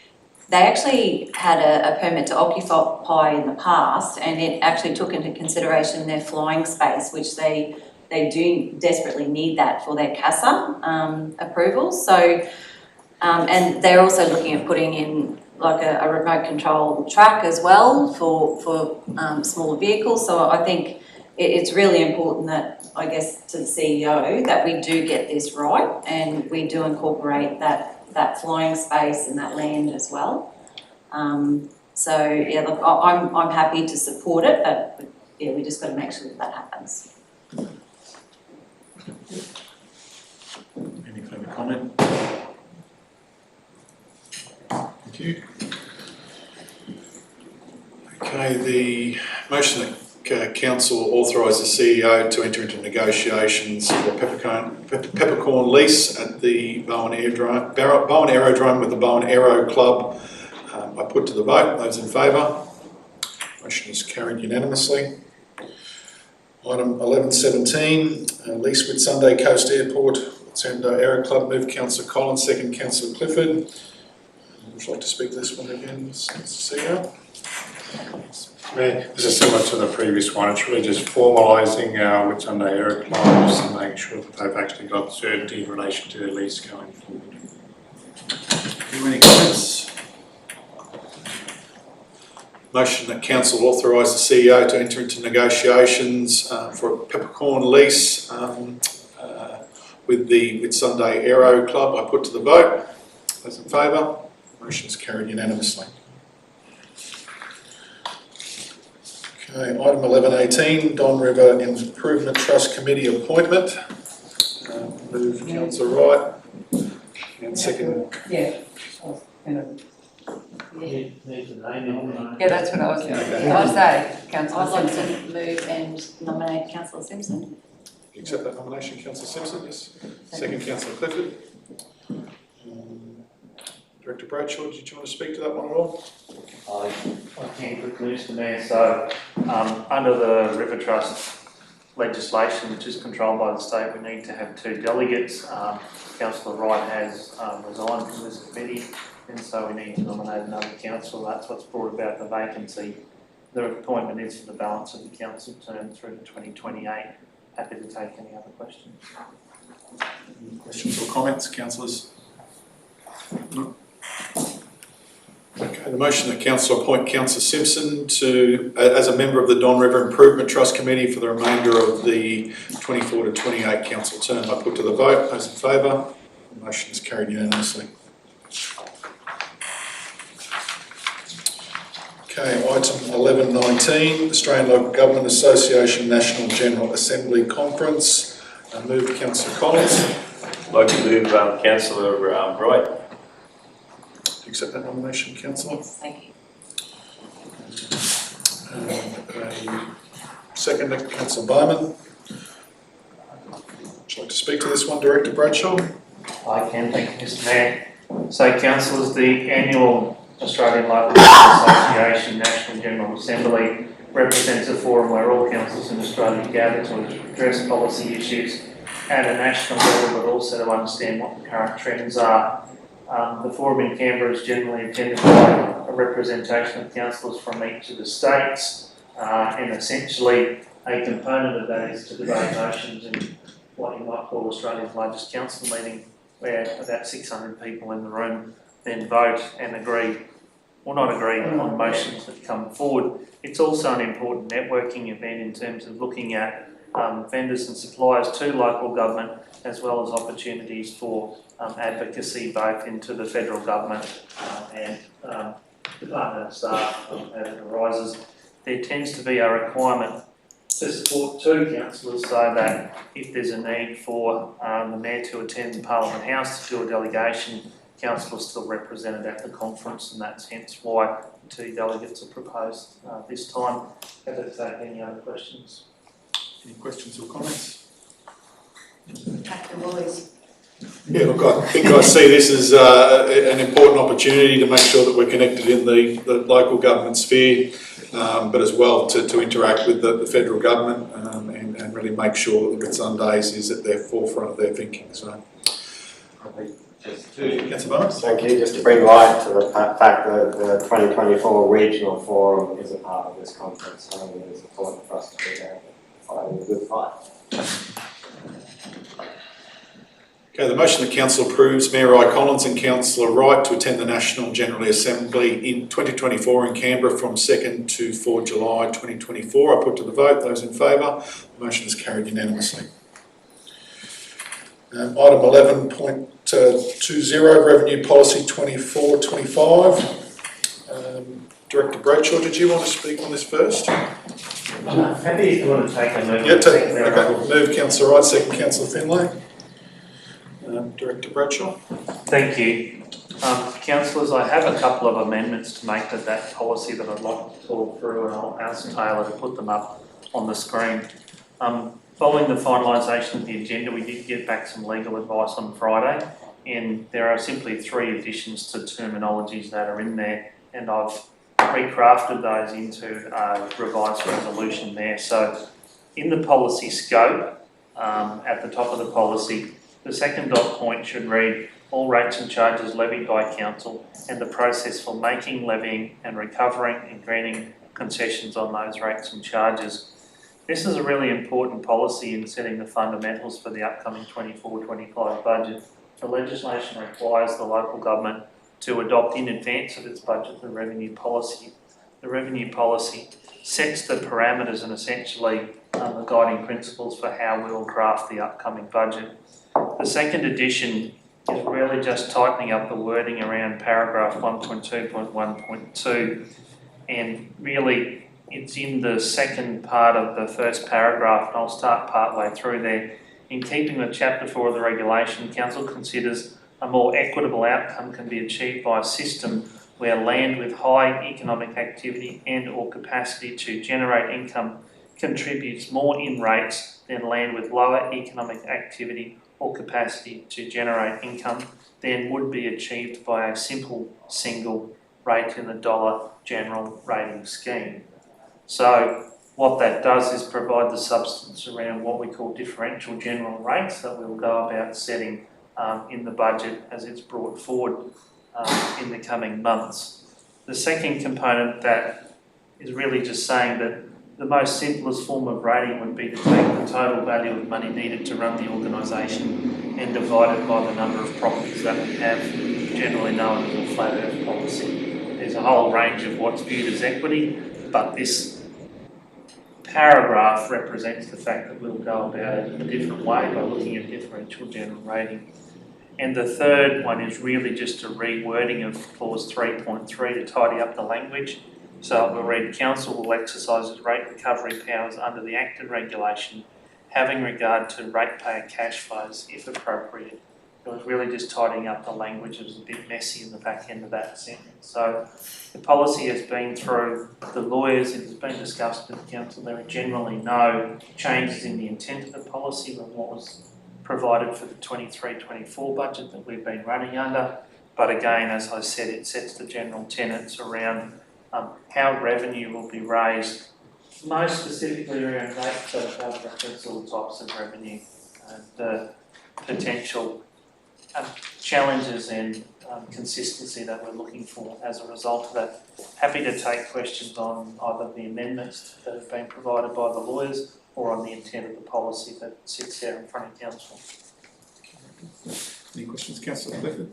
they actually had a permit to occupy in the past, and it actually took into consideration their flying space, which they do desperately need that for their CASA approvals. So, and they're also looking at putting in like a remote control track as well for smaller vehicles. So I think it's really important that, I guess, to the CEO, that we do get this right and we do incorporate that flying space and that land as well. So yeah, look, I'm happy to support it, but yeah, we just got to make sure that happens. Any further comment? Thank you. Okay, the motion that council authorise the CEO to enter into negotiations for a peppercorn lease at the Bowen Aerodrome with the Bowen Aero Club. I put to the vote. Those in favour? Motion is carried unanimously. Item 11.17, lease Whitsunday Coast Airport, Whitsunday Aero Club. Move Councillor Collins, second Councillor Clifford. Would you like to speak to this one again, Mr. CEO? Mayor, this is similar to the previous one. It's really just formalising our Whitsunday Aero Club, just to make sure that they've actually got certainty in relation to their lease going forward. Any comments? Motion that council authorise the CEO to enter into negotiations for a peppercorn lease with the Whitsunday Aero Club. I put to the vote. Those in favour? Motion is carried unanimously. Okay, item 11.18, Don River Improvement Trust Committee appointment. Move Councillor Wright and second. Yeah. Yeah, that's what I was going to say, Councillor I'd like Simpson. to move and nominate Councillor Simpson. Accept that nomination, Councillor Simpson, yes. Second, Councillor Clifford. Director Bradshaw, did you want to speak to that one at all? I can quickly, Mr. Mayor. So, under the River Trust legislation, which is controlled by the state, we need to have 2 delegates. Councillor Wright has resigned from this committee, and so we need to nominate another councillor. That's what's brought about the vacancy. The appointment is for the balance of the council term through to 2028. Happy to take any other questions. Any questions or comments, councillors? No. Okay, the motion that council appoint Councillor Simpson to as a member of the Don River Improvement Trust Committee for the remainder of the 24 to 28 council term. I put to the vote. Those in favour? The motion is carried unanimously. Okay, item 11.19, Australian Local Government Association National General Assembly Conference. I move Councillor Collins. I'd like to move Councillor Wright. Accept that nomination, Councillor. Yes, thank you. Second, Councillor Bowman. Would you like to speak to this one, Director Bradshaw? I can, thank you, Mr. Mayor. So, councillors, the annual Australian Local Government Association National General Assembly represents a forum where all councils in Australia gather to address policy issues at a national level, but also to understand what the current trends are. The forum in Canberra is generally attended by a representation of councillors from each of the states, and essentially a component of that is to debate motions in what you might call Australia's largest council meeting, where about 600 people in the room then vote and agree, or not agree, on motions that come forward. It's also an important networking event in terms of looking at vendors and suppliers to local government, as well as opportunities for advocacy both into the federal government and Department of Staff as it arises. There tends to be a requirement to support 2 councillors, so that if there's a need for the Mayor to attend the Parliament House to do a delegation, councillors still represented at the conference, and that's hence why 2 delegates are proposed this time. Happy to take any other questions. Any questions or comments? Captain Woolies. Yeah, look, I think I see this as an important opportunity to make sure that we're connected in the local government sphere, but as well to interact with the federal government and really make sure that Whitsundays is at their forefront of their thinking. So, Just to, Councillor Barnes? thank you, just to bring light to the fact that the 2024 Regional Forum is a part of this conference, so it is important for us to be there fighting a good fight. Okay, the motion the council approves Mayor Collins and Councillor Wright to attend the National General Assembly in 2024 in Canberra from 2nd to 4 July 2024. I put to the vote. Those in favour? The motion is carried unanimously. Item 11.20, Revenue Policy 24-25. Director Bradshaw, did you want to speak on this first? Happy if you want to take a move. Okay. Move Councillor Wright, second Councillor Finlay. Director Bradshaw. Thank you. Councillors, I have a couple of amendments to make to that policy that I'd like to talk through, and I'll ask Taylor to put them up on the screen. Following the finalisation of the agenda, we did get back some legal advice on Friday, and there are simply 3 additions to terminologies that are in there, and I've recrafted those into a revised resolution there. So in the policy scope, at the top of the policy, the second dot point should read, all rates and charges levied by council and the process for making, levying and recovering and granting concessions on those rates and charges. This is a really important policy in setting the fundamentals for the upcoming 24-25 budget. The legislation requires the local government to adopt in advance of its budget the revenue policy. The revenue policy sets the parameters and essentially the guiding principles for how we will craft the upcoming budget. The second addition is really just tightening up the wording around paragraph 1.2.1.2, and really it's in the second part of the first paragraph, and I'll start partway through there. In keeping with chapter 4 of the regulation, council considers a more equitable outcome can be achieved by a system where land with high economic activity and or capacity to generate income contributes more in rates than land with lower economic activity or capacity to generate income than would be achieved by a simple single rate in the dollar general rating scheme. So what that does is provide the substance around what we call differential general rates that we'll go about setting in the budget as it's brought forward in the coming months. The second component that is really just saying that the most simplest form of rating would be to take the total value of money needed to run the organisation and divide it by the number of properties that we have, generally known as a flat earth policy. There's a whole range of what's viewed as equity, but this paragraph represents the fact that we'll go about it a different way by looking at differential general rating. And the third one is really just a rewording of clause 3.3 to tidy up the language. So it will read, council will exercise its rate recovery powers under the Act and regulation, having regard to ratepayer cash flows if appropriate. It was really just tidying up the language. It was a bit messy in the back end of that sentence. So the policy has been through the lawyers, it has been discussed with the council. There are generally no changes in the intent of the policy than what was provided for the 23-24 budget that we've been running under. But again, as I said, it sets the general tenets around how revenue will be raised, most specifically around rates, but it does reference all types of revenue and potential challenges and consistency that we're looking for as a result of that. Happy to take questions on either the amendments that have been provided by the lawyers or on the intent of the policy that sits there in front of council. Any questions, Councillor Clifford?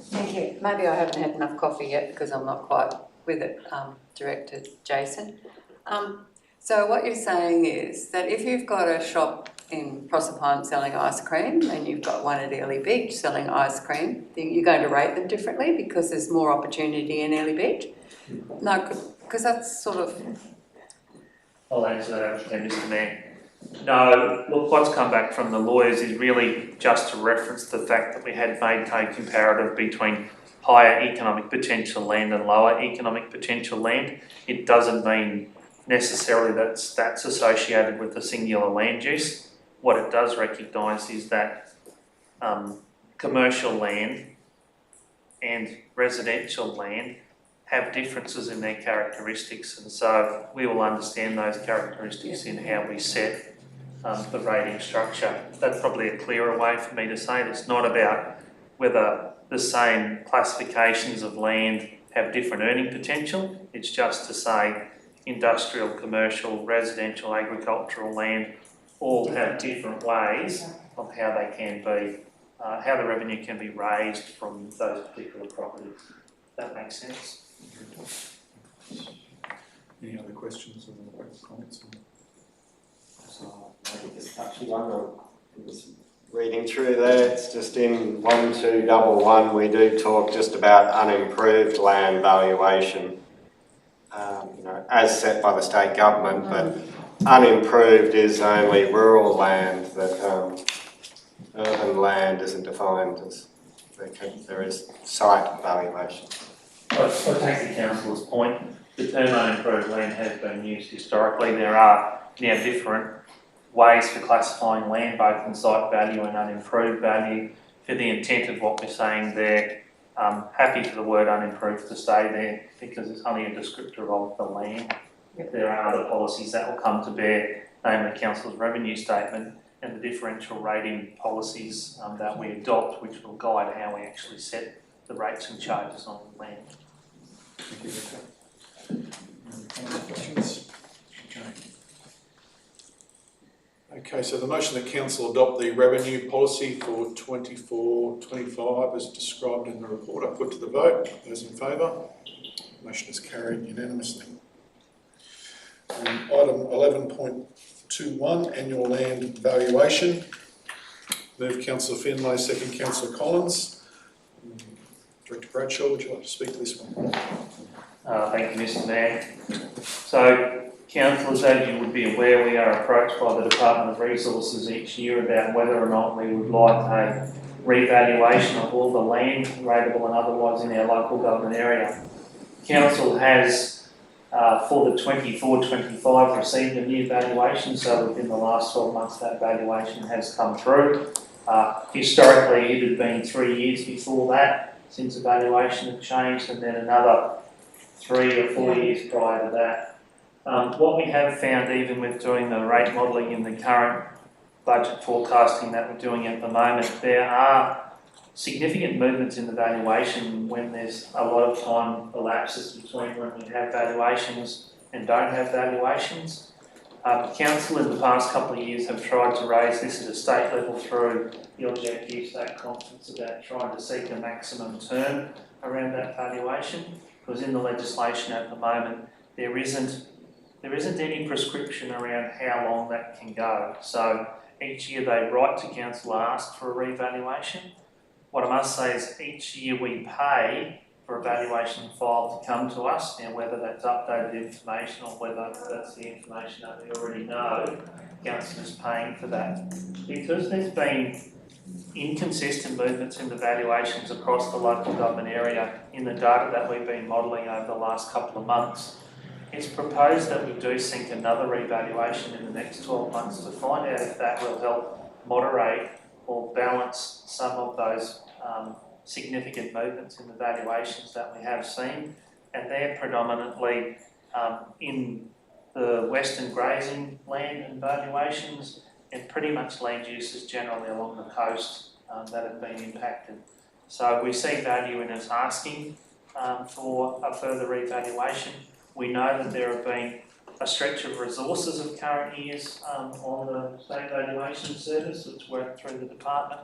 Thank you. Maybe I haven't had enough coffee yet because I'm not quite with it, Director Jason. So what you're saying is that if you've got a shop in Proserpine selling ice cream and you've got one at Early Beach selling ice cream, you're going to rate them differently because there's more opportunity in Early Beach? No, because that's sort of... I'll answer that, Mr. Mayor. No, look, what's come back from the lawyers is really just to reference the fact that we had made a comparative between higher economic potential land and lower economic potential land. It doesn't mean necessarily that's associated with a singular land use. What it does recognise is that commercial land and residential land have differences in their characteristics, and so we will understand those characteristics in how we set the rating structure. That's probably a clearer way for me to say it. It's not about whether the same classifications of land have different earning potential. It's just to say industrial, commercial, residential, agricultural land all have different ways of how they can be, how the revenue can be raised from those particular properties. That makes sense? Any other questions or comments? So maybe just touching on reading through there, it's just in 1211 we do talk just about unimproved land valuation, as set by the state government, but unimproved is only rural land, that urban land isn't defined as, there is site valuation. I take the councillor's point. The term unimproved land has been used historically. There are now different ways for classifying land, both in site value and unimproved value. For the intent of what we're saying there, happy for the word unimproved to stay there because it's only a descriptor of the land. If there are other policies that will come to bear, namely Council's revenue statement and the differential rating policies that we adopt, which will guide how we actually set the rates and charges on the land. Thank you, Victor. Any questions? Okay, so the motion that council adopt the revenue policy for 24-25 as described in the report, I put to the vote. Those in favour? Motion is carried unanimously. Item 11.21, annual land valuation. Move Councillor Finlay, second Councillor Collins. Director Bradshaw, would you like to speak to this one? Thank you, Mr. Mayor. So, councillors, as you would be aware, we are approached by the Department of Resources each year about whether or not we would like a revaluation of all the land, rateable and otherwise, in our local government area. Council has, for the 24-25, received a new valuation, so within the last 12 months that valuation has come through. Historically, it had been 3 years before that, since the valuation had changed, and then another 3 or 4 years prior to that. What we have found, even with doing the rate modelling in the current budget forecasting that we're doing at the moment, there are significant movements in the valuation when there's a lot of time elapses between when we have valuations and don't have valuations. Council in the past couple of years have tried to raise this at a state level through the objective state conference about trying to seek a maximum term around that valuation, because in the legislation at the moment there isn't any prescription around how long that can go. So each year they write to council and ask for a revaluation. What I must say is each year we pay for a valuation file to come to us. Now whether that's updated information or whether that's the information that we already know, council is paying for that. Because there's been inconsistent movements in the valuations across the local government area in the data that we've been modelling over the last couple of months, it's proposed that we do seek another revaluation in the next 12 months to find out if that will help moderate or balance some of those significant movements in the valuations that we have seen. And they're predominantly in the western grazing land and valuations, and pretty much land uses generally along the coast that have been impacted. So we see value in us asking for a further revaluation. We know that there have been a stretch of resources of current years on the State Valuation Service, which worked through the department,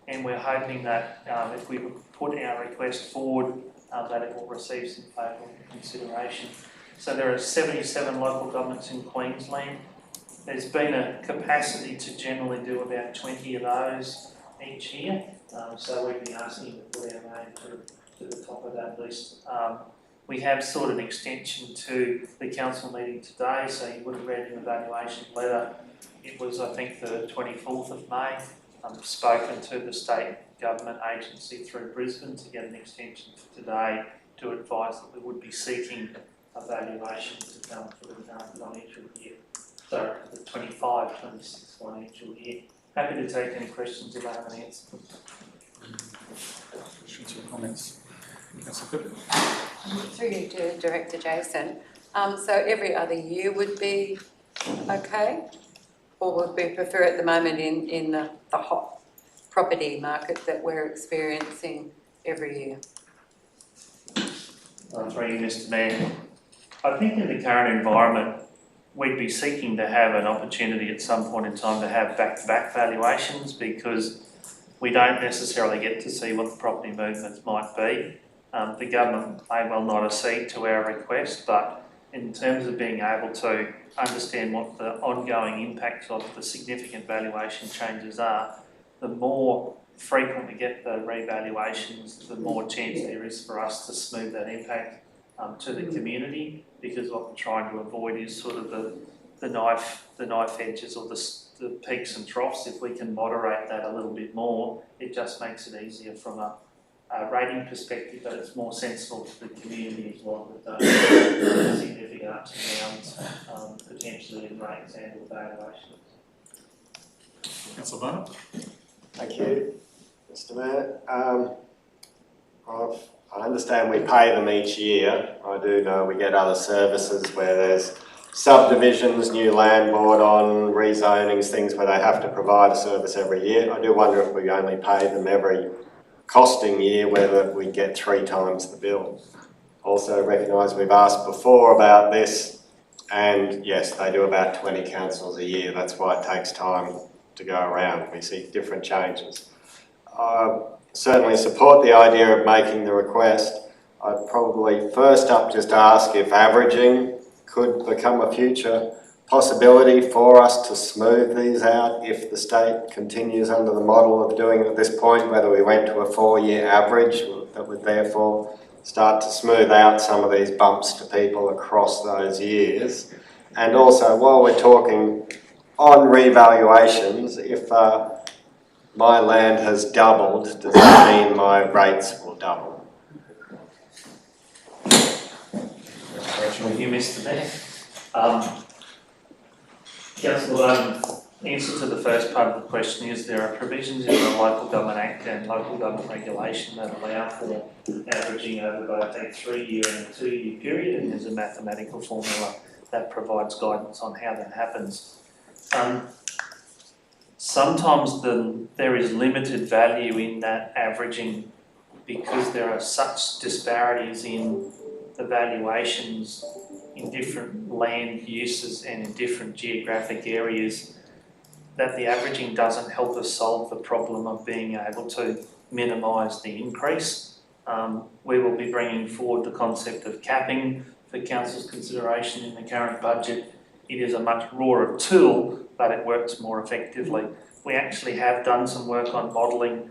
and we're hoping that if we put our request forward, that it will receive some favourable consideration. So there are 77 local governments in Queensland. There's been a capacity to generally do about 20 of those each year, so we'd be asking to put our name to the top of that list. We have sought an extension to the council meeting today, so you would have read in the evaluation letter. It was, I think, the 24th of May. Spoken to the state government agency through Brisbane to get an extension for today to advise that we would be seeking a valuation to come for the current financial year. So the 25-26 financial year. Happy to take any questions if I have an answer. Questions or comments? Councillor Pitt. Through you to Director Jason. So every other year would be okay? Or would we prefer at the moment in the hot property market that we're experiencing every year. Through you, Mr. Mayor. I think in the current environment, we'd be seeking to have an opportunity at some point in time to have back-to-back valuations, because we don't necessarily get to see what the property movements might be. The government may well not accede to our request, but in terms of being able to understand what the ongoing impacts of the significant valuation changes are, the more frequent we get the revaluations, the more chance there is for us to smooth that impact to the community, because what we're trying to avoid is sort of the knife edges or the peaks and troughs. If we can moderate that a little bit more, it just makes it easier from a rating perspective, but it's more sensible to the community as well, that don't significant ups and downs potentially in rates and valuations. Councillor Barnett. Thank you, Mr. Mayor. I understand we pay them each year. I do know we get other services where there's subdivisions, new land board on, rezonings, things where they have to provide a service every year. I do wonder if we only pay them every costing year, whether we get 3 times the bill. Also recognise we've asked before about this, and yes, they do about 20 councils a year. That's why it takes time to go around. We see different changes. Certainly support the idea of making the request. I'd probably first up just ask if averaging could become a future possibility for us to smooth these out if the state continues under the model of doing it at this point, whether we went to a 4-year average that would therefore start to smooth out some of these bumps to people across those years. And also, while we're talking on revaluations, if my land has doubled, does that mean my rates will double? Thank you, Mr. Mayor. Councillor, answer to the first part of the question is there are provisions in the Local Government Act and Local Government Regulation that allow for averaging over both a 3-year and a 2-year period, and there's a mathematical formula that provides guidance on how that happens. Sometimes there is limited value in that averaging because there are such disparities in the valuations in different land uses and in different geographic areas that the averaging doesn't help us solve the problem of being able to minimise the increase. We will be bringing forward the concept of capping for Council's consideration in the current budget. It is a much rawer tool, but it works more effectively. We actually have done some work on modelling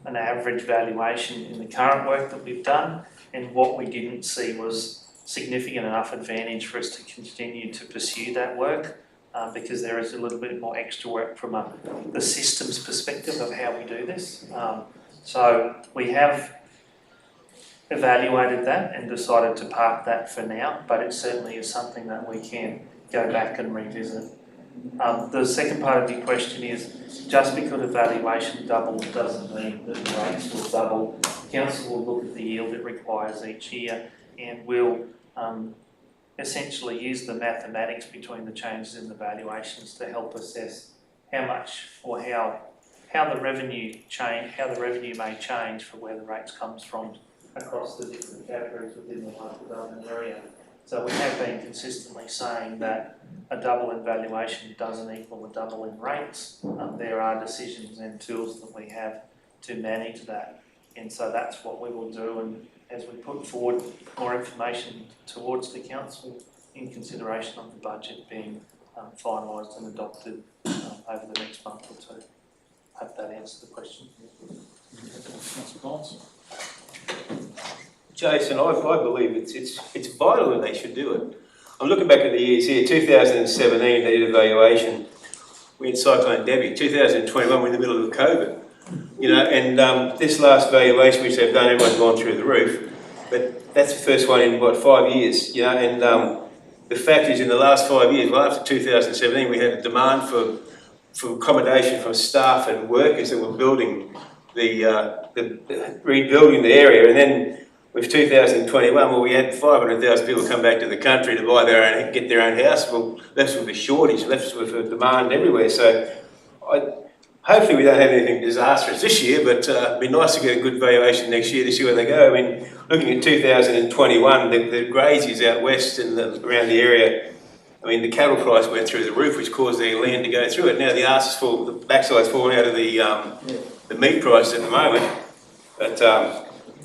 an average valuation in the current work that we've done, and what we didn't see was significant enough advantage for us to continue to pursue that work because there is a little bit more extra work from the systems perspective of how we do this. So we have evaluated that and decided to park that for now, but it certainly is something that we can go back and revisit. The second part of your question is, just because a valuation doubles doesn't mean that the rates will double. Council will look at the yield it requires each year and will essentially use the mathematics between the changes in the valuations to help assess how much or how the revenue may change for where the rates comes from across the different categories within the local government area. So we have been consistently saying that a double in valuation doesn't equal a double in rates. There are decisions and tools that we have to manage that, and so that's what we will do. And as we put forward more information towards the council in consideration of the budget being finalised and adopted over the next month or two. I hope that answers the question. Councillor Collins. Jason, I believe it's vital that they should do it. I'm looking back at the years here. 2017, they did evaluation. We had Cyclone Debbie. 2021, we're in the middle of COVID. You know, and this last valuation which they've done, everyone's gone through the roof. But that's the first one in, 5 years? You know, and the fact is, in the last 5 years, well, after 2017, we had a demand for accommodation from staff and workers that were building rebuilding the area, and then with 2021, well, we had 500,000 people come back to the country to buy their own, get their own house. Well, left with a shortage, left with a demand everywhere. So hopefully we don't have anything disastrous this year, but it'd be nice to get a good valuation next year to see where they go. I mean, looking at 2021, the grazies out west and around the area, I mean, the cattle price went through the roof, which caused their land to go through it. Now the arse is full, the backside's falling out of the meat prices at the moment. But,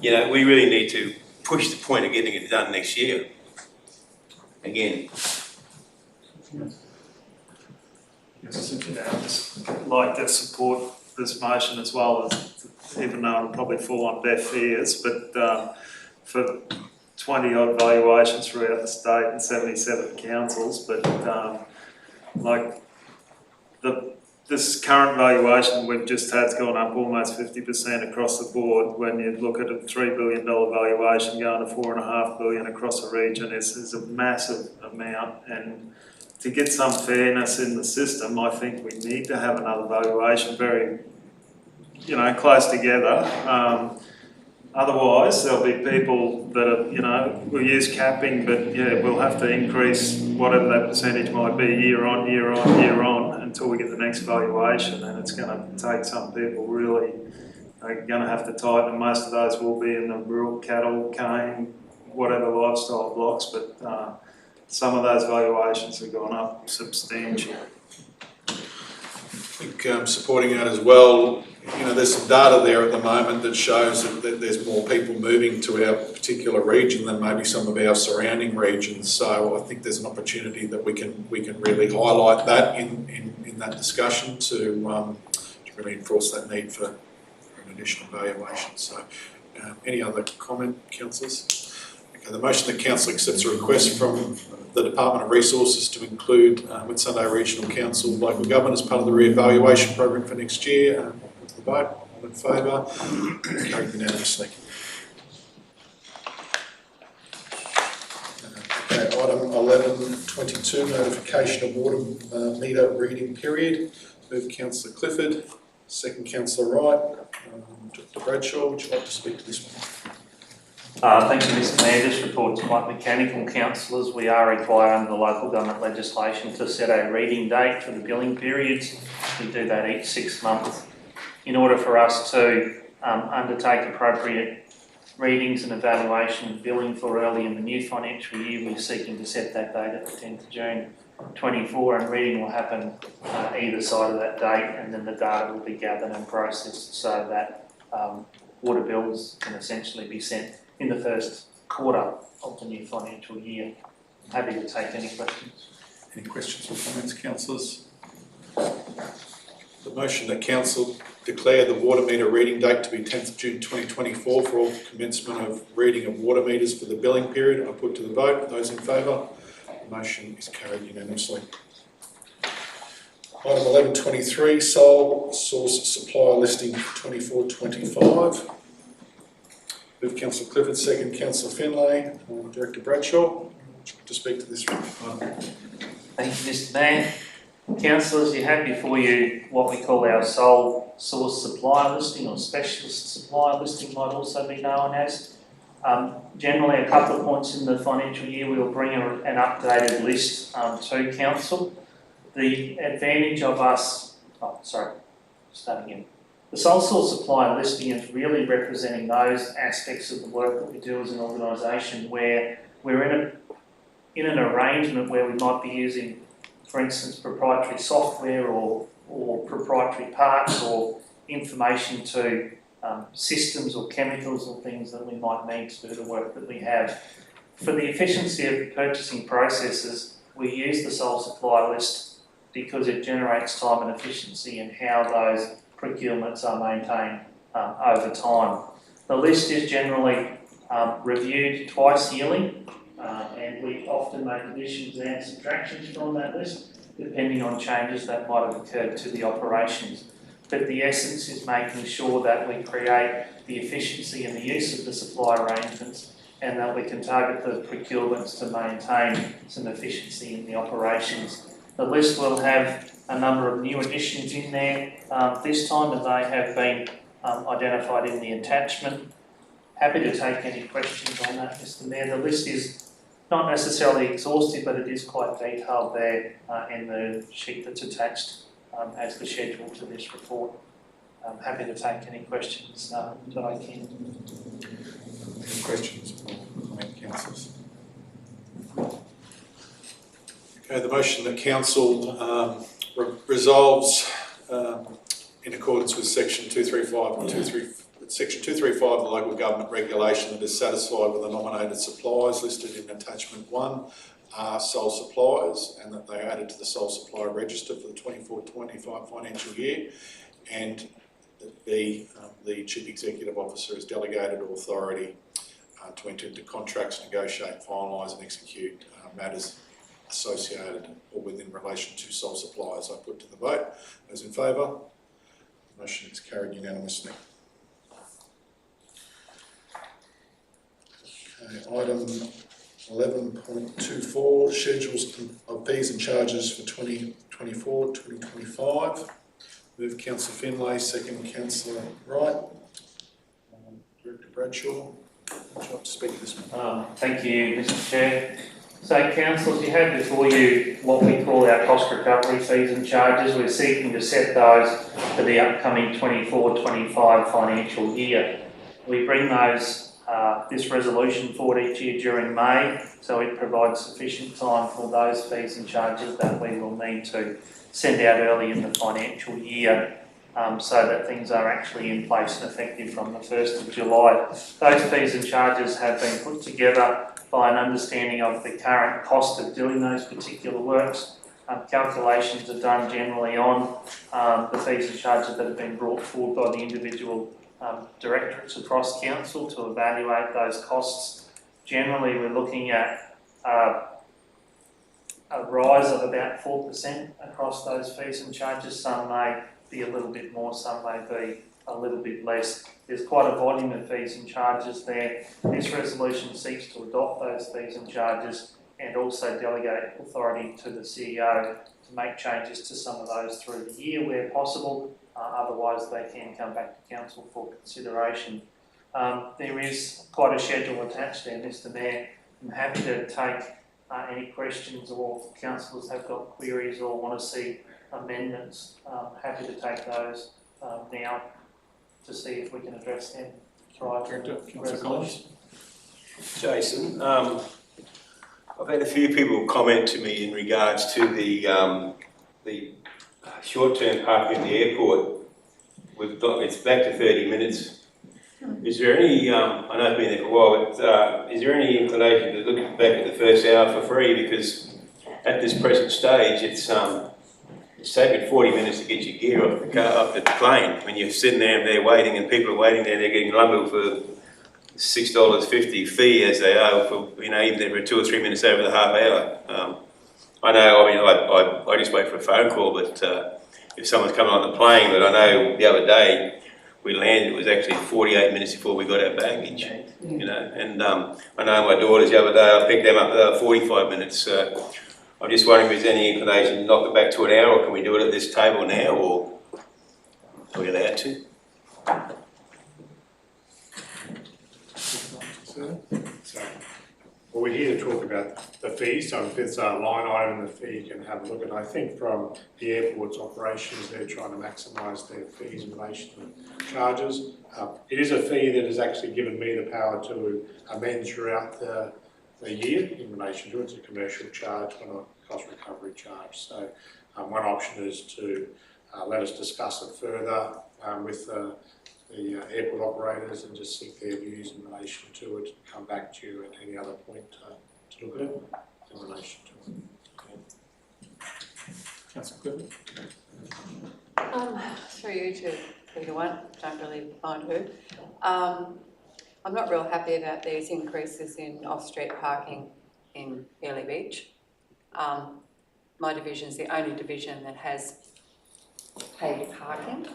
you know, we really need to push the point of getting it done next year. Again. Yes, I'd just like to support this motion as well, even though it'll probably fall on deaf ears, but for 20 odd valuations throughout the state and 77 councils, but like this current valuation we've just had's gone up almost 50% across the board. When you look at a $3 billion valuation going to $4.5 billion across a region is a massive amount, and to get some fairness in the system, I think we need to have another valuation very, you know, close together. Otherwise, there'll be people that are, you know, will use capping, but yeah, we'll have to increase whatever that percentage might be year on, year on, year on until we get the next valuation, and it's going to take some people really, they're going to have to tighten, and most of those will be in the rural cattle, cane, whatever lifestyle blocks, but some of those valuations have gone up substantially. I think supporting that as well, you know, there's some data there at the moment that shows that there's more people moving to our particular region than maybe some of our surrounding regions. So I think there's an opportunity that we can really highlight that in that discussion to really enforce that need for an additional valuation. So any other comment, councillors? Okay, the motion that council accepts a request from the Department of Resources to include Whitsunday Regional Council local government as part of the re-evaluation program for next year. To the vote, all in favour? Carried unanimously. Okay, item 11.22, notification of water meter reading period. Move Councillor Clifford, second Councillor Wright. Dr Bradshaw, would you like to speak to this one? Thank you, Mr Mayor. This report's quite mechanical, councillors. We are required under the local government legislation to set a reading date for the billing periods. We do that each 6 months. In order for us to undertake appropriate readings and evaluation of billing for early in the new financial year, we're seeking to set that date at the 10th of June 24, and reading will happen either side of that date, and then the data will be gathered and processed so that water bills can essentially be sent in the first quarter of the new financial year. I'm happy to take any questions. Any questions or comments, councillors? The motion that council declare the water meter reading date to be 10th of June 2024 for all commencement of reading of water meters for the billing period, I put to the vote. Those in favour? The motion is carried unanimously. Item 11.23, sole source supplier listing 24-25. Move Councillor Clifford, second Councillor Finlay. Director Bradshaw, to speak to this one. Thank you, Mr Mayor. Councillors, you have before you what we call our sole source supplier listing, or specialist supplier listing might also be known as. Generally, a couple of points in the financial year we will bring an updated list to council. The advantage of us, the sole source supplier listing is really representing those aspects of the work that we do as an organisation where we're in an arrangement where we might be using, for instance, proprietary software or proprietary parts or information to systems or chemicals or things that we might need to do the work that we have. For the efficiency of purchasing processes, we use the sole supplier list because it generates time and efficiency in how those procurements are maintained over time. The list is generally reviewed twice yearly, and we often make additions and subtractions from that list, depending on changes that might have occurred to the operations. But the essence is making sure that we create the efficiency and the use of the supply arrangements, and that we can target the procurements to maintain some efficiency in the operations. The list will have a number of new additions in there this time, and they have been identified in the attachment. Happy to take any questions on that, Mr Mayor. The list is not necessarily exhaustive, but it is quite detailed there in the sheet that's attached as the schedule to this report. I'm happy to take any questions that I can. Any questions or comment, councillors? Okay, the motion that council resolves in accordance with section 235 and Section 235 of the Local Government Regulation that is satisfied with the nominated suppliers listed in attachment 1 are sole suppliers, and that they are added to the sole supplier register for the 24-25 financial year, and that the Chief Executive Officer is delegated authority to enter into contracts, negotiate, finalise and execute matters associated or within relation to sole suppliers. I put to the vote. Those in favour? Motion is carried unanimously. Okay, item 11.24, schedules of fees and charges for 2024-2025. Move Councillor Finlay, second Councillor Wright. Director Bradshaw, would you like to speak to this one? Thank you, Mr. Chair. So, councillors, you have before you what we call our cost recovery fees and charges. We're seeking to set those for the upcoming 24-25 financial year. We bring those this resolution forward each year during May, so it provides sufficient time for those fees and charges that we will need to send out early in the financial year, so that things are actually in place and effective from the 1st of July. Those fees and charges have been put together by an understanding of the current cost of doing those particular works. Calculations are done generally on the fees and charges that have been brought forward by the individual directorates across council to evaluate those costs. Generally, we're looking at a rise of about 4% across those fees and charges. Some may be a little bit more, some may be a little bit less. There's quite a volume of fees and charges there. This resolution seeks to adopt those fees and charges and also delegate authority to the CEO to make changes to some of those through the year where possible. Otherwise, they can come back to council for consideration. There is quite a schedule attached there, Mr. Mayor. I'm happy to take any questions, or if councillors have got queries or want to see amendments. Happy to take those now to see if we can address them prior to the resolution. Jason, I've had a few people comment to me in regards to the short-term parking at the airport. It's back to 30 minutes. Is there any, I know I've been there for a while, but is there any inclination to look back at the first hour for free? Because at this present stage, it's taken 40 minutes to get your gear off the car, off the plane. When you're sitting there and they're waiting, and people are waiting there, they're getting lumbered for $6.50 fee as they are for, even if they're 2 or 3 minutes over the half hour. I know, I just wait for a phone call, but if someone's coming on the plane, but I know the other day we landed, it was actually 48 minutes before we got our baggage, and I know my daughters the other day, I picked them up 45 minutes. I'm just wondering if there's any inclination to knock it back to an hour, or can we do it at this table now, or are we allowed to? Well, we're here to talk about the fees, so if it's a line item in the fee, you can have a look. And I think from the airport's operations, they're trying to maximise their fees in relation to charges. It is a fee that has actually given me the power to amend throughout the year in relation to it. It's a commercial charge, not a cost recovery charge. So one option is to let us discuss it further with the airport operators and just seek their views in relation to it, and come back to you at any other point to look at it in relation to it. Councillor Clifford? Through you to either one, don't really mind who. I'm not real happy about these increases in off-street parking in Airlie Beach. My division is the only division that has paid parking.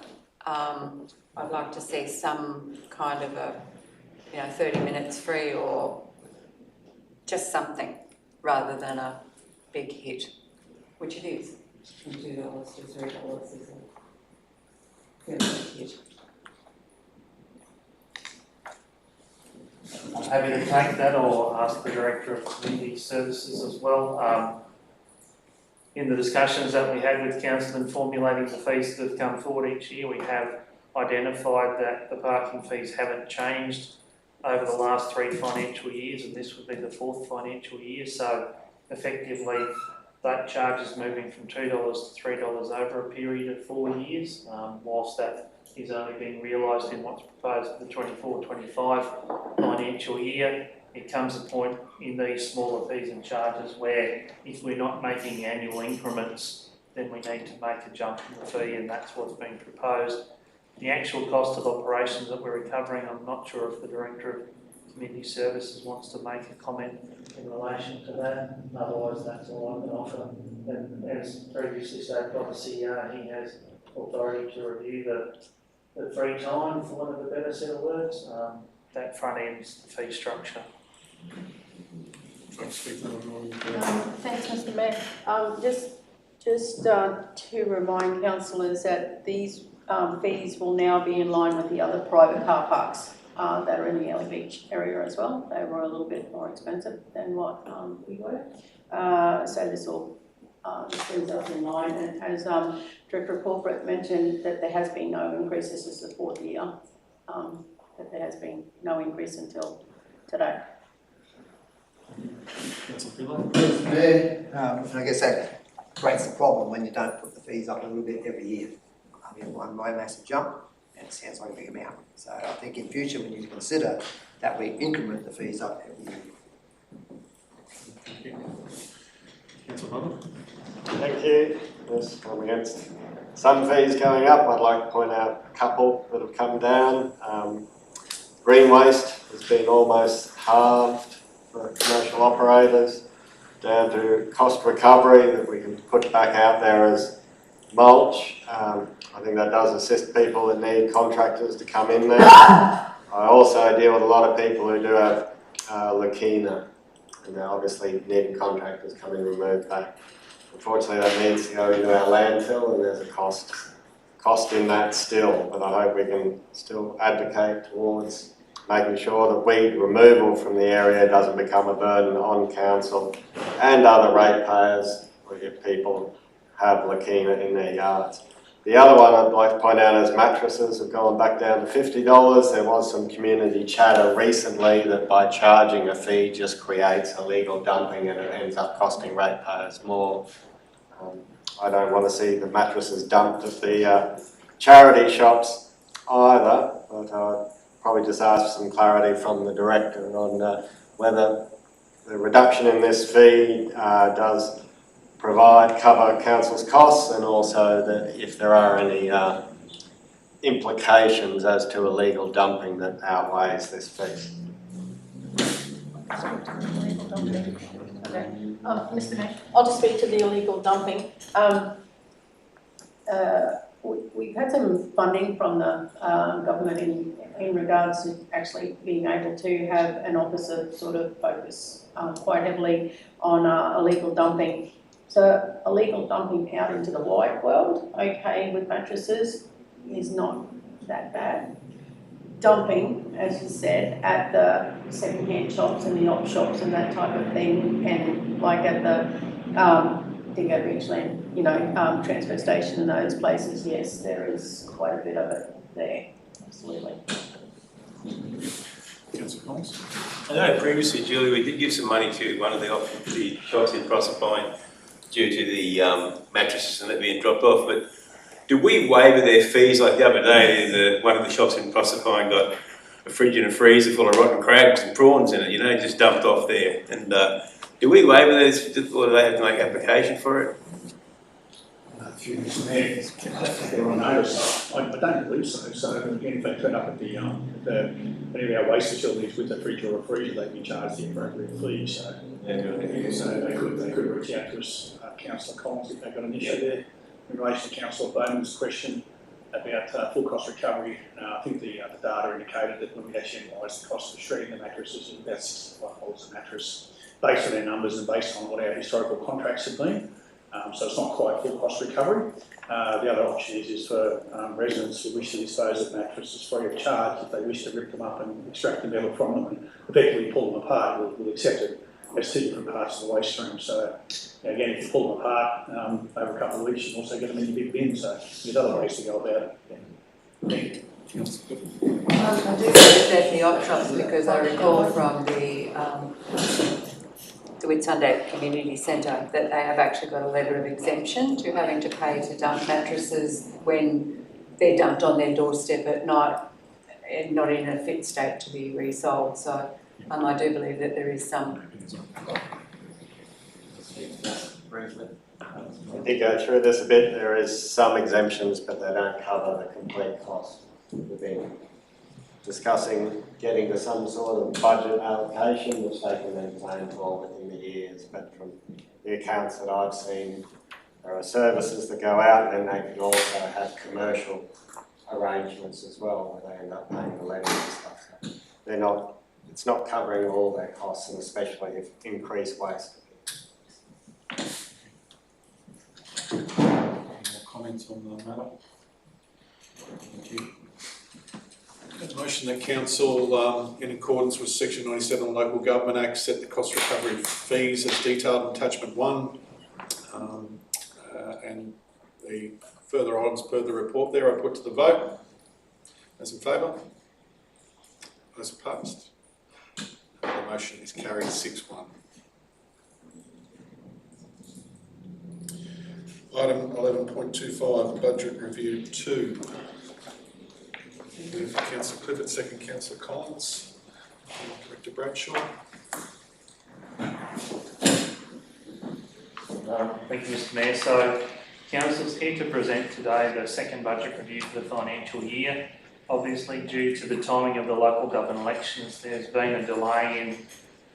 I'd like to see some kind of a, 30 minutes free, or just something, rather than a big hit, which it is. From $2 to $3 is a big hit. I'm happy to take that, or ask the Director of Community Services as well. in the discussions that we had with council in formulating the fees that have come forward each year, we have identified that the parking fees haven't changed over the last 3 financial years, and this would be the 4th financial year. So effectively, that charge is moving from $2 to $3 over a period of 4 years, whilst that is only being realised in what's proposed for the 24-25 financial year. It comes a point in these smaller fees and charges where if we're not making annual increments, then we need to make a jump in the fee, and that's what's been proposed. The actual cost of operations that we're recovering, I'm not sure if the Director of Community Services wants to make a comment in relation to that. Otherwise, that's all I can offer. And as previously stated by the CEO, he has authority to review the free time, for want of a better set of words. That front ends the fee structure. Thanks, Mr. Mayor. Just to remind councillors that these fees will now be in line with the other private car parks that are in the Ellie Beach area as well. They were a little bit more expensive than what we were. So this brings us in line. And as Director of Corporate mentioned, that there has been no increase. This is the 4th year that there has been no increase until today. I guess that creates a problem when you don't put the fees up a little bit every year. I mean, one massive jump, and it sounds like a big amount. So I think in future we need to consider that we increment the fees up every year. Thank you. Councillor Butler. Thank you. Yes, I'm against some fees going up. I'd like to point out a couple that have come down. Green waste has been almost halved for commercial operators, down to cost recovery that we can put back out there as mulch. I think that does assist people that need contractors to come in there. I also deal with a lot of people who do have leukemia, and they're obviously needing contractors come in and remove that. Unfortunately, that needs to go into our landfill, and there's a cost in that still, but I hope we can still advocate towards making sure that weed removal from the area doesn't become a burden on council and other ratepayers if people have leukemia in their yards. The other one I'd like to point out is mattresses have gone back down to $50. There was some community chatter recently that by charging a fee just creates illegal dumping and it ends up costing ratepayers more. I don't want to see the mattresses dumped at the charity shops either, but I'd probably just ask for some clarity from the Director on whether the reduction in this fee does cover council's costs, and also that if there are any implications as to illegal dumping that outweighs this fee. Okay. Mr. Mayor, I'll just speak to the illegal dumping. We've had some funding from the government in regards to actually being able to have an officer sort of focus quite heavily on illegal dumping. So illegal dumping out into the wide world, okay, with mattresses is not that bad. Dumping, as you said, at the second-hand shops and the op shops and that type of thing, and like at the Dingo Beachland, transfer station and those places, yes, there is quite a bit of it there, absolutely. Councillor Collins. I know previously, Julie, we did give some money to one of the shops in Proserpine due to the mattresses and that being dropped off, but do we waiver their fees? Like the other day, one of the shops in Proserpine got a fridge and a freezer full of rotten crabs and prawns in it, just dumped off there. And do we waiver those, or do they have to make application for it? Mr. Mayor, they're on notice. I don't believe so. So again, if they turn up at any of our waste facilities with a fridge or a freezer, they'd be charged the appropriate fee. So, so they could reach out to us, Councillor Collins, if they've got an issue there. In relation to Councillor Bowman's question about full cost recovery, I think the data indicated that when we actually analysed the cost of shredding the mattresses, it was about $65 a mattress, based on their numbers and based on what our historical contracts have been. So it's not quite full cost recovery. The other option is for residents who wish to dispose of mattresses free of charge. If they wish to rip them up and extract the metal from them and effectively pull them apart, we'll accept it as two different parts of the waste stream. So Again, if you pull them apart over a couple of weeks, you can also get them in the big bin, so there's other ways to go about it. Thank you. I do believe that the op shops, because I recall from the Whitsunday Community Centre that they have actually got a letter of exemption to having to pay to dump mattresses when they're dumped on their doorstep at night and not in a fit state to be resold. So I do believe that there is some. I did go through this a bit. There is some exemptions, but they don't cover the complete cost. We've been discussing getting to some sort of budget allocation, which they can then claim for within the years. But from the accounts that I've seen, there are services that go out, and then they can also have commercial arrangements as well, where they end up paying the levies and stuff. So they're not, it's not covering all their costs, and especially if increased waste. Any more comments on the matter? Thank you. Motion that council, in accordance with section 97 of the Local Government Act, set the cost recovery fees as detailed in attachment 1, and the further items per the report there I put to the vote. Those in favour? Those opposed? The motion is carried 6-1. Item 11.25, Budget Review 2. Councillor Clifford, second Councillor Collins. Director Bradshaw. Thank you, Mr Mayor. So, Council's here to present today the second budget review for the financial year. Obviously, due to the timing of the local government elections, there's been a delay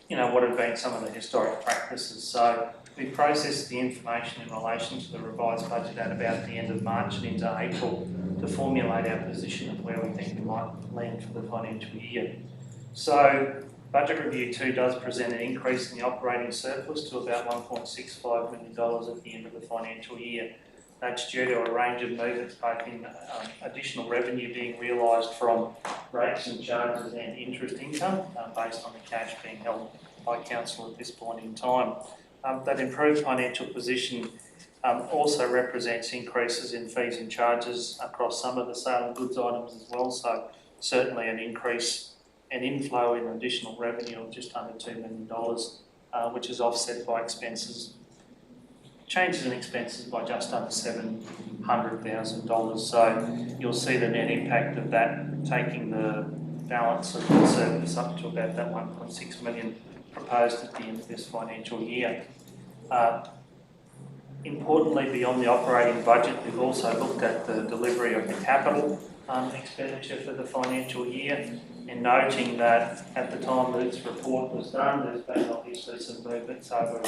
in, what have been some of the historic practices. So, we processed the information in relation to the revised budget at about the end of March and into April to formulate our position of where we think we might land for the financial year. So, Budget Review 2 does present an increase in the operating surplus to about $1.65 million at the end of the financial year. That's due to a range of movements, both in additional revenue being realised from rates and charges and interest income based on the cash being held by Council at this point in time. That improved financial position also represents increases in fees and charges across some of the sale of goods items as well. So certainly an inflow in additional revenue of just under $2 million, which is offset by changes in expenses by just under $700,000. So you'll see the net impact of that taking the balance of the surplus up to about that 1.6 million proposed at the end of this financial year. Importantly, beyond the operating budget, we've also looked at the delivery of the capital expenditure for the financial year, and noting that at the time that this report was done, there's been obviously some movements over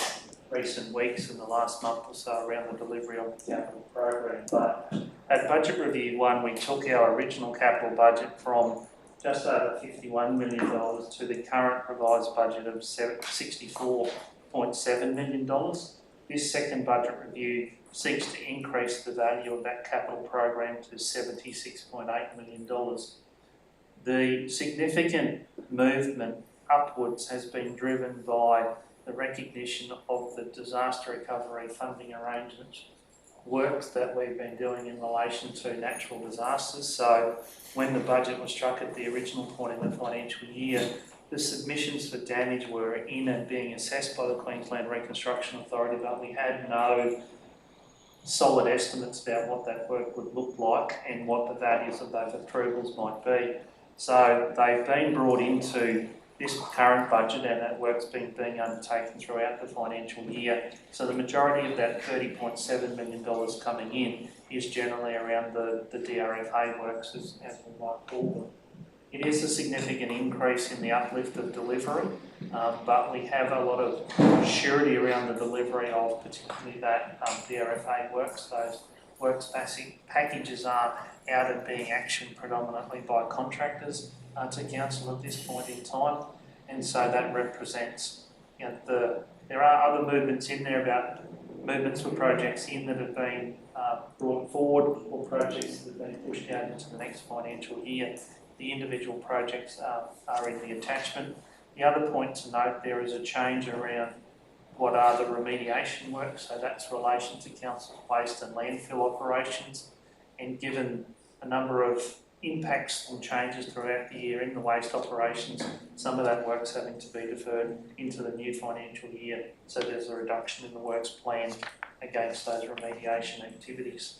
recent weeks and the last month or so around the delivery of the capital program. But at Budget Review 1, we took our original capital budget from just over $51 million to the current revised budget of $64.7 million. This second budget review seeks to increase the value of that capital program to $76.8 million. The significant movement upwards has been driven by the recognition of the disaster recovery funding arrangements works that we've been doing in relation to natural disasters. So when the budget was struck at the original point in the financial year, the submissions for damage were in and being assessed by the Queensland Reconstruction Authority, but we had no solid estimates about what that work would look like and what the values of those approvals might be. So they've been brought into this current budget, and that work's been being undertaken throughout the financial year. So the majority of that $30.7 million coming in is generally around the DRFA works, as we might call them. It is a significant increase in the uplift of delivery, but we have a lot of surety around the delivery of particularly that DRFA works. Those works packages are out and being actioned predominantly by contractors to council at this point in time, and so that represents, there are other movements in there about movements for projects in that have been brought forward or projects that have been pushed out into the next financial year. The individual projects are in the attachment. The other point to note there is a change around what are the remediation works, so that's relation to council waste and landfill operations. And given a number of impacts and changes throughout the year in the waste operations, some of that work's having to be deferred into the new financial year, so there's a reduction in the works plan against those remediation activities.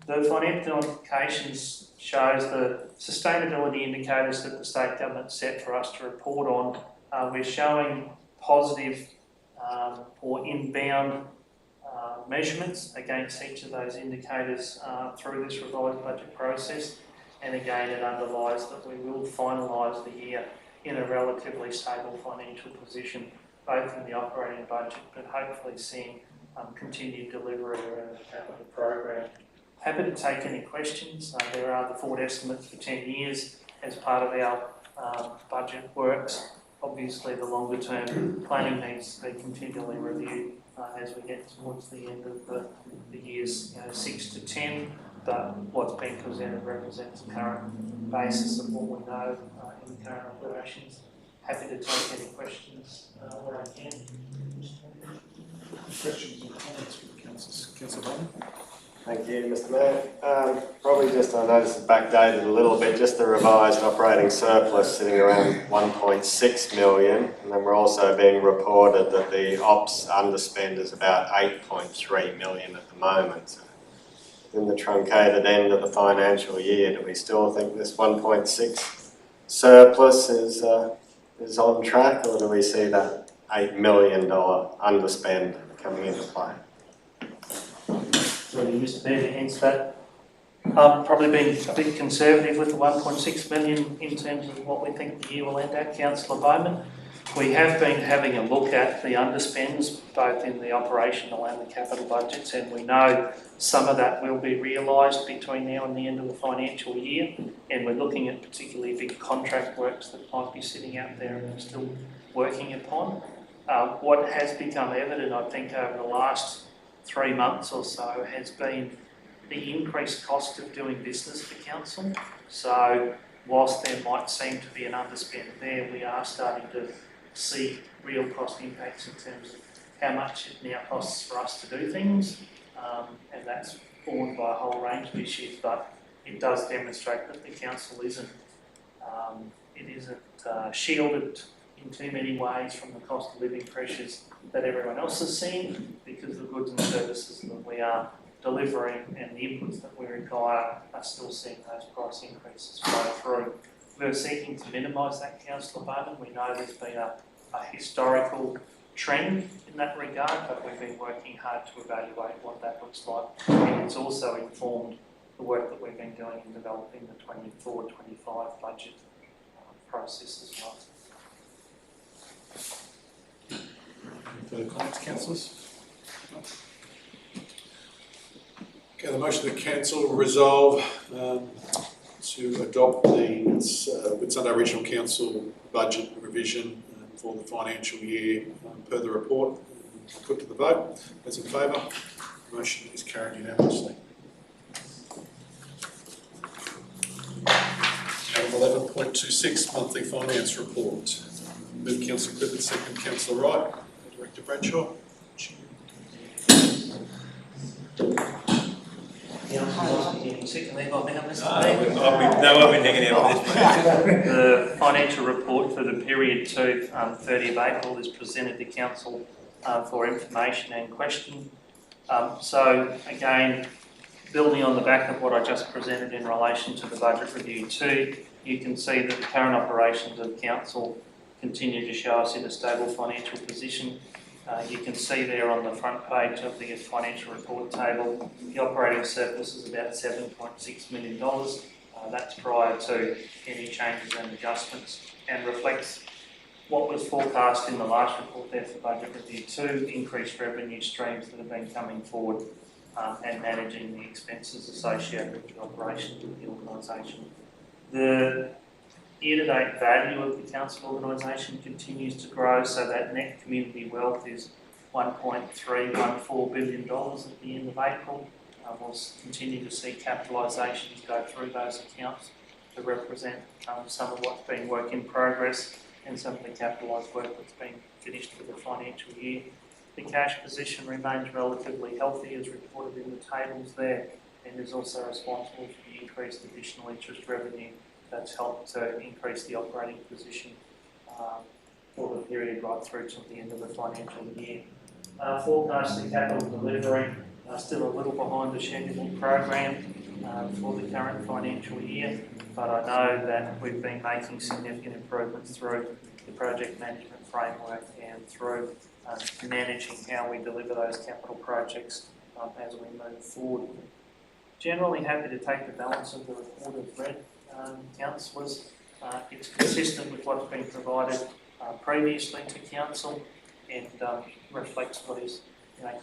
The financial implications shows the sustainability indicators that the state government set for us to report on. We're showing positive or inbound measurements against each of those indicators through this revised budget process, and again it underlies that we will finalise the year in a relatively stable financial position, both in the operating budget but hopefully seeing continued delivery around the capital program. Happy to take any questions. There are the forward estimates for 10 years as part of our budget works. Obviously the longer term planning needs to be continually reviewed as we get towards the end of the years 6 to 10, but what's been presented represents the current basis of what we know in the current operations. Happy to take any questions where I can. Questions or comments from the councillors? Councillor Bowman? Thank you, Mr Mayor. Probably just, I noticed it's backdated a little bit, just the revised operating surplus sitting around 1.6 million, and then we're also being reported that the ops underspend is about 8.3 million at the moment. In the truncated end of the financial year, do we still think this 1.6 surplus is on track, or do we see that $8 million underspend coming into play? Really, Mr Mayor, to answer that, probably being a bit conservative with the 1.6 million in terms of what we think the year will end at, Councillor Bowman. We have been having a look at the underspends both in the operational and the capital budgets, and we know some of that will be realised between now and the end of the financial year, and we're looking at particularly big contract works that might be sitting out there and we're still working upon. What has become evident, I think, over the last 3 months or so has been the increased cost of doing business for council. So whilst there might seem to be an underspend there, we are starting to see real cost impacts in terms of how much it now costs for us to do things, and that's borne by a whole range of issues, but it does demonstrate that the council isn't shielded in too many ways from the cost of living pressures that everyone else is seeing, because the goods and services that we are delivering and the inputs that we require are still seeing those price increases flow through. We're seeking to minimise that, Councillor Bowman. We know there's been a historical trend in that regard, but we've been working hard to evaluate what that looks like, and it's also informed the work that we've been doing in developing the 24-25 budget process as well. Any further comments, councillors? Okay, the motion to cancel resolve to adopt the Whitsunday Regional Council budget revision for the financial year per the report put to the vote. Those in favour? The motion is carried unanimously. Item 11.26, monthly finance report. Move Councillor Griffith, second Councillor Wright. Director Bradshaw. The financial report for the period to 30th April is presented to Council for information and question. So again, building on the back of what I just presented in relation to the Budget Review 2, you can see that the current operations of Council continue to show us in a stable financial position. You can see there on the front page of the financial report table, the operating surplus is about $7.6 million. That's prior to any changes and adjustments, and reflects what was forecast in the last report there for Budget Review 2, increased revenue streams that have been coming forward and managing the expenses associated with the operations of the organisation. The year-to-date value of the council organisation continues to grow, so that net community wealth is $1.314 billion at the end of April. We'll continue to see capitalisations go through those accounts to represent some of what's been work in progress and some of the capitalised work that's been finished for the financial year. The cash position remains relatively healthy as reported in the tables there, and is also responsible for the increased additional interest revenue that's helped to increase the operating position for the period right through to the end of the financial year. Forecasting capital delivery still a little behind the scheduled program for the current financial year, but I know that we've been making significant improvements through the project management framework and through managing how we deliver those capital projects as we move forward. Generally happy to take the balance of the report as read, councillors. It's consistent with what's been provided previously to council and reflects what is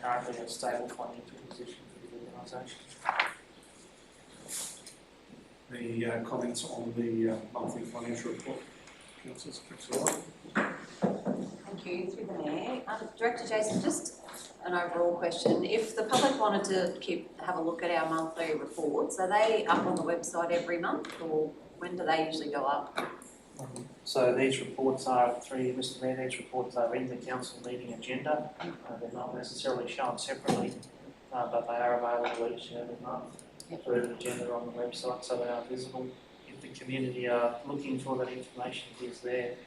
currently a stable financial position for the organisation. Any comments on the monthly financial report? Councillors, Councillor White. Thank you, through the Mayor. Director Jason, just an overall question. If the public wanted to have a look at our monthly reports, are they up on the website every month, or when do they usually go up? So these reports are, through you, Mr Mayor, these reports are in the council meeting agenda. They're not necessarily shown separately, but they are available each and every month through the agenda on the website, so they are visible. If the community are looking for that information, it is there.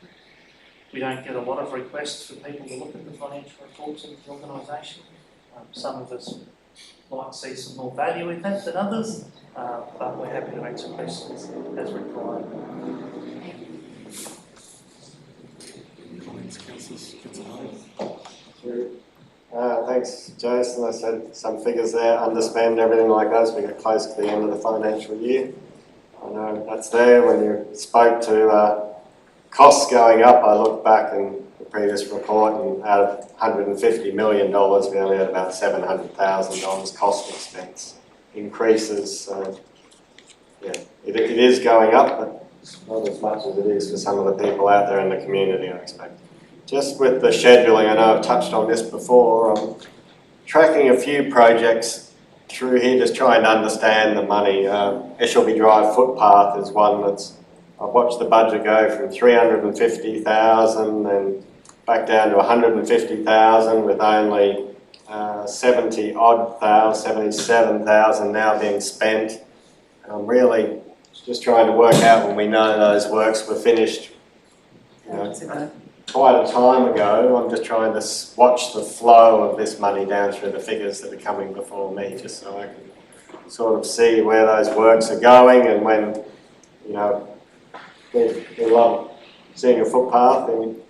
We don't get a lot of requests for people to look at the financial reports of the organisation. Some of us might see some more value in that than others, but we're happy to answer questions as required. Comments, councillors, Councillor Thanks, Jason. I said some figures there, underspend, everything like that as we get close to the end of the financial year. I know that's there. When you spoke to costs going up, I looked back in the previous report, and out of $150 million, we only had about $700,000 cost expense increases. So, yeah, it is going up, but not as much as it is for some of the people out there in the community, I expect. Just with the scheduling, I know I've touched on this before, I'm tracking a few projects through here, just trying to understand the money. Eshelby Drive footpath is one that's, I've watched the budget go from 350,000 and back down to 150,000 with only 77,000 now being spent. I'm really just trying to work out when we know those works were finished, quite a time ago. I'm just trying to watch the flow of this money down through the figures that are coming before me, just so I can sort of see where those works are going, and when, we love seeing a footpath in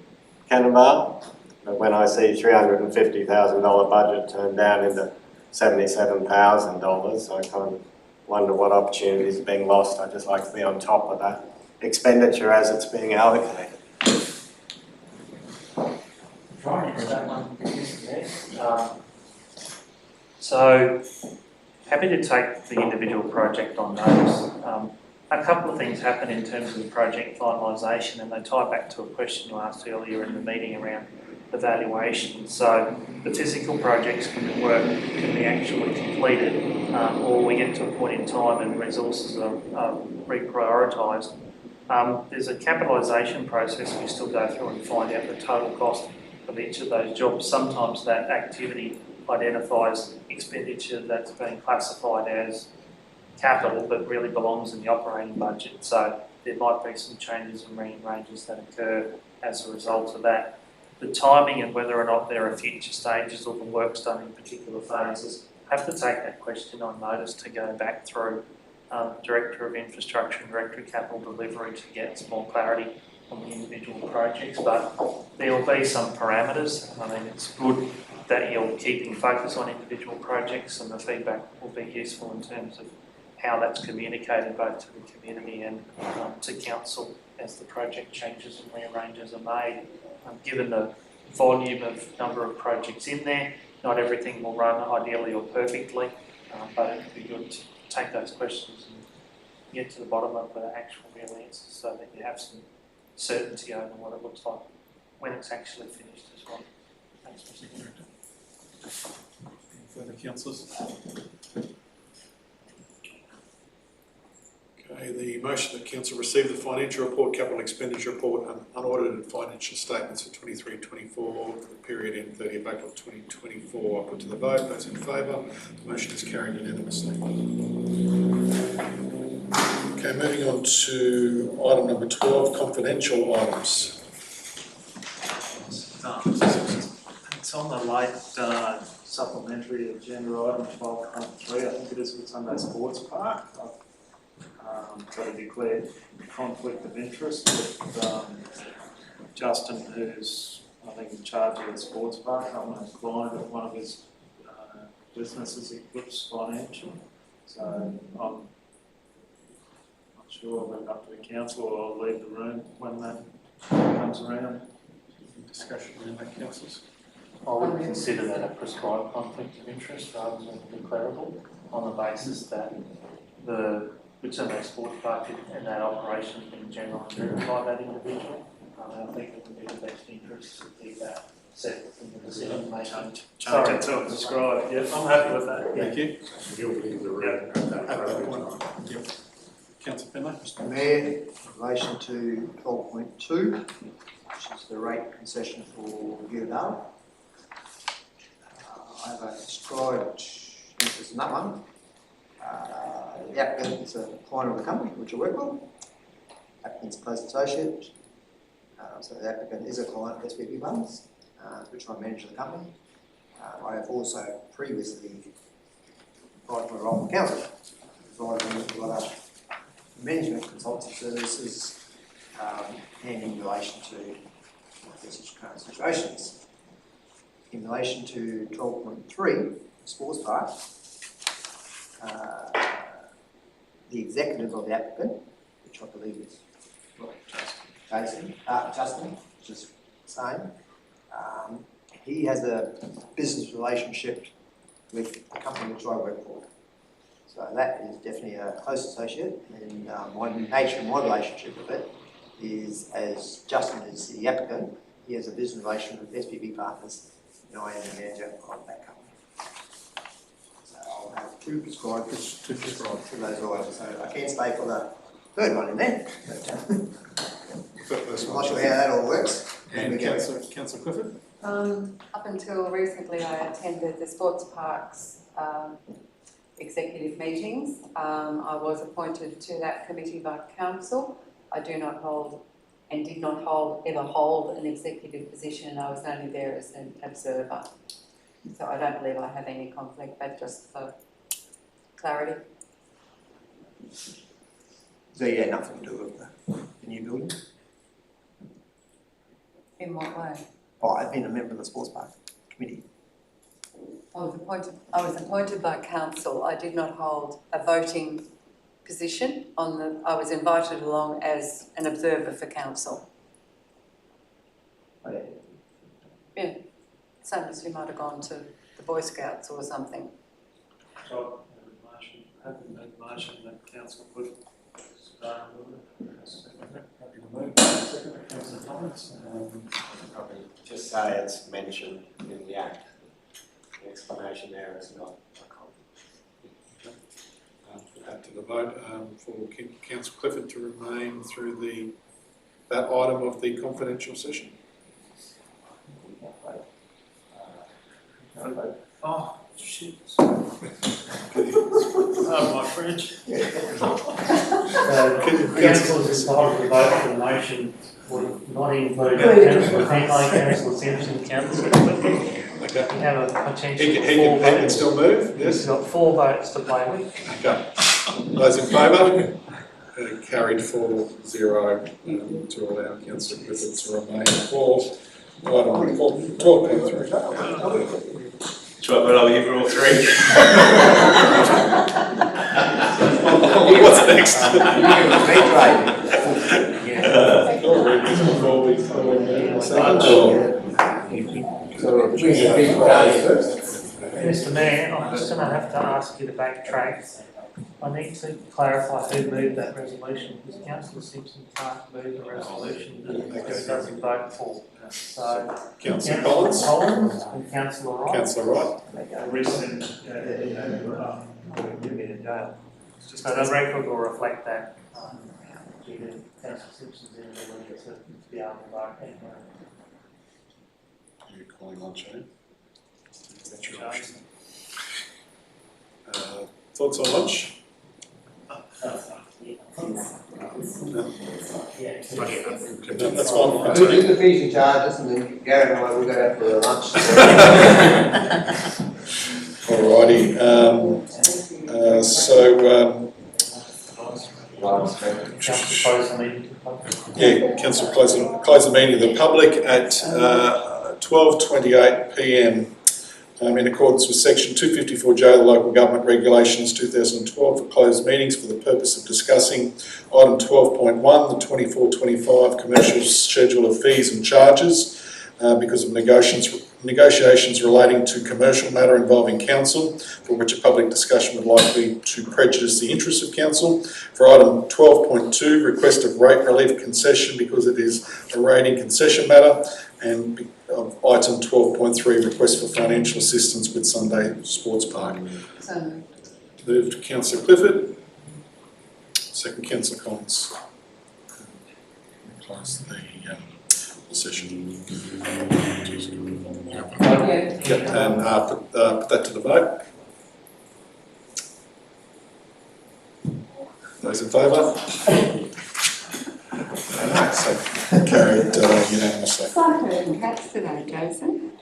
Cannonbale, but when I see $350,000 budget turned down into $77,000, I kind of wonder what opportunities are being lost. I'd just like to be on top of that expenditure as it's being allocated. Trying to that one, so happy to take the individual project on notice. A couple of things happen in terms of the project finalisation, and they tie back to a question you asked earlier in the meeting around the valuation. So the physical projects can be actually completed, or we get to a point in time and resources are reprioritised. There's a capitalisation process we still go through and find out the total cost of each of those jobs. Sometimes that activity identifies expenditure that's been classified as capital but really belongs in the operating budget. So there might be some changes and rearrangements that occur as a result of that. The timing and whether or not there are future stages or the work's done in particular phases, I have to take that question on notice to go back through Director of Infrastructure and Director of Capital Delivery to get some more clarity on the individual projects, but there will be some parameters. I mean, it's good that you're keeping focus on individual projects, and the feedback will be useful in terms of how that's communicated both to the community and to council as the project changes and rearranges are made. Given the volume of number of projects in there, not everything will run ideally or perfectly, but it would be good to take those questions and get to the bottom of the actual real answers so that you have some certainty over what it looks like when it's actually finished as well. Thanks, Mr. Director. Any further councillors? Okay, the motion that council receive the financial report, capital expenditure report and unaudited financial statements for 23-24 for the period in 30th April 2024. I put to the vote. Those in favour? The motion is carried unanimously. Okay, moving on to item number 12, confidential items. It's on the late supplementary agenda item 12.3, I think it is, Whitsunday Sports Park. I've got a declared conflict of interest with Justin, who's, I think, in charge of the sports park. I'm a client of one of his businesses, Eclipse Financial. So I'm not sure, I'll leave it up to the council, or I'll leave the room when that comes around. Discussion around that, councillors? I would consider that a prescribed conflict of interest rather than declarable, on the basis that the Whitsunday Sports Park and that operation in general is driven by that individual. I think it would be the best interest to keep that separate from the decision making. Change it to prescribed. Yeah, I'm happy with that. Thank you. You'll leave the room at that point. Yep. Councillor Finlay? Mr Mayor, in relation to 12.2, which is the rate concession for Giordano. I have a described interest in that one. The applicant is a client of the company which I work with. Applicant's a close associate. So the applicant is a client of SPP Funds, which I manage the company. I have also previously applied for a role in the council, provided them with other management consultancy services and in relation to these current situations. In relation to 12.3, sports park, the executive of the applicant, which I believe is Justin, which is the same, he has a business relationship with the company which I work for. So that is definitely a close associate, and my nature and my relationship with it is, as Justin is the applicant, he has a business relationship with SPP Partners, and I am the manager of that company. So I'll have two prescribed to those items. So I can't stay for the third one in there, but I'm not sure how that all works. And Councillor Clifford? Up until recently, I attended the sports parks executive meetings. I was appointed to that committee by council. I do not hold and did not ever hold an executive position. I was only there as an observer. So I don't believe I have any conflict, but just for clarity. So you had nothing to do with the new building? In what way? Oh, I've been a member of the sports park committee. I was appointed by council. I did not hold a voting position on the. I was invited along as an observer for council. Oh, yeah. Yeah, same as you might have gone to the Boy Scouts or something. So, motion that council put. Happy to move. Second, Councillor Thomas. Probably just say it's mentioned in the Act. The explanation there is not a conflict. Put that to the vote for Councillor Clifford to remain through that item of the confidential session. Oh, shit. My fridge. Council is entitled to vote for the motion would not include Councillor Finlay, Councillor Simpson, Councillor Clifford. Okay. You have a potential He four can votes. still move, yes? He's got 4 votes to play with. Okay. Those in favour? Carried 4-0 to allow Councillor Clifford to remain for item 12.3. Try to allow you for all three. What's next? Mr Mayor, I'm just going to have to ask you to backtrack. I need to clarify who moved that resolution, because Councillor Simpson can't move a resolution that he doesn't vote for. So, Councillor Collins. Collins and Councillor Wright. Councillor Wright. Recent, you'll get in jail. So the record will reflect that. Due to Councillor Simpson's inability to be able to vote anyway. You're calling lunch, eh? That's your option. Thoughts on lunch? No? Yeah. No, that's fine. We'll do the fees and charges and then Gary and I will go out for lunch. Alrighty, Councillor close the meeting to the public. yeah, council close the meeting to the public at 12:28 PM. In accordance with section 254J of the Local Government Regulations 2012 for closed meetings for the purpose of discussing item 12.1, the 24-25 commercial schedule of fees and charges because of negotiations relating to commercial matter involving council for which a public discussion would likely to prejudice the interests of council. For item 12.2, request of rate relief concession because it is a rating concession matter, and of item 12.3, request for financial assistance with Whitsunday Sports Park. So, Moved Councillor Clifford, second Councillor Collins. Close the session. yeah. Yep, and put that to the vote. Those in favour? So carried unanimously. Cyclone cats today, Jason.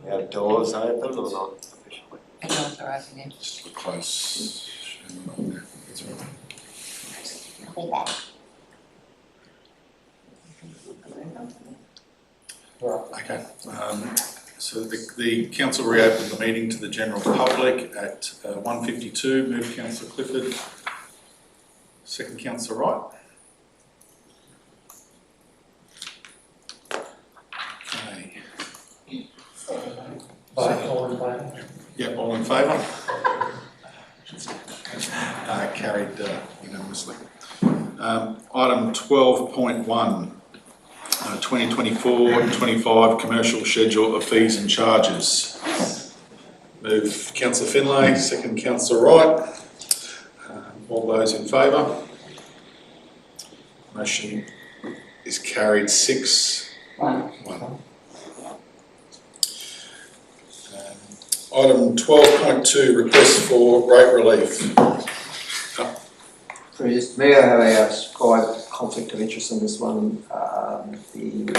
Our doors open or not officially? And yours are open, yeah. Just close. That's right. I'll be back. Okay, so the council reopened the meeting to the general public at 1:52. Move Councillor Clifford. Second Councillor Wright. Okay. All in favour? Yeah, all in favour? Carried unanimously. Item 12.1. 2024-25 commercial schedule of fees and charges. Move Councillor Finlay, second Councillor Wright. All those in favour? Motion is carried 6-1. Item 12.2, request for rate relief. Mr. Mayor, I have a slight conflict of interest in this one. The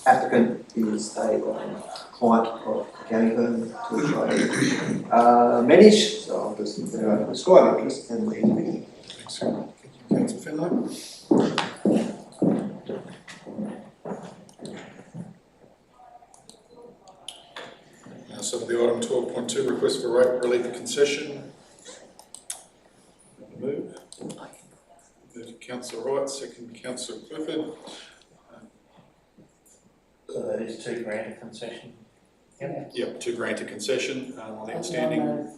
applicant is a client of the county firm which I manage, so I'll just describe interest in the meeting. Thanks, Councillor Finlay. So the item 12.2, request for rate relief concession. Move. Move Councillor Wright, second Councillor Clifford. So that is to grant a concession. Yep, to grant a concession on the outstanding.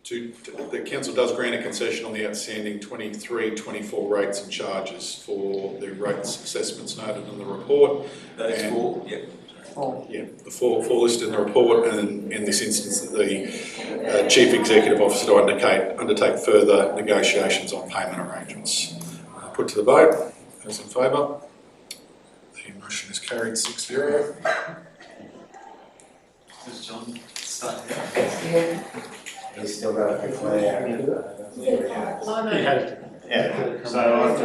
The council does grant a concession on the outstanding 23-24 rates and charges for the rates assessments noted in the report. Those four, yeah. Yeah, the four listed in the report, and in this instance, the Chief Executive Officer to undertake further negotiations on payment arrangements. Put to the vote. Those in favour? The motion is carried 6-0. Does John start? He's still got to declare. Yeah. So I have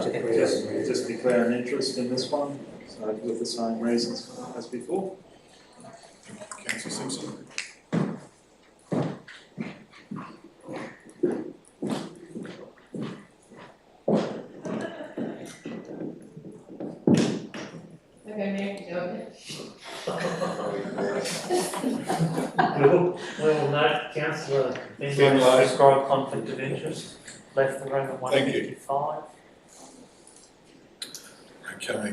to just declare an interest in this one, so with the same reasons as before. Councillor Simpson. Okay, Mayor, you go. We'll note Councillor Finlay's described conflict of interest, left the room at Thank you. 1:55. Okay,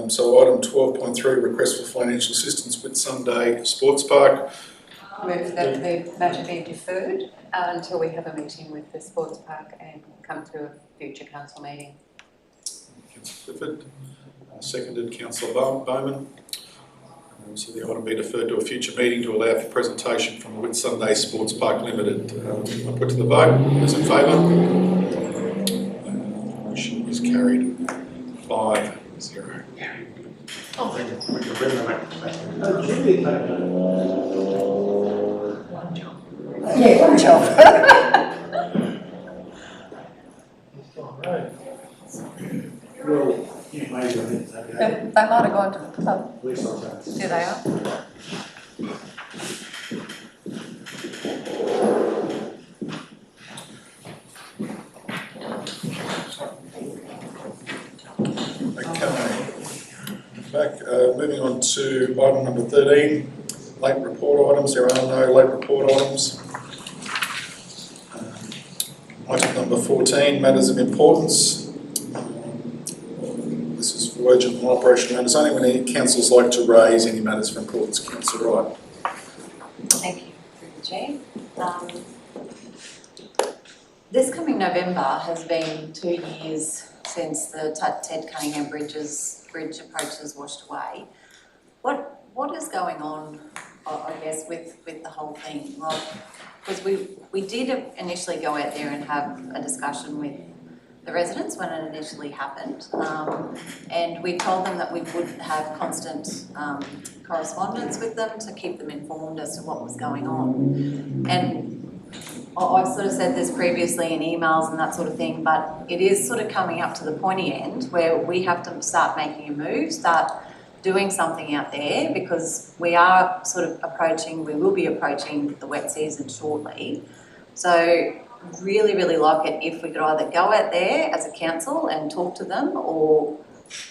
so item 12.3, request for financial assistance with Whitsunday Sports Park. Move that the matter be deferred until we have a meeting with the sports park and come to a future council meeting. Councillor Clifford, seconded Councillor Bowman. So the item be deferred to a future meeting to allow for presentation from Whitsunday Sports Park Limited. I'll put to the vote. Those in favour? Motion is carried 5-0. Oh, we can bring them back. Yeah, one job. Well, you may go in, okay? They might have gone to the pub. At least I'll say. There they are. Back, moving on to item number 13, late report items. There are no late report items. Item number 14, matters of importance. This is for urgent and operational matters only. When any councillors like to raise any matters of importance, Councillor Wright. Thank you, through the chair. This coming November has been 2 years since the Ted Cunningham Bridge approach is washed away. What is going on, I guess, with the whole thing? Well, because we did initially go out there and have a discussion with the residents when it initially happened, and we told them that we would have constant correspondence with them to keep them informed as to what was going on. And I've sort of said this previously in emails and that sort of thing, but it is sort of coming up to the pointy end where we have to start making a move, start doing something out there, because we are sort of approaching, we will be approaching the wet season shortly. So really, really like it if we could either go out there as a council and talk to them, or,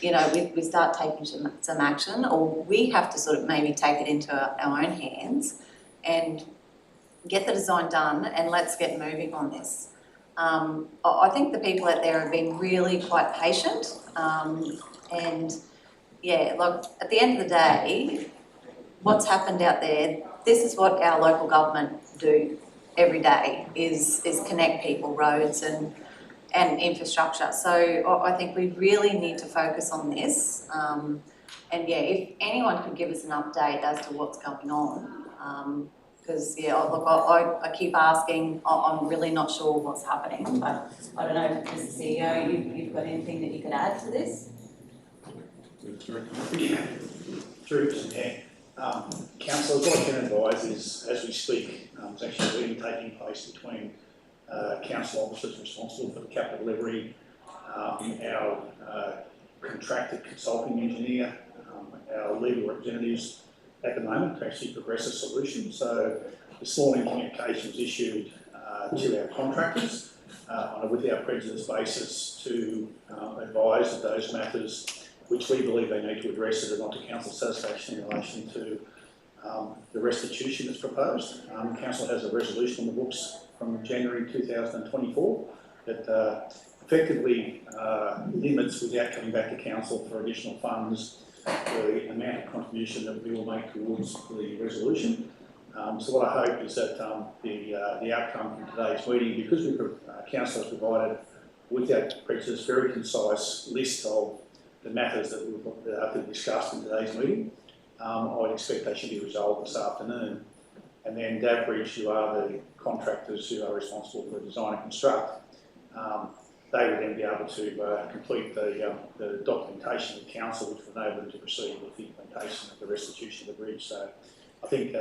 you know, we start taking some action, or we have to sort of maybe take it into our own hands and get the design done, and let's get moving on this. I think the people out there have been really quite patient, and yeah, like at the end of the day, what's happened out there, this is what our local government do every day, is connect people, roads and infrastructure. So I think we really need to focus on this. And yeah, if anyone could give us an update as to what's going on, because yeah, look, I keep asking, I'm really not sure what's happening, but I don't know, Mr. CEO, you've got anything that you could add to this? Through to Mayor. Council, what I can advise is, as we speak, there's actually a meeting taking place between council officers responsible for the capital delivery, our contracted consulting engineer, our legal representatives at the moment to actually progress a solution. So this morning communication was issued to our contractors on a without prejudice basis to advise of those matters which we believe they need to address that are not to council satisfaction in relation to the restitution that's proposed. Council has a resolution on the books from January 2024 that effectively limits, without coming back to council for additional funds, the amount of contribution that we will make towards the resolution. So what I hope is that the outcome from today's meeting, because council has provided, without prejudice, very concise list of the matters that have been discussed in today's meeting, I would expect they should be resolved this afternoon. And then Davbridge, who are the contractors who are responsible for design and construct, they would then be able to complete the documentation with council, which will enable them to proceed with the implementation of the restitution of the bridge. So I think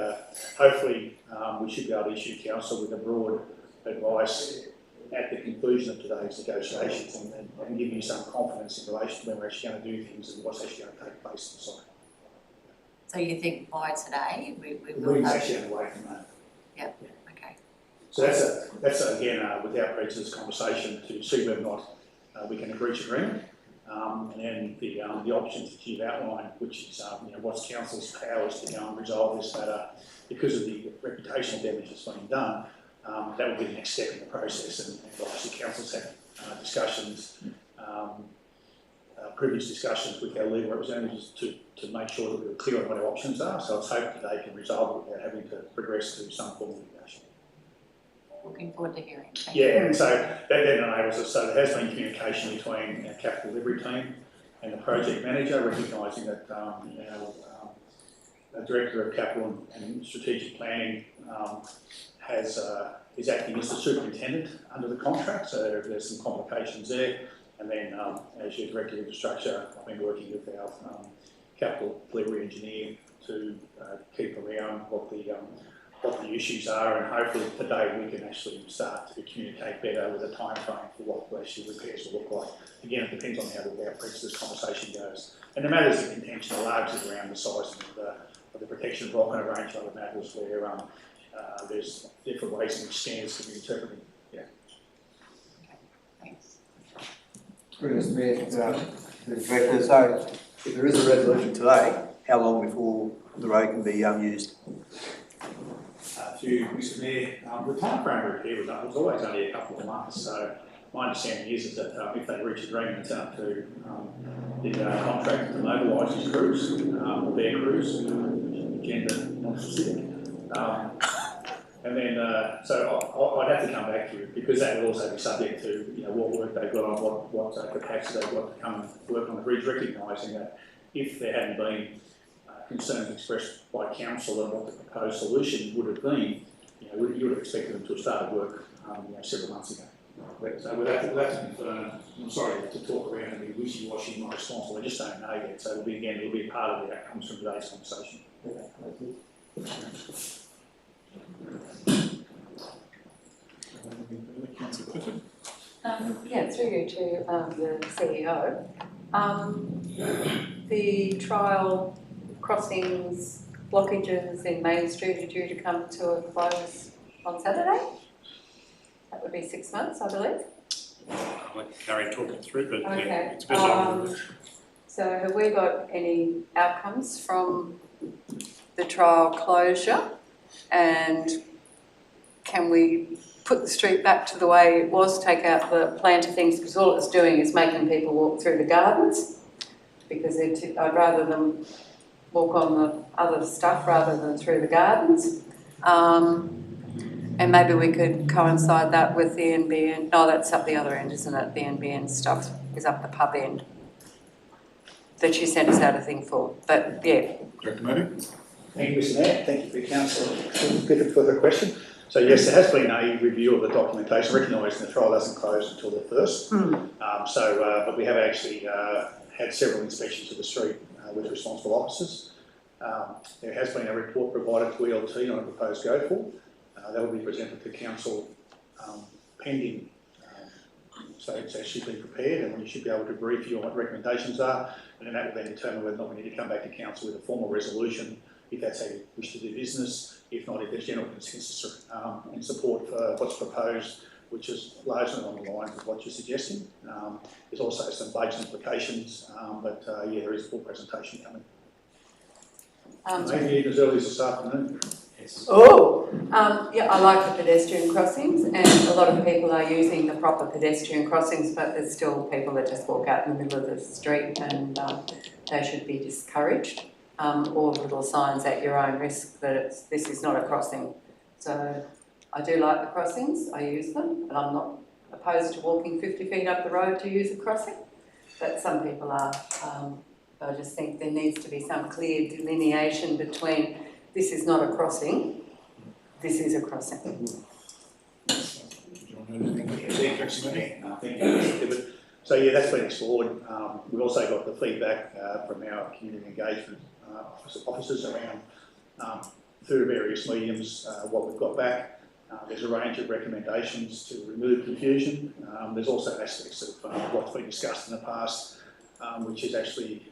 hopefully we should be able to issue council with a broad advice at the conclusion of today's negotiations and give you some confidence in relation to when we're actually going to do things and what's actually going to take place on site. So you think by today we The will meeting's have... actually underway from that. Yep, okay. So that's again without prejudice conversation to see whether or not we can reach agreement, and then the options that you've outlined, which is what's council's powers to go and resolve this matter because of the reputational damage that's been done. That will be the next step in the process, and obviously council's had discussions, previous discussions with our legal representatives to make sure that we're clear on what our options are. So I hope that they can resolve it without having to progress to some form of litigation. Looking forward to hearing. Yeah, and so that then enables us, so there has been communication between our capital delivery team and the project manager, recognising that our Director of Capital and Strategic Planning is acting as the superintendent under the contract, so there's some complications there. And then as your Director of Infrastructure, I've been working with our capital delivery engineer to keep around what the issues are, and hopefully today we can actually start to communicate better with a time frame for what actually repairs will look like. Again, it depends on how the without prejudice conversation goes. And the matters of contention are largely around the size of the protection of rock and a range of other matters where there's different ways in which standards can be interpreted. Yeah. Okay, thanks. Mr. Mayor, the Director, so if there is a resolution today, how long before the road can be used? To Mr. Mayor, the time frame of repair was always only a couple of months, so my understanding is that if they reach agreement, it's up to the contractor to mobilise his crews, or their crews, gender non-specific. And then, so I'd have to come back to you, because that would also be subject to what work they've got on, what capacity they've got to come and work on the bridge, recognising that if there hadn't been concerns expressed by council and what the proposed solution would have been, you would have expected them to have started work several months ago. So we'll have to confirm. I'm sorry to talk around and be wishy-washy in my response, but I just don't know yet. So it'll be part of the outcomes from today's conversation. Yeah, through you to the CEO. the trial crossings, blockages in Main Street are due to come to a close on Saturday. That would be 6 months, I believe. I'll let Gary talk it through, but Okay. yeah, it's a bit longer. So have we got any outcomes from the trial closure? And can we put the street back to the way it was, take out the planter things, because all it's doing is making people walk through the gardens, because I'd rather them walk on the other stuff rather than through the gardens. And maybe we could coincide that with the NBN. No, that's up the other end, isn't it? The NBN stuff is up the pub end that she sent us out a thing for. But yeah. Director Murphy? Thank you, Mr Mayor. Thank you for the council. Good for the question. So yes, there has been a review of the documentation, recognising the trial doesn't close until the 1st. But we have actually had several inspections of the street with responsible officers. There has been a report provided to ELT on a proposed go-for. That will be presented to council pending. So it's actually been prepared, and we should be able to brief you on what recommendations are, and then that will then determine whether or not we need to come back to council with a formal resolution, if that's how you wish to do business. If not, if there's general consensus and support for what's proposed, which is largely on the lines of what you're suggesting. There's also some budget implications, but yeah, there is a full presentation coming. Maybe even as early as this afternoon. Yeah, I like the pedestrian crossings, and a lot of people are using the proper pedestrian crossings, but there's still people that just walk out in the middle of the street, and they should be discouraged. Or little signs at your own risk that this is not a crossing. So I do like the crossings, I use them, and I'm not opposed to walking 50 feet up the road to use a crossing, but some people are. I just think there needs to be some clear delineation between this is not a crossing, this is a crossing. So yeah, that's been explored. We've also got the feedback from our community engagement officers around through various mediums what we've got back. There's a range of recommendations to remove confusion. There's also aspects of what's been discussed in the past, which is actually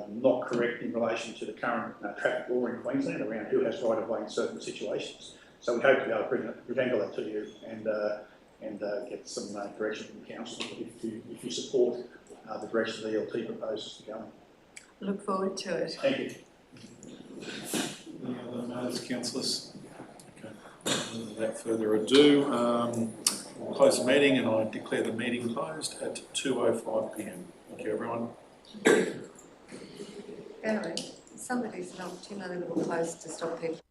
not correct in relation to the current traffic law in Queensland around who has right of way in certain situations. So we hope to be able to present all that to you and get some direction from the council if you support the direction the ELT proposes to go in. Look forward to it. Thank you. Any other matters, councillors? Okay. Without further ado, we'll close the meeting, and I declare the meeting closed at 2:05 p.m. Thank you, everyone. Gary, somebody's knocked in a little close to stop people.